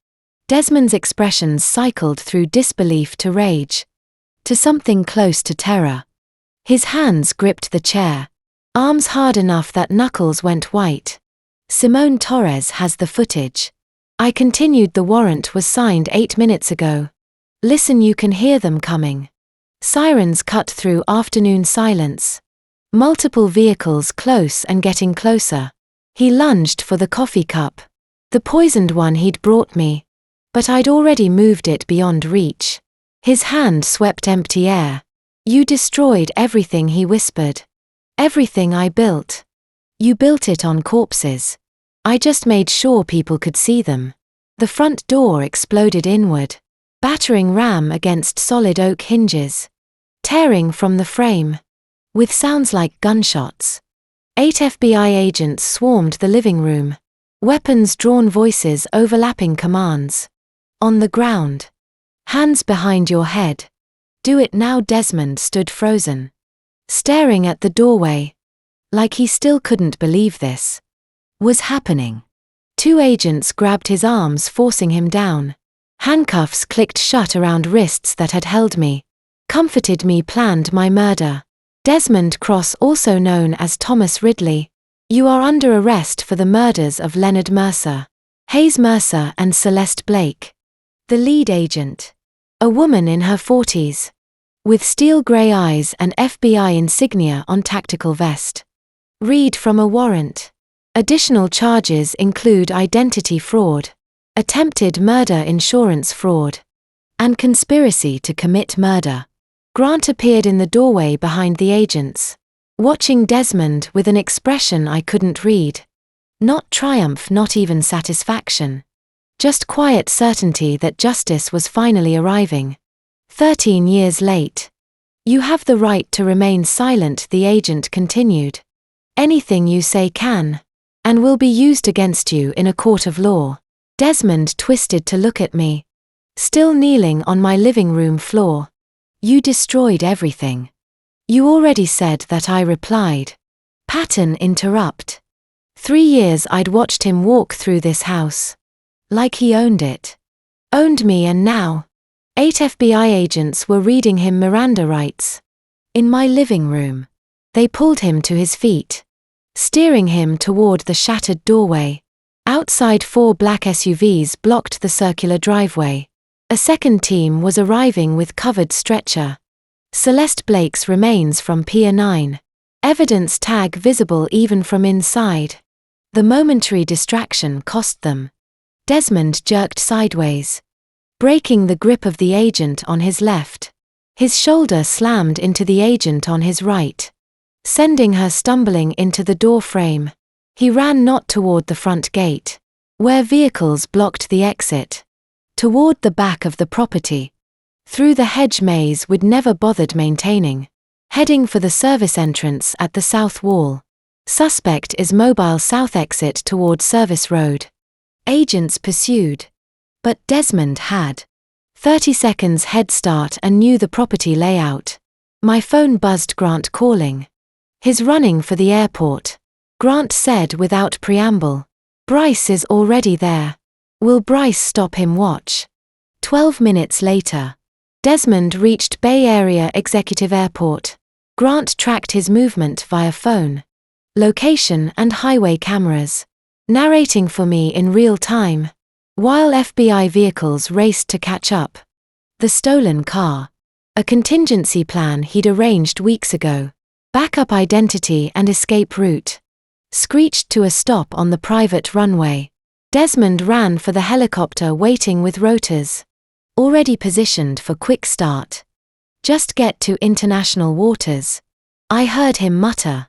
Desmond's expressions cycled through disbelief to rage. To something close to terror. His hands gripped the chair. Arms hard enough that knuckles went white. "Simone Torres has the footage." I continued. "The warrant was signed 8 minutes ago. Listen, you can hear them coming." Sirens cut through afternoon silence. Multiple vehicles close and getting closer. He lunged for the coffee cup. The poisoned one he'd brought me. But I'd already moved it beyond reach. His hand swept empty air. "You destroyed everything," he whispered. "Everything I built. You built it on corpses. I just made sure people could see them." The front door exploded inward. Battering ram against solid oak hinges. Tearing from the frame. With sounds like gunshots. 8 FBI agents swarmed the living room. Weapons drawn, voices overlapping, commands. On the ground. "Hands behind your head. Do it now." Desmond stood frozen. Staring at the doorway. Like he still couldn't believe this was happening. 2 agents grabbed his arms, forcing him down. Handcuffs clicked shut around wrists that had held me. Comforted me, planned my murder. "Desmond Cross, also known as Thomas Ridley. You are under arrest for the murders of Leonard Mercer, Hayes Mercer and Celeste Blake." The lead agent. A woman in her 40s. With steel grey eyes and FBI insignia on tactical vest. Read from a warrant. Additional charges include identity fraud. Attempted murder, insurance fraud. and conspiracy to commit murder. Grant appeared in the doorway behind the agents, watching Desmond with an expression I couldn't read. Not triumph, not even satisfaction. Just quiet certainty that justice was finally arriving. 13 years late. You have the right to remain silent, the agent continued. Anything you say can, and will be used against you in a court of law. Desmond twisted to look at me, still kneeling on my living room floor. You destroyed everything. You already said that, I replied. Pattern interrupt. 3 years I'd watched him walk through this house. Like he owned it. Owned me, and now 8 FBI agents were reading him Miranda rights. In my living room. They pulled him to his feet, steering him toward the shattered doorway. Outside, 4 black SUVs blocked the circular driveway. A second team was arriving with covered stretcher. Celeste Blake's remains from Pier 9. Evidence tag visible even from inside. The momentary distraction cost them. Desmond jerked sideways, breaking the grip of the agent on his left. His shoulder slammed into the agent on his right, sending her stumbling into the door frame. He ran not toward the front gate, where vehicles blocked the exit, toward the back of the property, through the hedge maze we'd never bothered maintaining, heading for the service entrance at the south wall. Suspect is mobile, south exit toward Service Road. Agents pursued. But Desmond had 30 seconds head start and knew the property layout. My phone buzzed. Grant calling. He's running for the airport. Grant said without preamble. Bryce is already there. Will Bryce stop him? Watch. 12 minutes later. Desmond reached Bay Area Executive Airport. Grant tracked his movement via phone, location and highway cameras, narrating for me in real time, while FBI vehicles raced to catch up. The stolen car. A contingency plan he'd arranged weeks ago. Backup identity and escape route. Screeched to a stop on the private runway. Desmond ran for the helicopter waiting with rotors already positioned for quick start. Just get to international waters. I heard him mutter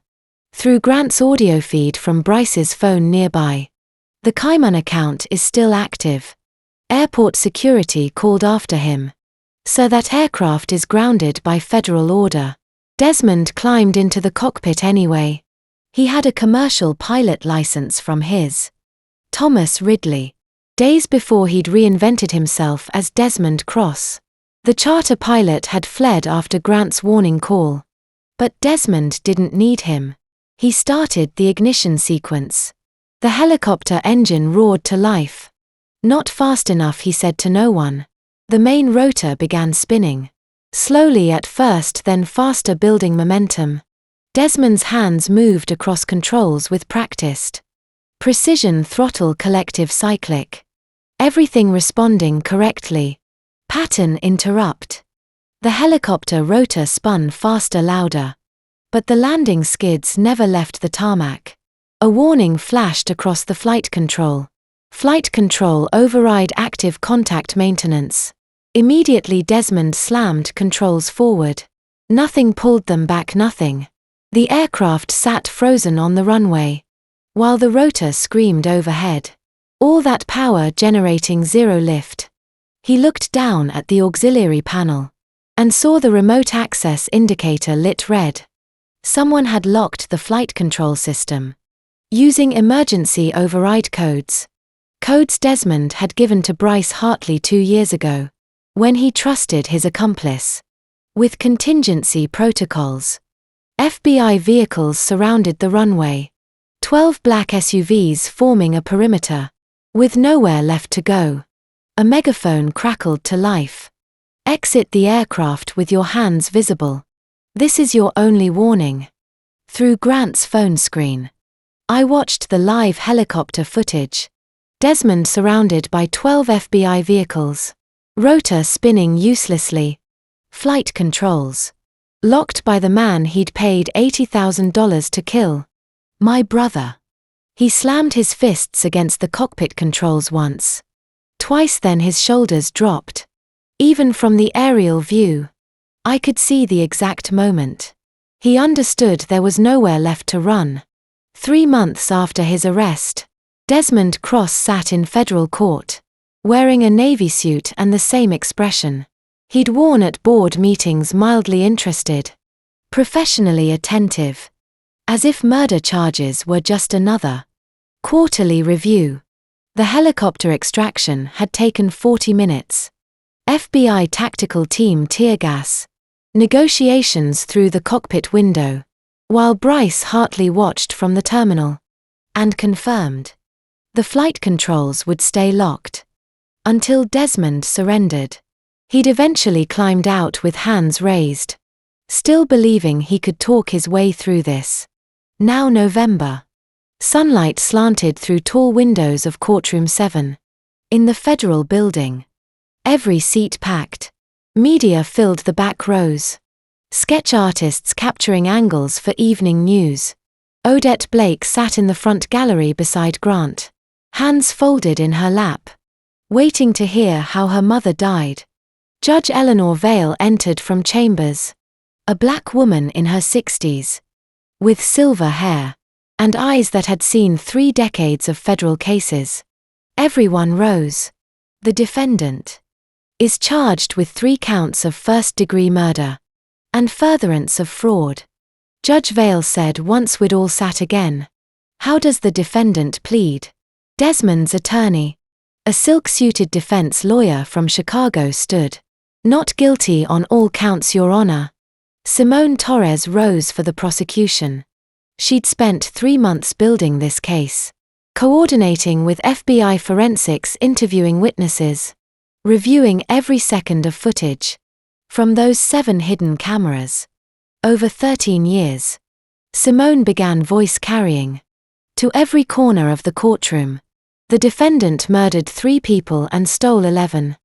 through Grant's audio feed from Bryce's phone nearby. The Cayman account is still active. Airport security called after him. Sir, that aircraft is grounded by federal order. Desmond climbed into the cockpit anyway. He had a commercial pilot license from his Thomas Ridley. Days before he'd reinvented himself as Desmond Cross. The charter pilot had fled after Grant's warning call. But Desmond didn't need him. He started the ignition sequence. The helicopter engine roared to life. Not fast enough, he said to no one. The main rotor began spinning. Slowly at first, then faster, building momentum. Desmond's hands moved across controls with practiced precision, throttle, collective cyclic. Everything responding correctly. Pattern interrupt. The helicopter rotor spun faster, louder. But the landing skids never left the tarmac. A warning flashed across the flight control. Flight control override active contact maintenance. Immediately Desmond slammed controls forward. Nothing pulled them back, nothing. The aircraft sat frozen on the runway, while the rotor screamed overhead. All that power generating zero lift. He looked down at the auxiliary panel and saw the remote access indicator lit red. Someone had locked the flight control system using emergency override codes. Codes Desmond had given to Bryce Hartley 2 years ago, when he trusted his accomplice with contingency protocols. FBI vehicles surrounded the runway. 12 black SUVs forming a perimeter, with nowhere left to go. A megaphone crackled to life. Exit the aircraft with your hands visible. This is your only warning. Through Grant's phone screen, I watched the live helicopter footage. Desmond surrounded by 12 FBI vehicles. Rotor spinning uselessly. Flight controls locked by the man he'd paid $80,000 to kill. My brother. He slammed his fists against the cockpit controls once. Twice, then his shoulders dropped. Even from the aerial view, I could see the exact moment. He understood there was nowhere left to run. 3 months after his arrest, Desmond Cross sat in federal court, wearing a navy suit and the same expression he'd worn at board meetings, mildly interested, professionally attentive, as if murder charges were just another quarterly review. The helicopter extraction had taken 40 minutes. FBI tactical team tear gas, negotiations through the cockpit window, while Bryce Hartley watched from the terminal, and confirmed the flight controls would stay locked until Desmond surrendered. He'd eventually climbed out with hands raised, still believing he could talk his way through this. Now November. Sunlight slanted through tall windows of courtroom 7. In the federal building. Every seat packed. Media filled the back rows. Sketch artists capturing angles for evening news. Odette Blake sat in the front gallery beside Grant, hands folded in her lap, waiting to hear how her mother died. Judge Eleanor Vale entered from chambers. A black woman in her 60s. With silver hair, and eyes that had seen 3 decades of federal cases. Everyone rose. The defendant is charged with 3 counts of first-degree murder and furtherance of fraud. Judge Vale said once we'd all sat again. How does the defendant plead? Desmond's attorney, a silk-suited defense lawyer from Chicago, stood. Not guilty on all counts, Your Honor. Simone Torres rose for the prosecution. She'd spent 3 months building this case, coordinating with FBI forensics, interviewing witnesses, reviewing every second of footage from those 7 hidden cameras. Over 13 years, Simone began voice carrying to every corner of the courtroom. The defendant murdered 3 people and stole $11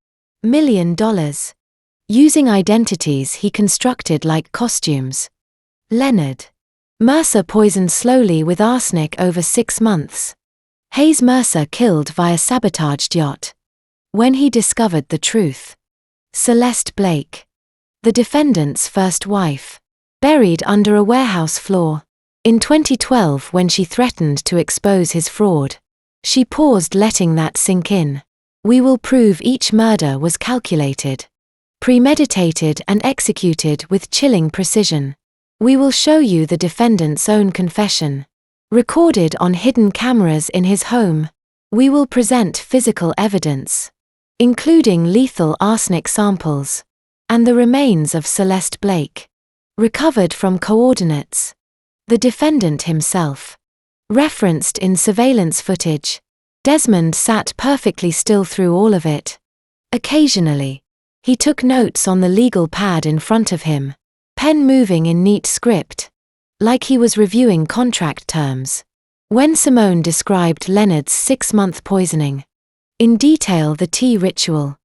million. Using identities he constructed like costumes. Leonard Mercer poisoned slowly with arsenic over 6 months. Hayes Mercer killed via sabotaged yacht. When he discovered the truth. Celeste Blake, the defendant's first wife, buried under a warehouse floor. In 2012, when she threatened to expose his fraud, she paused, letting that sink in. We will prove each murder was calculated, premeditated and executed with chilling precision. We will show you the defendant's own confession, recorded on hidden cameras in his home. We will present physical evidence, including lethal arsenic samples, and the remains of Celeste Blake, recovered from coordinates. The defendant himself, referenced in surveillance footage. Desmond sat perfectly still through all of it. Occasionally, he took notes on the legal pad in front of him, pen moving in neat script, like he was reviewing contract terms. When Simone described Leonard's 6-month poisoning in detail, the tea ritual,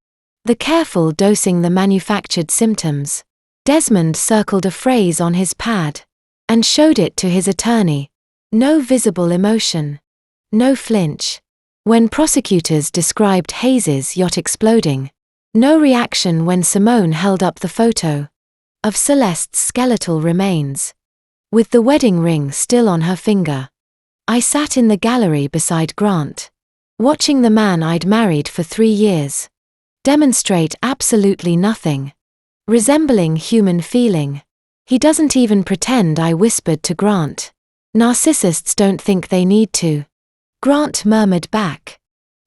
the careful dosing, the manufactured symptoms, Desmond circled a phrase on his pad and showed it to his attorney. No visible emotion, no flinch. When prosecutors described Hayes's yacht exploding, no reaction when Simone held up the photo of Celeste's skeletal remains, with the wedding ring still on her finger. I sat in the gallery beside Grant, watching the man I'd married for 3 years demonstrate absolutely nothing resembling human feeling. He doesn't even pretend, I whispered to Grant. Narcissists don't think they need to. Grant murmured back.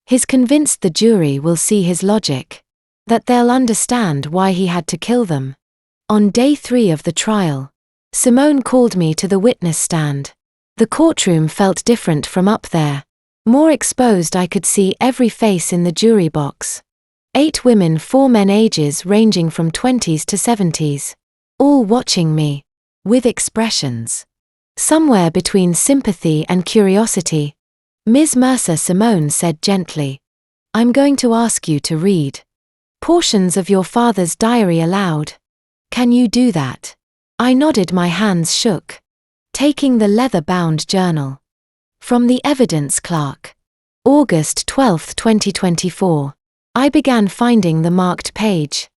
He's convinced the jury will see his logic, that they'll understand why he had to kill them. On day 3 of the trial, Simone called me to the witness stand. The courtroom felt different from up there. More exposed, I could see every face in the jury box. 8 women, 4 men, ages ranging from 20s to 70s. All watching me, with expressions somewhere between sympathy and curiosity. Ms. Mercer, Simone said gently, I'm going to ask you to read portions of your father's diary aloud. Can you do that? I nodded, my hands shook. Taking the leather-bound journal. From the evidence clerk. August 12, 2024. I began finding the marked page.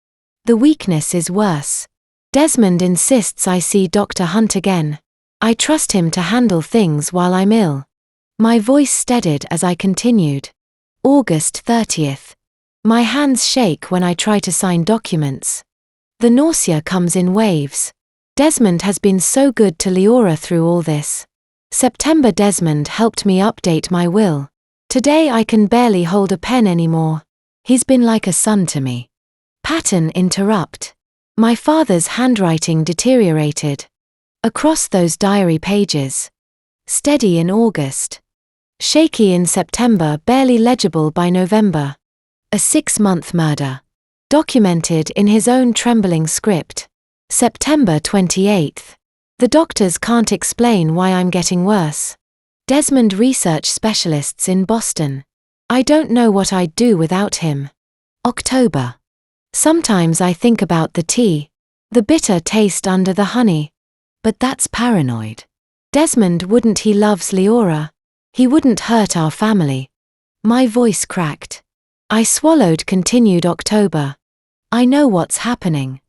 The weakness is worse. Desmond insists I see Dr. Hunt again. I trust him to handle things while I'm ill. My voice steadied as I continued. August 30th. My hands shake when I try to sign documents. The nausea comes in waves. Desmond has been so good to Leora through all this. September. Desmond helped me update my will. Today I can barely hold a pen anymore. He's been like a son to me. Pattern. Interrupt. My father's handwriting deteriorated. Across those diary pages. Steady in August. Shaky in September, barely legible by November. A 6-month murder. Documented in his own trembling script. September 28th. The doctors can't explain why I'm getting worse. Desmond. Research specialists in Boston. I don't know what I'd do without him. October. Sometimes I think about the tea, the bitter taste under the honey. But that's paranoid. Desmond wouldn't. He loves Leora. He wouldn't hurt our family. My voice cracked. I swallowed. Continued. October. I know what's happening.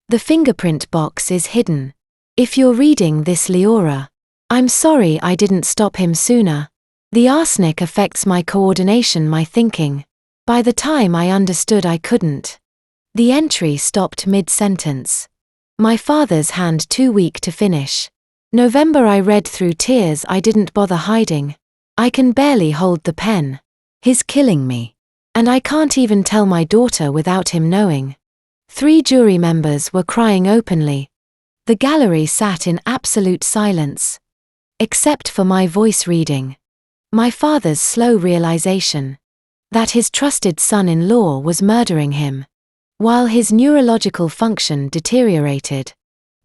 The fingerprint box is hidden. If you're reading this, Leora, I'm sorry I didn't stop him sooner. The arsenic affects my coordination, my thinking. By the time I understood, I couldn't. The entry stopped mid-sentence. My father's hand too weak to finish. November. I read through tears I didn't bother hiding. I can barely hold the pen. He's killing me. And I can't even tell my daughter without him knowing. 3 jury members were crying openly. The gallery sat in absolute silence. Except for my voice reading. My father's slow realization. That his trusted son-in-law was murdering him. While his neurological function deteriorated.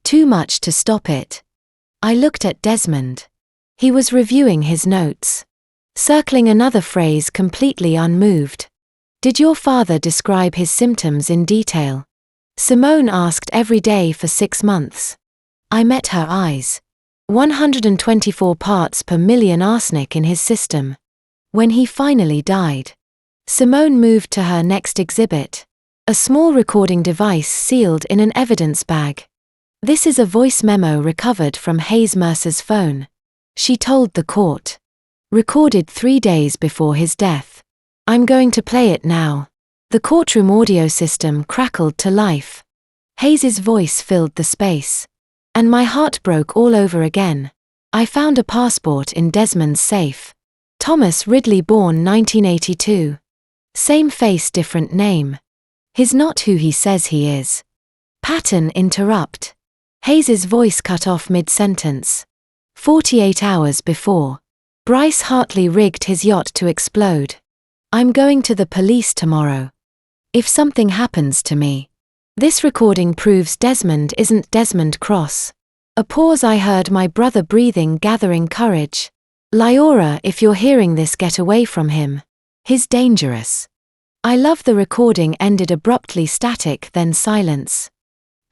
Too much to stop it. I looked at Desmond. He was reviewing his notes. Circling another phrase, completely unmoved. Did your father describe his symptoms in detail? Simone asked. Every day for 6 months. I met her eyes. 124 parts per million arsenic in his system. When he finally died. Simone moved to her next exhibit. A small recording device sealed in an evidence bag. This is a voice memo recovered from Hayes Mercer's phone. She told the court. Recorded 3 days before his death. I'm going to play it now. The courtroom audio system crackled to life. Hayes's voice filled the space. And my heart broke all over again. I found a passport in Desmond's safe. Thomas Ridley, born 1982. Same face, different name. He's not who he says he is. Pattern. Interrupt. Hayes's voice cut off mid-sentence. 48 hours before. Bryce Hartley rigged his yacht to explode. I'm going to the police tomorrow. If something happens to me. This recording proves Desmond isn't Desmond Cross. A pause. I heard my brother breathing, gathering courage. Leora, if you're hearing this, get away from him. He's dangerous. I love. The recording ended abruptly, static, then silence.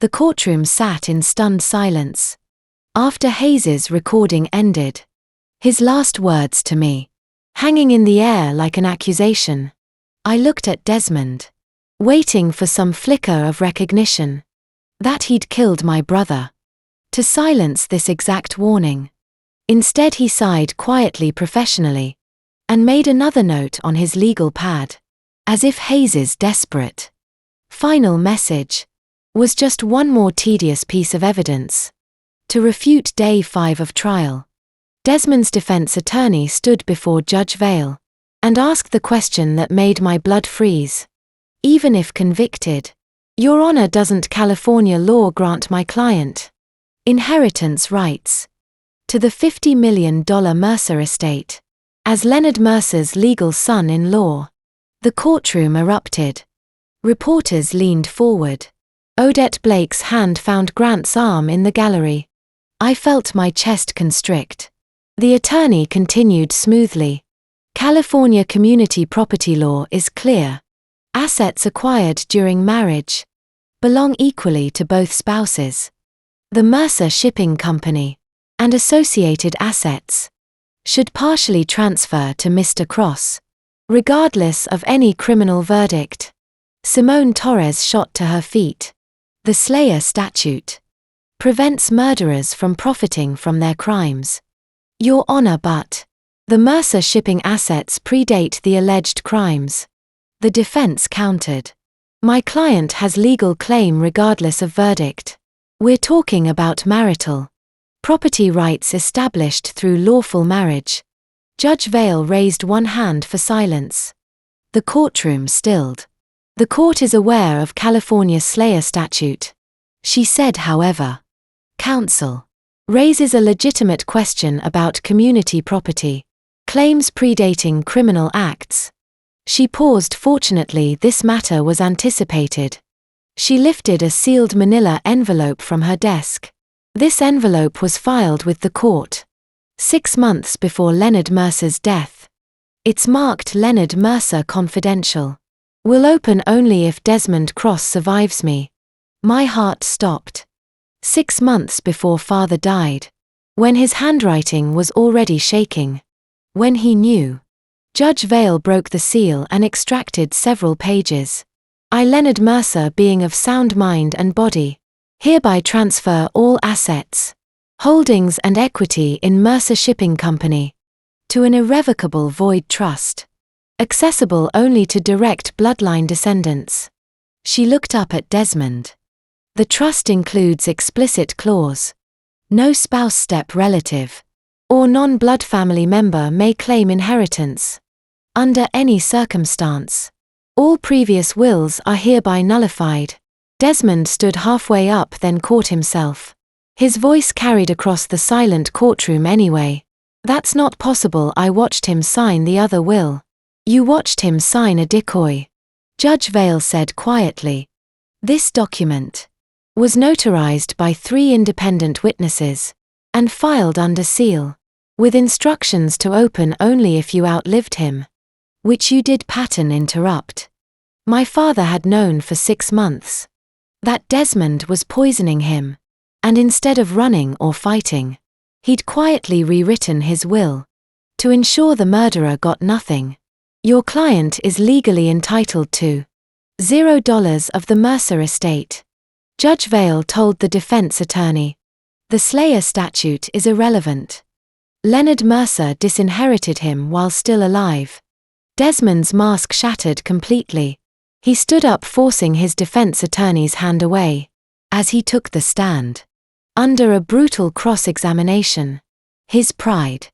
The courtroom sat in stunned silence. After Hayes's recording ended. His last words to me. Hanging in the air like an accusation. I looked at Desmond. Waiting for some flicker of recognition. That he'd killed my brother. To silence this exact warning. Instead he sighed quietly, professionally. And made another note on his legal pad. As if Hayes's desperate final message was just one more tedious piece of evidence to refute day 5 of trial. Desmond's defense attorney stood before Judge Vale and asked the question that made my blood freeze. Even if convicted, Your Honor, doesn't California law grant my client inheritance rights to the $50 million Mercer estate as Leonard Mercer's legal son-in-law? The courtroom erupted. Reporters leaned forward. Odette Blake's hand found Grant's arm in the gallery. I felt my chest constrict. The attorney continued smoothly. California community property law is clear. Assets acquired during marriage belong equally to both spouses. The Mercer Shipping Company and associated assets should partially transfer to Mr. Cross. regardless of any criminal verdict. Simone Torres shot to her feet. The Slayer statute prevents murderers from profiting from their crimes. Your Honor, but the Mercer shipping assets predate the alleged crimes. The defense countered. My client has legal claim regardless of verdict. We're talking about marital property rights established through lawful marriage. Judge Vale raised one hand for silence. The courtroom stilled. The court is aware of California's Slayer statute, she said. However, counsel raises a legitimate question about community property claims predating criminal acts. She paused. Fortunately, this matter was anticipated. She lifted a sealed manila envelope from her desk. This envelope was filed with the court 6 months before Leonard Mercer's death. It's marked Leonard Mercer Confidential. Will open only if Desmond Cross survives me. My heart stopped. 6 months before father died. When his handwriting was already shaking. When he knew. Judge Vale broke the seal and extracted several pages. I, Leonard Mercer, being of sound mind and body, hereby transfer all assets, holdings and equity in Mercer Shipping Company to an irrevocable void trust, accessible only to direct bloodline descendants. She looked up at Desmond. The trust includes explicit clause. No spouse, step relative, or non-blood family member may claim inheritance. Under any circumstance. All previous wills are hereby nullified. Desmond stood halfway up, then caught himself. His voice carried across the silent courtroom. Anyway, that's not possible. I watched him sign the other will. You watched him sign a decoy, Judge Vale said quietly. This document was notarized by 3 independent witnesses and filed under seal, with instructions to open only if you outlived him. Which you did. Patton interrupt. My father had known for 6 months that Desmond was poisoning him, and instead of running or fighting, he'd quietly rewritten his will to ensure the murderer got nothing. Your client is legally entitled to $0 of the Mercer estate, Judge Vale told the defense attorney. The Slayer statute is irrelevant. Leonard Mercer disinherited him while still alive. Desmond's mask shattered completely. He stood up, forcing his defense attorney's hand away as he took the stand. Under a brutal cross-examination, his pride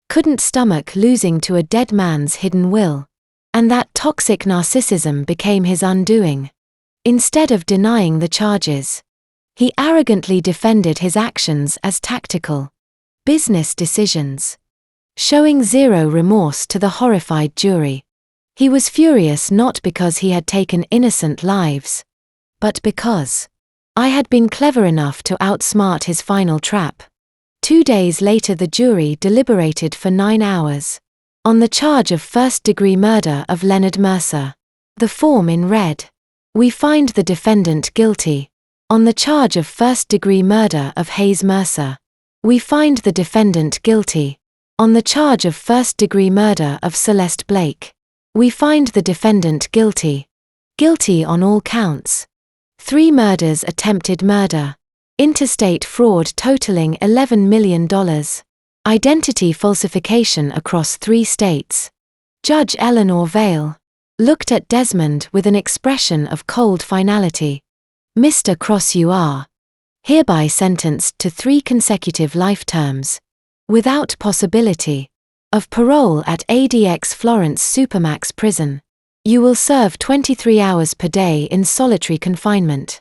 couldn't stomach losing to a dead man's hidden will, and that toxic narcissism became his undoing. Instead of denying the charges, he arrogantly defended his actions as tactical business decisions, showing zero remorse to the horrified jury. He was furious not because he had taken innocent lives, but because I had been clever enough to outsmart his final trap. 2 days later, the jury deliberated for 9 hours on the charge of first-degree murder of Leonard Mercer. The form in red. We find the defendant guilty. On the charge of first-degree murder of Hayes Mercer. We find the defendant guilty. On the charge of first-degree murder of Celeste Blake. We find the defendant guilty. Guilty on all counts. 3 murders, attempted murder, interstate fraud totaling $11 million, identity falsification across 3 states. Judge Eleanor Vale looked at Desmond with an expression of cold finality. Mr. Cross, you are hereby sentenced to 3 consecutive life terms, without possibility of parole at ADX Florence Supermax Prison. You will serve 23 hours per day in solitary confinement,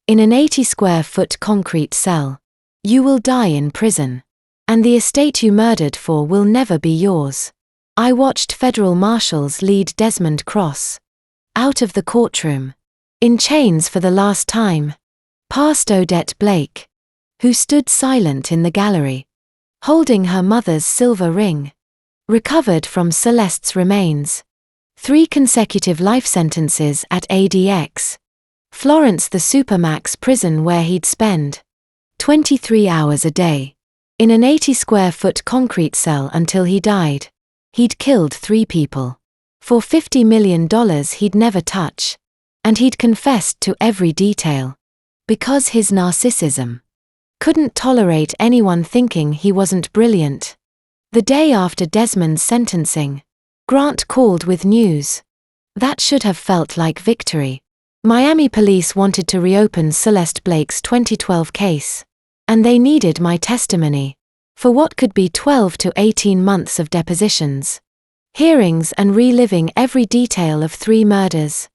in an 80-square-foot concrete cell. You will die in prison, and the estate you murdered for will never be yours. I watched federal marshals lead Desmond Cross out of the courtroom, in chains for the last time, past Odette Blake, who stood silent in the gallery, holding her mother's silver ring, recovered from Celeste's remains. 3 consecutive life sentences at ADX Florence, the Supermax prison, where he'd spend 23 hours a day in an 80-square-foot concrete cell until he died. He'd killed 3 people. For $50 million he'd never touch. And he'd confessed to every detail. Because his narcissism couldn't tolerate anyone thinking he wasn't brilliant. The day after Desmond's sentencing, Grant called with news. That should have felt like victory. Miami police wanted to reopen Celeste Blake's 2012 case. And they needed my testimony. For what could be 12 to 18 months of depositions, hearings and reliving every detail of 3 murders.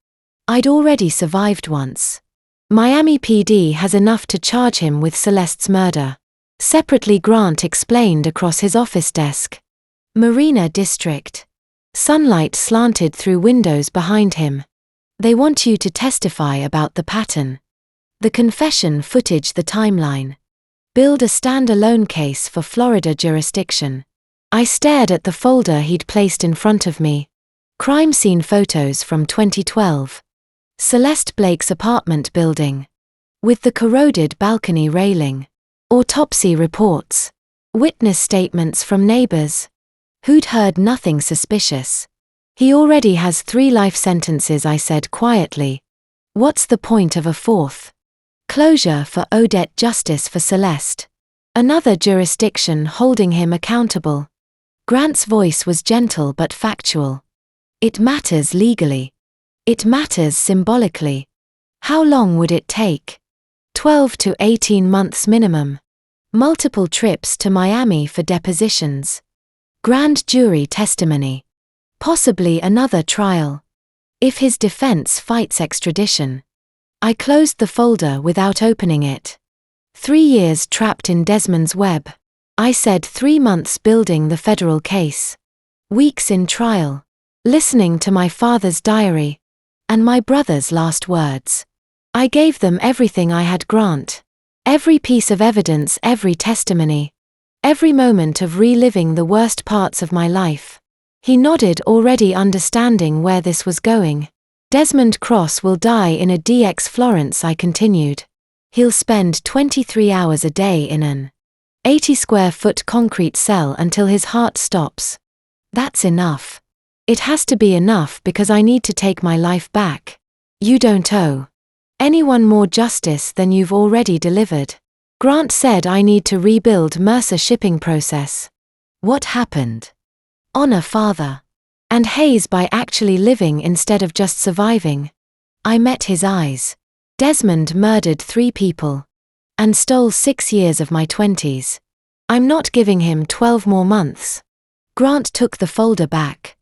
I'd already survived once. Miami PD has enough to charge him with Celeste's murder. Separately, Grant explained across his office desk. Marina District. Sunlight slanted through windows behind him. They want you to testify about the pattern. The confession footage, the timeline. Build a stand-alone case for Florida jurisdiction. I stared at the folder he'd placed in front of me. Crime scene photos from 2012. Celeste Blake's apartment building. With the corroded balcony railing. Autopsy reports. Witness statements from neighbors. Who'd heard nothing suspicious. He already has 3 life sentences, I said quietly. What's the point of a 4th? Closure for Odette, justice for Celeste. Another jurisdiction holding him accountable. Grant's voice was gentle but factual. It matters legally. It matters symbolically. How long would it take? 12 to 18 months minimum. Multiple trips to Miami for depositions. Grand jury testimony. Possibly another trial. If his defense fights extradition. I closed the folder without opening it. 3 years trapped in Desmond's web. I said 3 months building the federal case. Weeks in trial. Listening to my father's diary. And my brother's last words. I gave them everything I had, Grant. Every piece of evidence, every testimony. Every moment of reliving the worst parts of my life. He nodded, already understanding where this was going. Desmond Cross will die in a DX Florence, I continued. He'll spend 23 hours a day in an 80-square-foot concrete cell until his heart stops. That's enough. It has to be enough because I need to take my life back. You don't owe anyone more justice than you've already delivered. Grant said I need to rebuild Mercer shipping process. What happened? Honor father. And Hayes by actually living instead of just surviving. I met his eyes. Desmond murdered 3 people. And stole 6 years of my 20s. I'm not giving him 12 more months. Grant took the folder back.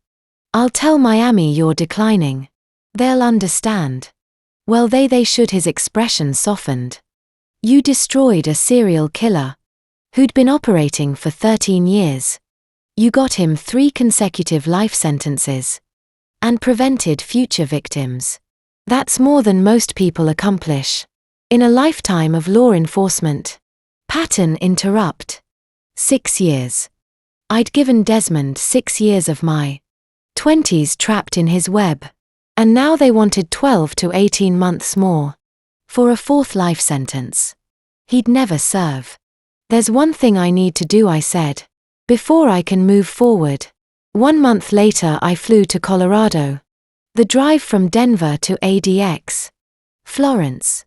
I'll tell Miami you're declining. They'll understand. Well, they should. His expression softened. You destroyed a serial killer. Who'd been operating for 13 years. You got him 3 consecutive life sentences. And prevented future victims. That's more than most people accomplish. In a lifetime of law enforcement. Pattern interrupt. 6 years. I'd given Desmond 6 years of my 20s trapped in his web. And now they wanted 12 to 18 months more. For a 4th life sentence. He'd never serve. There's one thing I need to do, I said. Before I can move forward. 1 month later I flew to Colorado. The drive from Denver to ADX. Florence.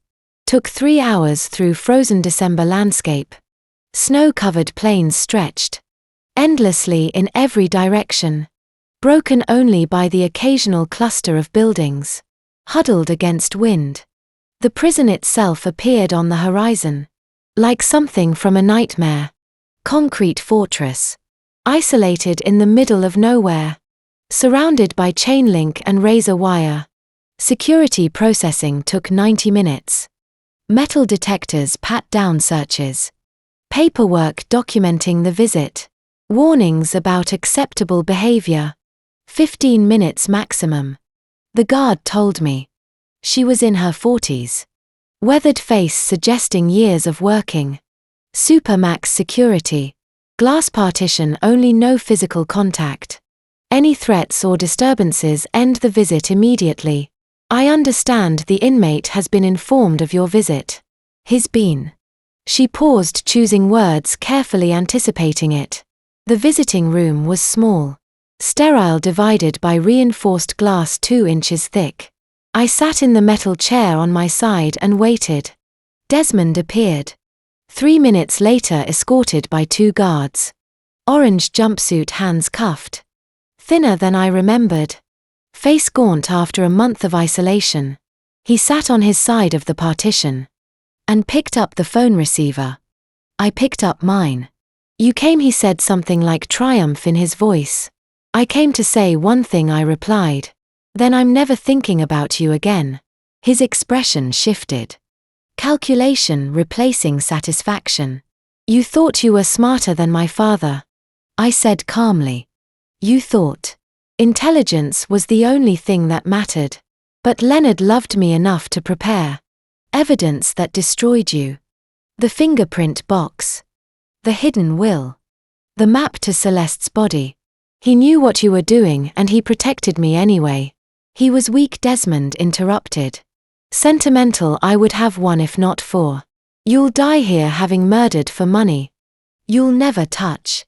Took 3 hours through frozen December landscape. Snow-covered plains stretched endlessly in every direction. Broken only by the occasional cluster of buildings. Huddled against wind. The prison itself appeared on the horizon. Like something from a nightmare. Concrete fortress. Isolated in the middle of nowhere. Surrounded by chain link and razor wire. Security processing took 90 minutes. Metal detectors pat down searches. Paperwork documenting the visit. Warnings about acceptable behavior. 15 minutes maximum. The guard told me. She was in her 40s. Weathered face suggesting years of working. Supermax security. Glass partition only, no physical contact. Any threats or disturbances end the visit immediately. I understand the inmate has been informed of your visit. He's been. She paused, choosing words carefully, anticipating it. The visiting room was small. sterile, divided by reinforced glass 2 inches thick. I sat in the metal chair on my side and waited. Desmond appeared. 3 minutes later, escorted by 2 guards. Orange jumpsuit, hands cuffed. Thinner than I remembered. Face gaunt after a month of isolation. He sat on his side of the partition and picked up the phone receiver. I picked up mine. "You came," he said, something like triumph in his voice. "I came to say one thing," I replied. "Then I'm never thinking about you again." His expression shifted. Calculation replacing satisfaction. "You thought you were smarter than my father," I said calmly. "You thought intelligence was the only thing that mattered. But Leonard loved me enough to prepare evidence that destroyed you. The fingerprint box. The hidden will. The map to Celeste's body. He knew what you were doing and he protected me anyway." He was weak, Desmond interrupted. "Sentimental, I would have one if not for. You'll die here having murdered for money. You'll never touch.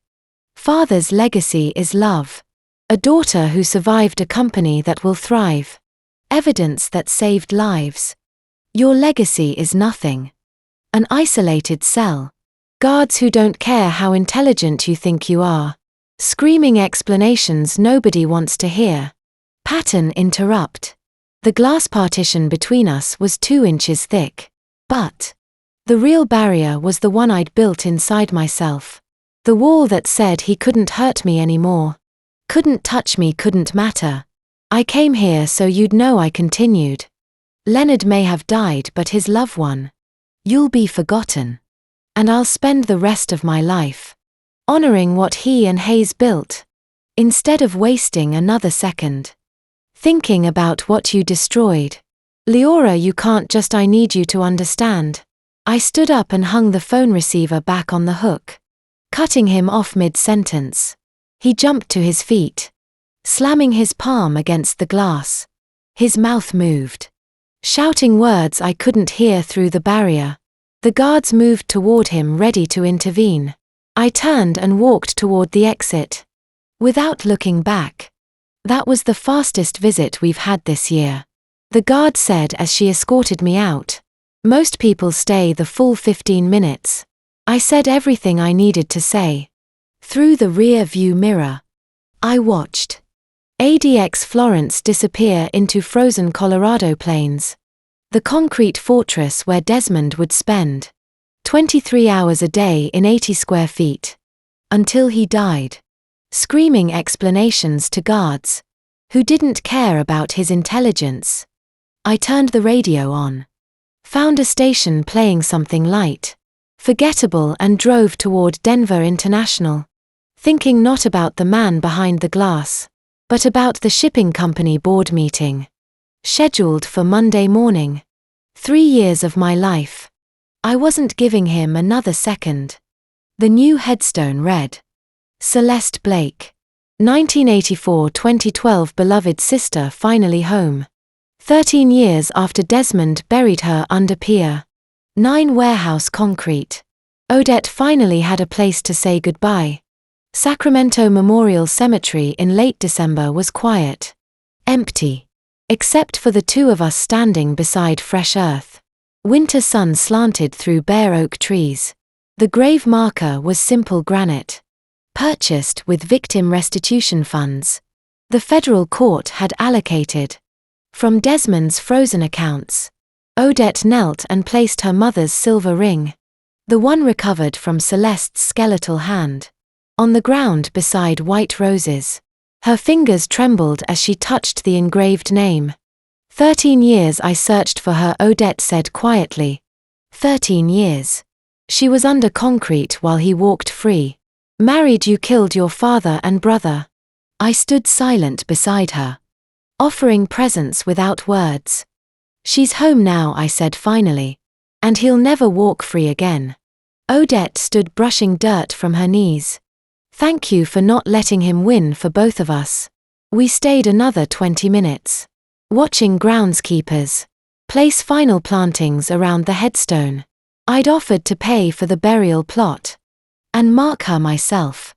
Father's legacy is love. A daughter who survived a company that will thrive. Evidence that saved lives. Your legacy is nothing. An isolated cell. Guards who don't care how intelligent you think you are. Screaming explanations nobody wants to hear." Pattern interrupt. The glass partition between us was 2 inches thick. But the real barrier was the one I'd built inside myself. The wall that said he couldn't hurt me anymore. Couldn't touch me, couldn't matter. "I came here so you'd know," I continued. "Leonard may have died, but his loved one. You'll be forgotten. And I'll spend the rest of my life honoring what he and Hayes built, instead of wasting another second thinking about what you destroyed. Leora, you can't just, I need you to understand." I stood up and hung the phone receiver back on the hook, cutting him off mid-sentence. He jumped to his feet, slamming his palm against the glass. His mouth moved, shouting words I couldn't hear through the barrier. The guards moved toward him, ready to intervene. I turned and walked toward the exit, without looking back. "That was the fastest visit we've had this year," the guard said as she escorted me out. "Most people stay the full 15 minutes. I said everything I needed to say. Through the rear view mirror, I watched ADX Florence disappear into frozen Colorado plains. The concrete fortress where Desmond would spend 23 hours a day in 80 square feet. Until he died. Screaming explanations to guards who didn't care about his intelligence. I turned the radio on. Found a station playing something light, forgettable, and drove toward Denver International. Thinking not about the man behind the glass, but about the shipping company board meeting. Scheduled for Monday morning. 3 years of my life. I wasn't giving him another second. The new headstone read, Celeste Blake. 1984-2012, beloved sister finally home. 13 years after Desmond buried her under Pier 9 warehouse concrete. Odette finally had a place to say goodbye. Sacramento Memorial Cemetery in late December was quiet. Empty. Except for the two of us standing beside fresh earth. Winter sun slanted through bare oak trees. The grave marker was simple granite, purchased with victim restitution funds the federal court had allocated from Desmond's frozen accounts. Odette knelt and placed her mother's silver ring, the one recovered from Celeste's skeletal hand, on the ground beside white roses. Her fingers trembled as she touched the engraved name. 13 years I searched for her, Odette said quietly. 13 years. She was under concrete while he walked free. Married, you killed your father and brother. I stood silent beside her, offering presents without words. She's home now, I said finally. And he'll never walk free again. Odette stood brushing dirt from her knees. Thank you for not letting him win for both of us. We stayed another 20 minutes. Watching groundskeepers place final plantings around the headstone. I'd offered to pay for the burial plot and mark her myself.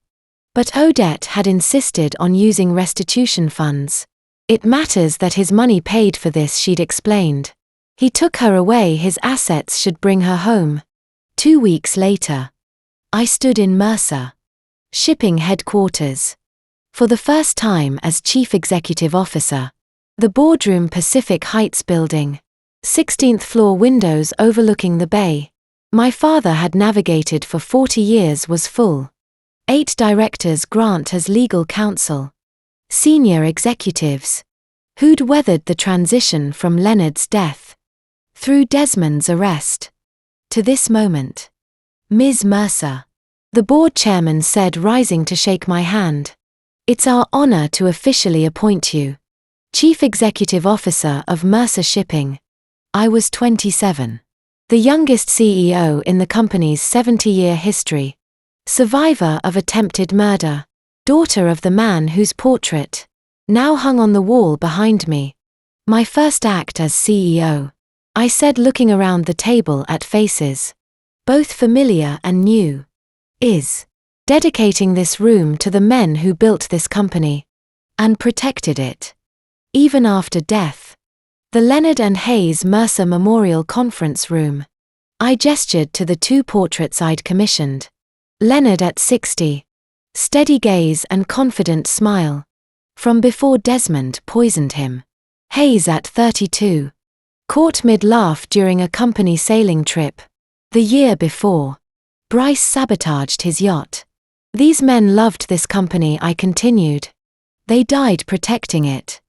But Odette had insisted on using restitution funds. It matters that his money paid for this, she'd explained. He took her away, his assets should bring her home. 2 weeks later, I stood in Mercer Shipping headquarters. For the first time as chief executive officer. The boardroom, Pacific Heights building. 16th floor, windows overlooking the bay. My father had navigated for 40 years, was full. 8 directors, Grant as legal counsel. Senior executives. Who'd weathered the transition from Leonard's death through Desmond's arrest to this moment. Ms. Mercer. The board chairman said, rising to shake my hand. It's our honor to officially appoint you Chief Executive Officer of Mercer Shipping. I was 27. The youngest CEO in the company's 70-year history. Survivor of attempted murder. Daughter of the man whose portrait now hung on the wall behind me. My first act as CEO, I said, looking around the table at faces, both familiar and new, is dedicating this room to the men who built this company and protected it, even after death. The Leonard and Hayes Mercer Memorial Conference Room. I gestured to the 2 portraits I'd commissioned. Leonard at 60. Steady gaze and confident smile. From before Desmond poisoned him. Hayes at 32. Caught mid-laugh during a company sailing trip. The year before. Bryce sabotaged his yacht. These men loved this company, I continued. They died protecting it.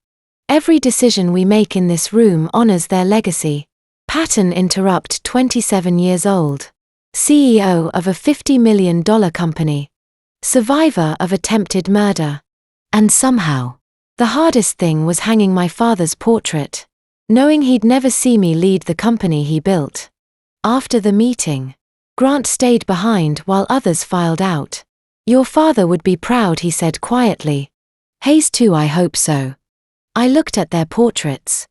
Every decision we make in this room honors their legacy. Patton interrupt, 27 years old. CEO of a $50 million company. Survivor of attempted murder. And somehow, the hardest thing was hanging my father's portrait, knowing he'd never see me lead the company he built. After the meeting, Grant stayed behind while others filed out. Your father would be proud, he said quietly. Hayes too, I hope so. I looked at their portraits.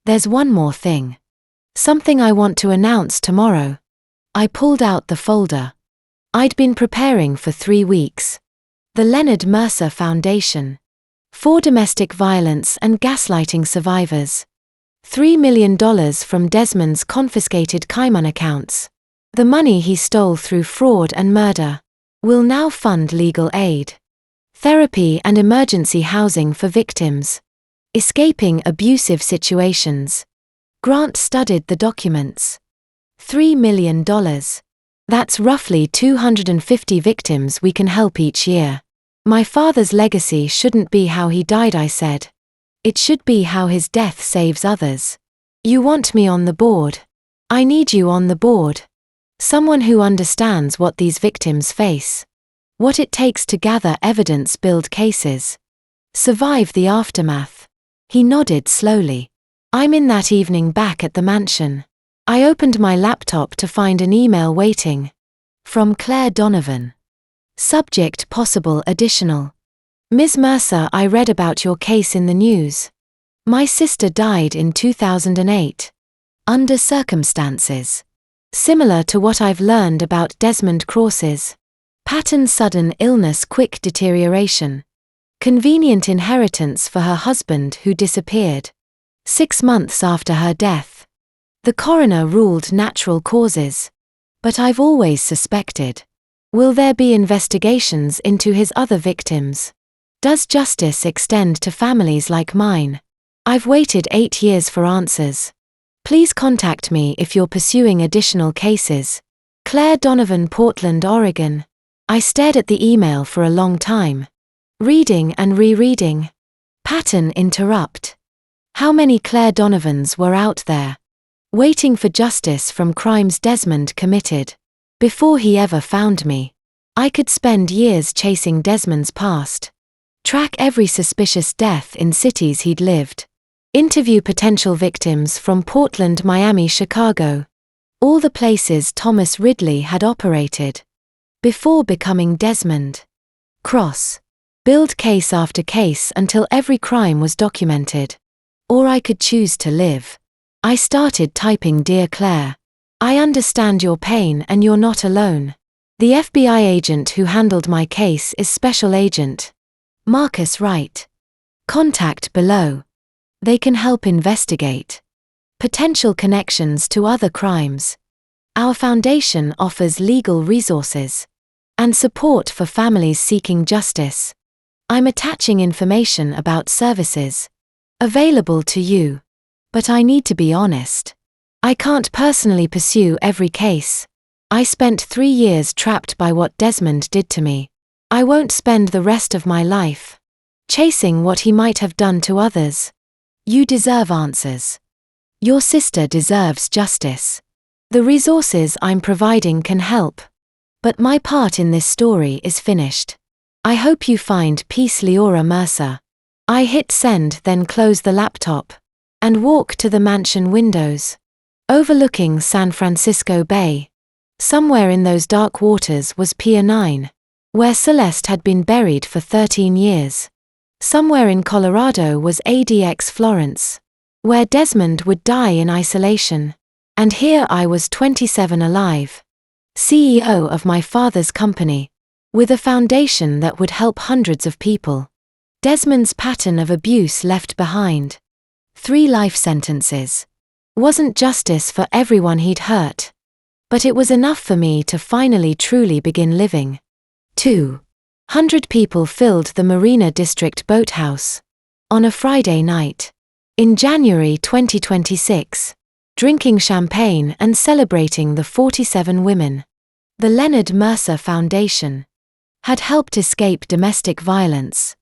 There's one more thing. Something I want to announce tomorrow. I pulled out the folder. I'd been preparing for 3 weeks. The Leonard Mercer Foundation. For domestic violence and gaslighting survivors. $3 million from Desmond's confiscated Cayman accounts. The money he stole through fraud and murder will now fund legal aid, therapy and emergency housing for victims escaping abusive situations. Grant studied the documents. $3 million. That's roughly 250 victims we can help each year. My father's legacy shouldn't be how he died, I said. It should be how his death saves others. You want me on the board? I need you on the board. Someone who understands what these victims face. What it takes to gather evidence, build cases. Survive the aftermath. He nodded slowly. I'm in that evening back at the mansion. I opened my laptop to find an email waiting. From Claire Donovan. Subject: possible additional. Ms. Mercer, I read about your case in the news. My sister died in 2008. Under circumstances similar to what I've learned about Desmond Cross's. Patton's sudden illness, quick deterioration. Convenient inheritance for her husband who disappeared 6 months after her death. The coroner ruled natural causes. But I've always suspected. Will there be investigations into his other victims? Does justice extend to families like mine? I've waited 8 years for answers. Please contact me if you're pursuing additional cases. Claire Donovan, Portland, Oregon. I stared at the email for a long time. Reading and rereading. Patton interrupt. How many Claire Donovans were out there, waiting for justice from crimes Desmond committed, before he ever found me? I could spend years chasing Desmond's past. Track every suspicious death in cities he'd lived. Interview potential victims from Portland, Miami, Chicago. All the places Thomas Ridley had operated. Before becoming Desmond. Cross. Build case after case until every crime was documented. Or I could choose to live. I started typing, Dear Claire. I understand your pain and you're not alone. The FBI agent who handled my case is Special Agent Marcus Wright. Contact below. They can help investigate potential connections to other crimes. Our foundation offers legal resources and support for families seeking justice. I'm attaching information about services available to you. But I need to be honest. I can't personally pursue every case. I spent 3 years trapped by what Desmond did to me. I won't spend the rest of my life chasing what he might have done to others. You deserve answers. Your sister deserves justice. The resources I'm providing can help. But my part in this story is finished. I hope you find peace. Leora Mercer. I hit send, then close the laptop and walk to the mansion windows overlooking San Francisco Bay. Somewhere in those dark waters was Pier 9, where Celeste had been buried for 13 years. Somewhere in Colorado was ADX Florence, where Desmond would die in isolation. And here I was 27, alive, CEO of my father's company, with a foundation that would help hundreds of people. Desmond's pattern of abuse left behind 3 life sentences wasn't justice for everyone he'd hurt. But it was enough for me to finally truly begin living. 200 people filled the Marina District Boathouse on a Friday night in January 2026, drinking champagne and celebrating the 47 women the Leonard Mercer Foundation had helped escape domestic violence.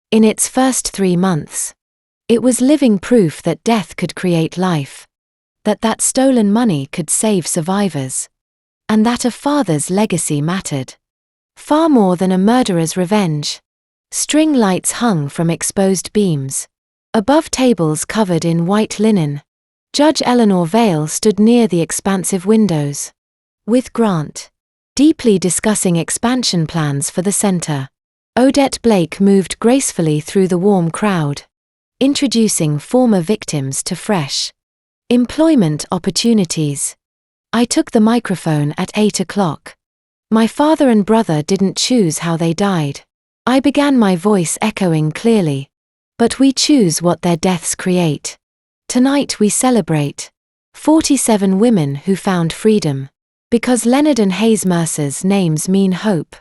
In its first 3 months, it was living proof that death could create life, that stolen money could save survivors, and that a father's legacy mattered far more than a murderer's revenge. String lights hung from exposed beams above tables covered in white linen. Judge Eleanor Vale stood near the expansive windows with Grant, deeply discussing expansion plans for the center. Odette Blake moved gracefully through the warm crowd, introducing former victims to fresh employment opportunities. I took the microphone at 8 o'clock. My father and brother didn't choose how they died. I began, my voice echoing clearly. But we choose what their deaths create. Tonight we celebrate 47 women who found freedom, because Leonard and Hayes Mercer's names mean hope.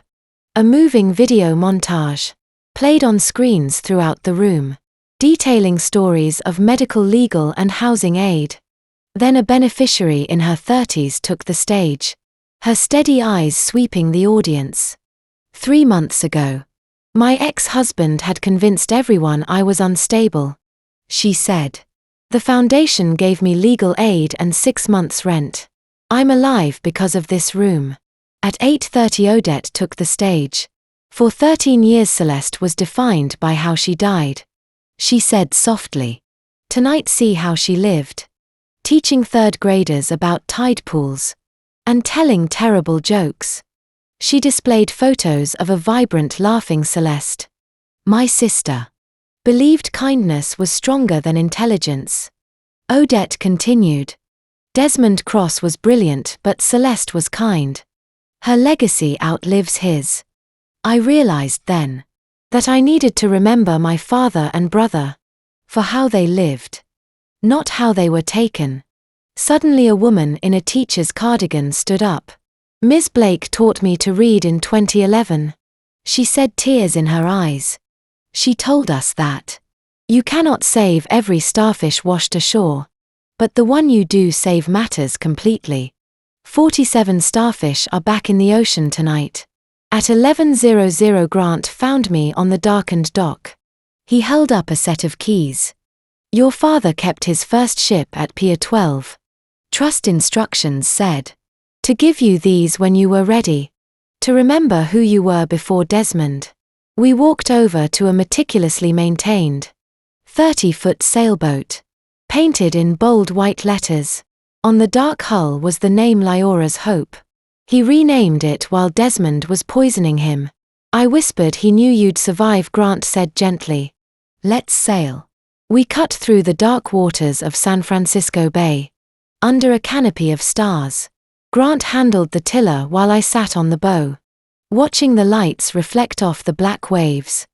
A moving video montage played on screens throughout the room, detailing stories of medical, legal, and housing aid. Then a beneficiary in her 30s took the stage, her steady eyes sweeping the audience. 3 months ago, my ex-husband had convinced everyone I was unstable, she said. The foundation gave me legal aid and 6 months' rent. I'm alive because of this room. At 8:30 Odette took the stage. For 13 years Celeste was defined by how she died. She said softly. Tonight see how she lived. Teaching 3rd graders about tide pools and telling terrible jokes. She displayed photos of a vibrant, laughing Celeste. My sister believed kindness was stronger than intelligence. Odette continued. Desmond Cross was brilliant, but Celeste was kind. Her legacy outlives his. I realized then that I needed to remember my father and brother for how they lived, not how they were taken. Suddenly a woman in a teacher's cardigan stood up. Ms. Blake taught me to read in 2011. She said, tears in her eyes. She told us that you cannot save every starfish washed ashore, but the one you do save matters completely. 47 starfish are back in the ocean tonight. At 11:00 Grant found me on the darkened dock. He held up a set of keys. Your father kept his first ship at Pier 12. Trust instructions said to give you these when you were ready, to remember who you were before Desmond. We walked over to a meticulously maintained 30-foot sailboat, painted in bold white letters. On the dark hull was the name Lyora's Hope. He renamed it while Desmond was poisoning him. I whispered he knew you'd survive, Grant said gently. Let's sail. We cut through the dark waters of San Francisco Bay, under a canopy of stars. Grant handled the tiller while I sat on the bow, watching the lights reflect off the black waves.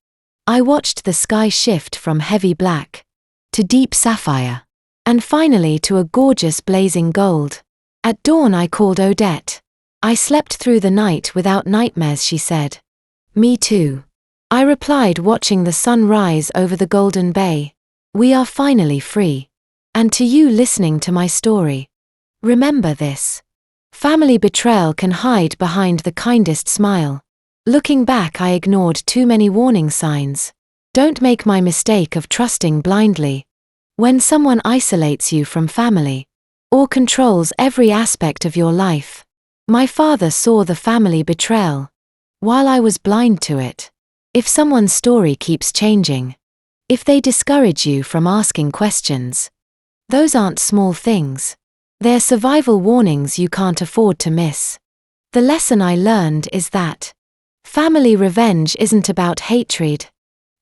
I watched the sky shift from heavy black to deep sapphire, and finally to a gorgeous blazing gold. At dawn I called Odette. I slept through the night without nightmares, she said. Me too, I replied, watching the sun rise over the Golden Bay. We are finally free. And to you listening to my story, remember this. Family betrayal can hide behind the kindest smile. Looking back, I ignored too many warning signs. Don't make my mistake of trusting blindly. When someone isolates you from family, or controls every aspect of your life. My father saw the family betrayal, while I was blind to it. If someone's story keeps changing, if they discourage you from asking questions, those aren't small things. They're survival warnings you can't afford to miss. The lesson I learned is that family revenge isn't about hatred.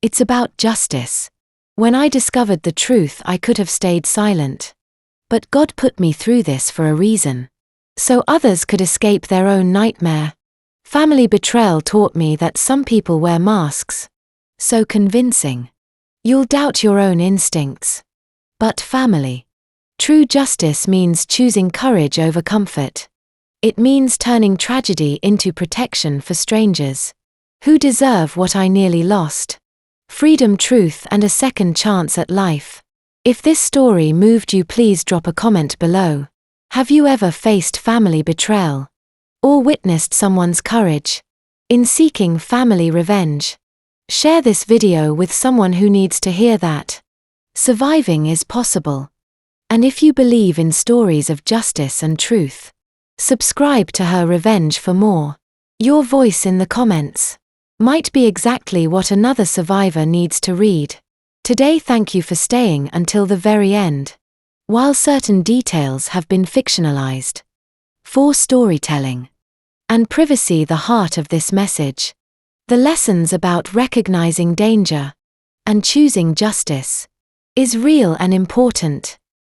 It's about justice. When I discovered the truth, I could have stayed silent. But God put me through this for a reason, so others could escape their own nightmare. Family betrayal taught me that some people wear masks so convincing you'll doubt your own instincts. But family, true justice means choosing courage over comfort. It means turning tragedy into protection for strangers who deserve what I nearly lost: freedom, truth, and a second chance at life. If this story moved you, please drop a comment below. Have you ever faced family betrayal? Or witnessed someone's courage in seeking family revenge? Share this video with someone who needs to hear that surviving is possible. And if you believe in stories of justice and truth, subscribe to Her Revenge for more. Your voice in the comments might be exactly what another survivor needs to read. Today, thank you for staying until the very end. While certain details have been fictionalized for storytelling and privacy, the heart of this message, the lessons about recognizing danger and choosing justice, is real and important.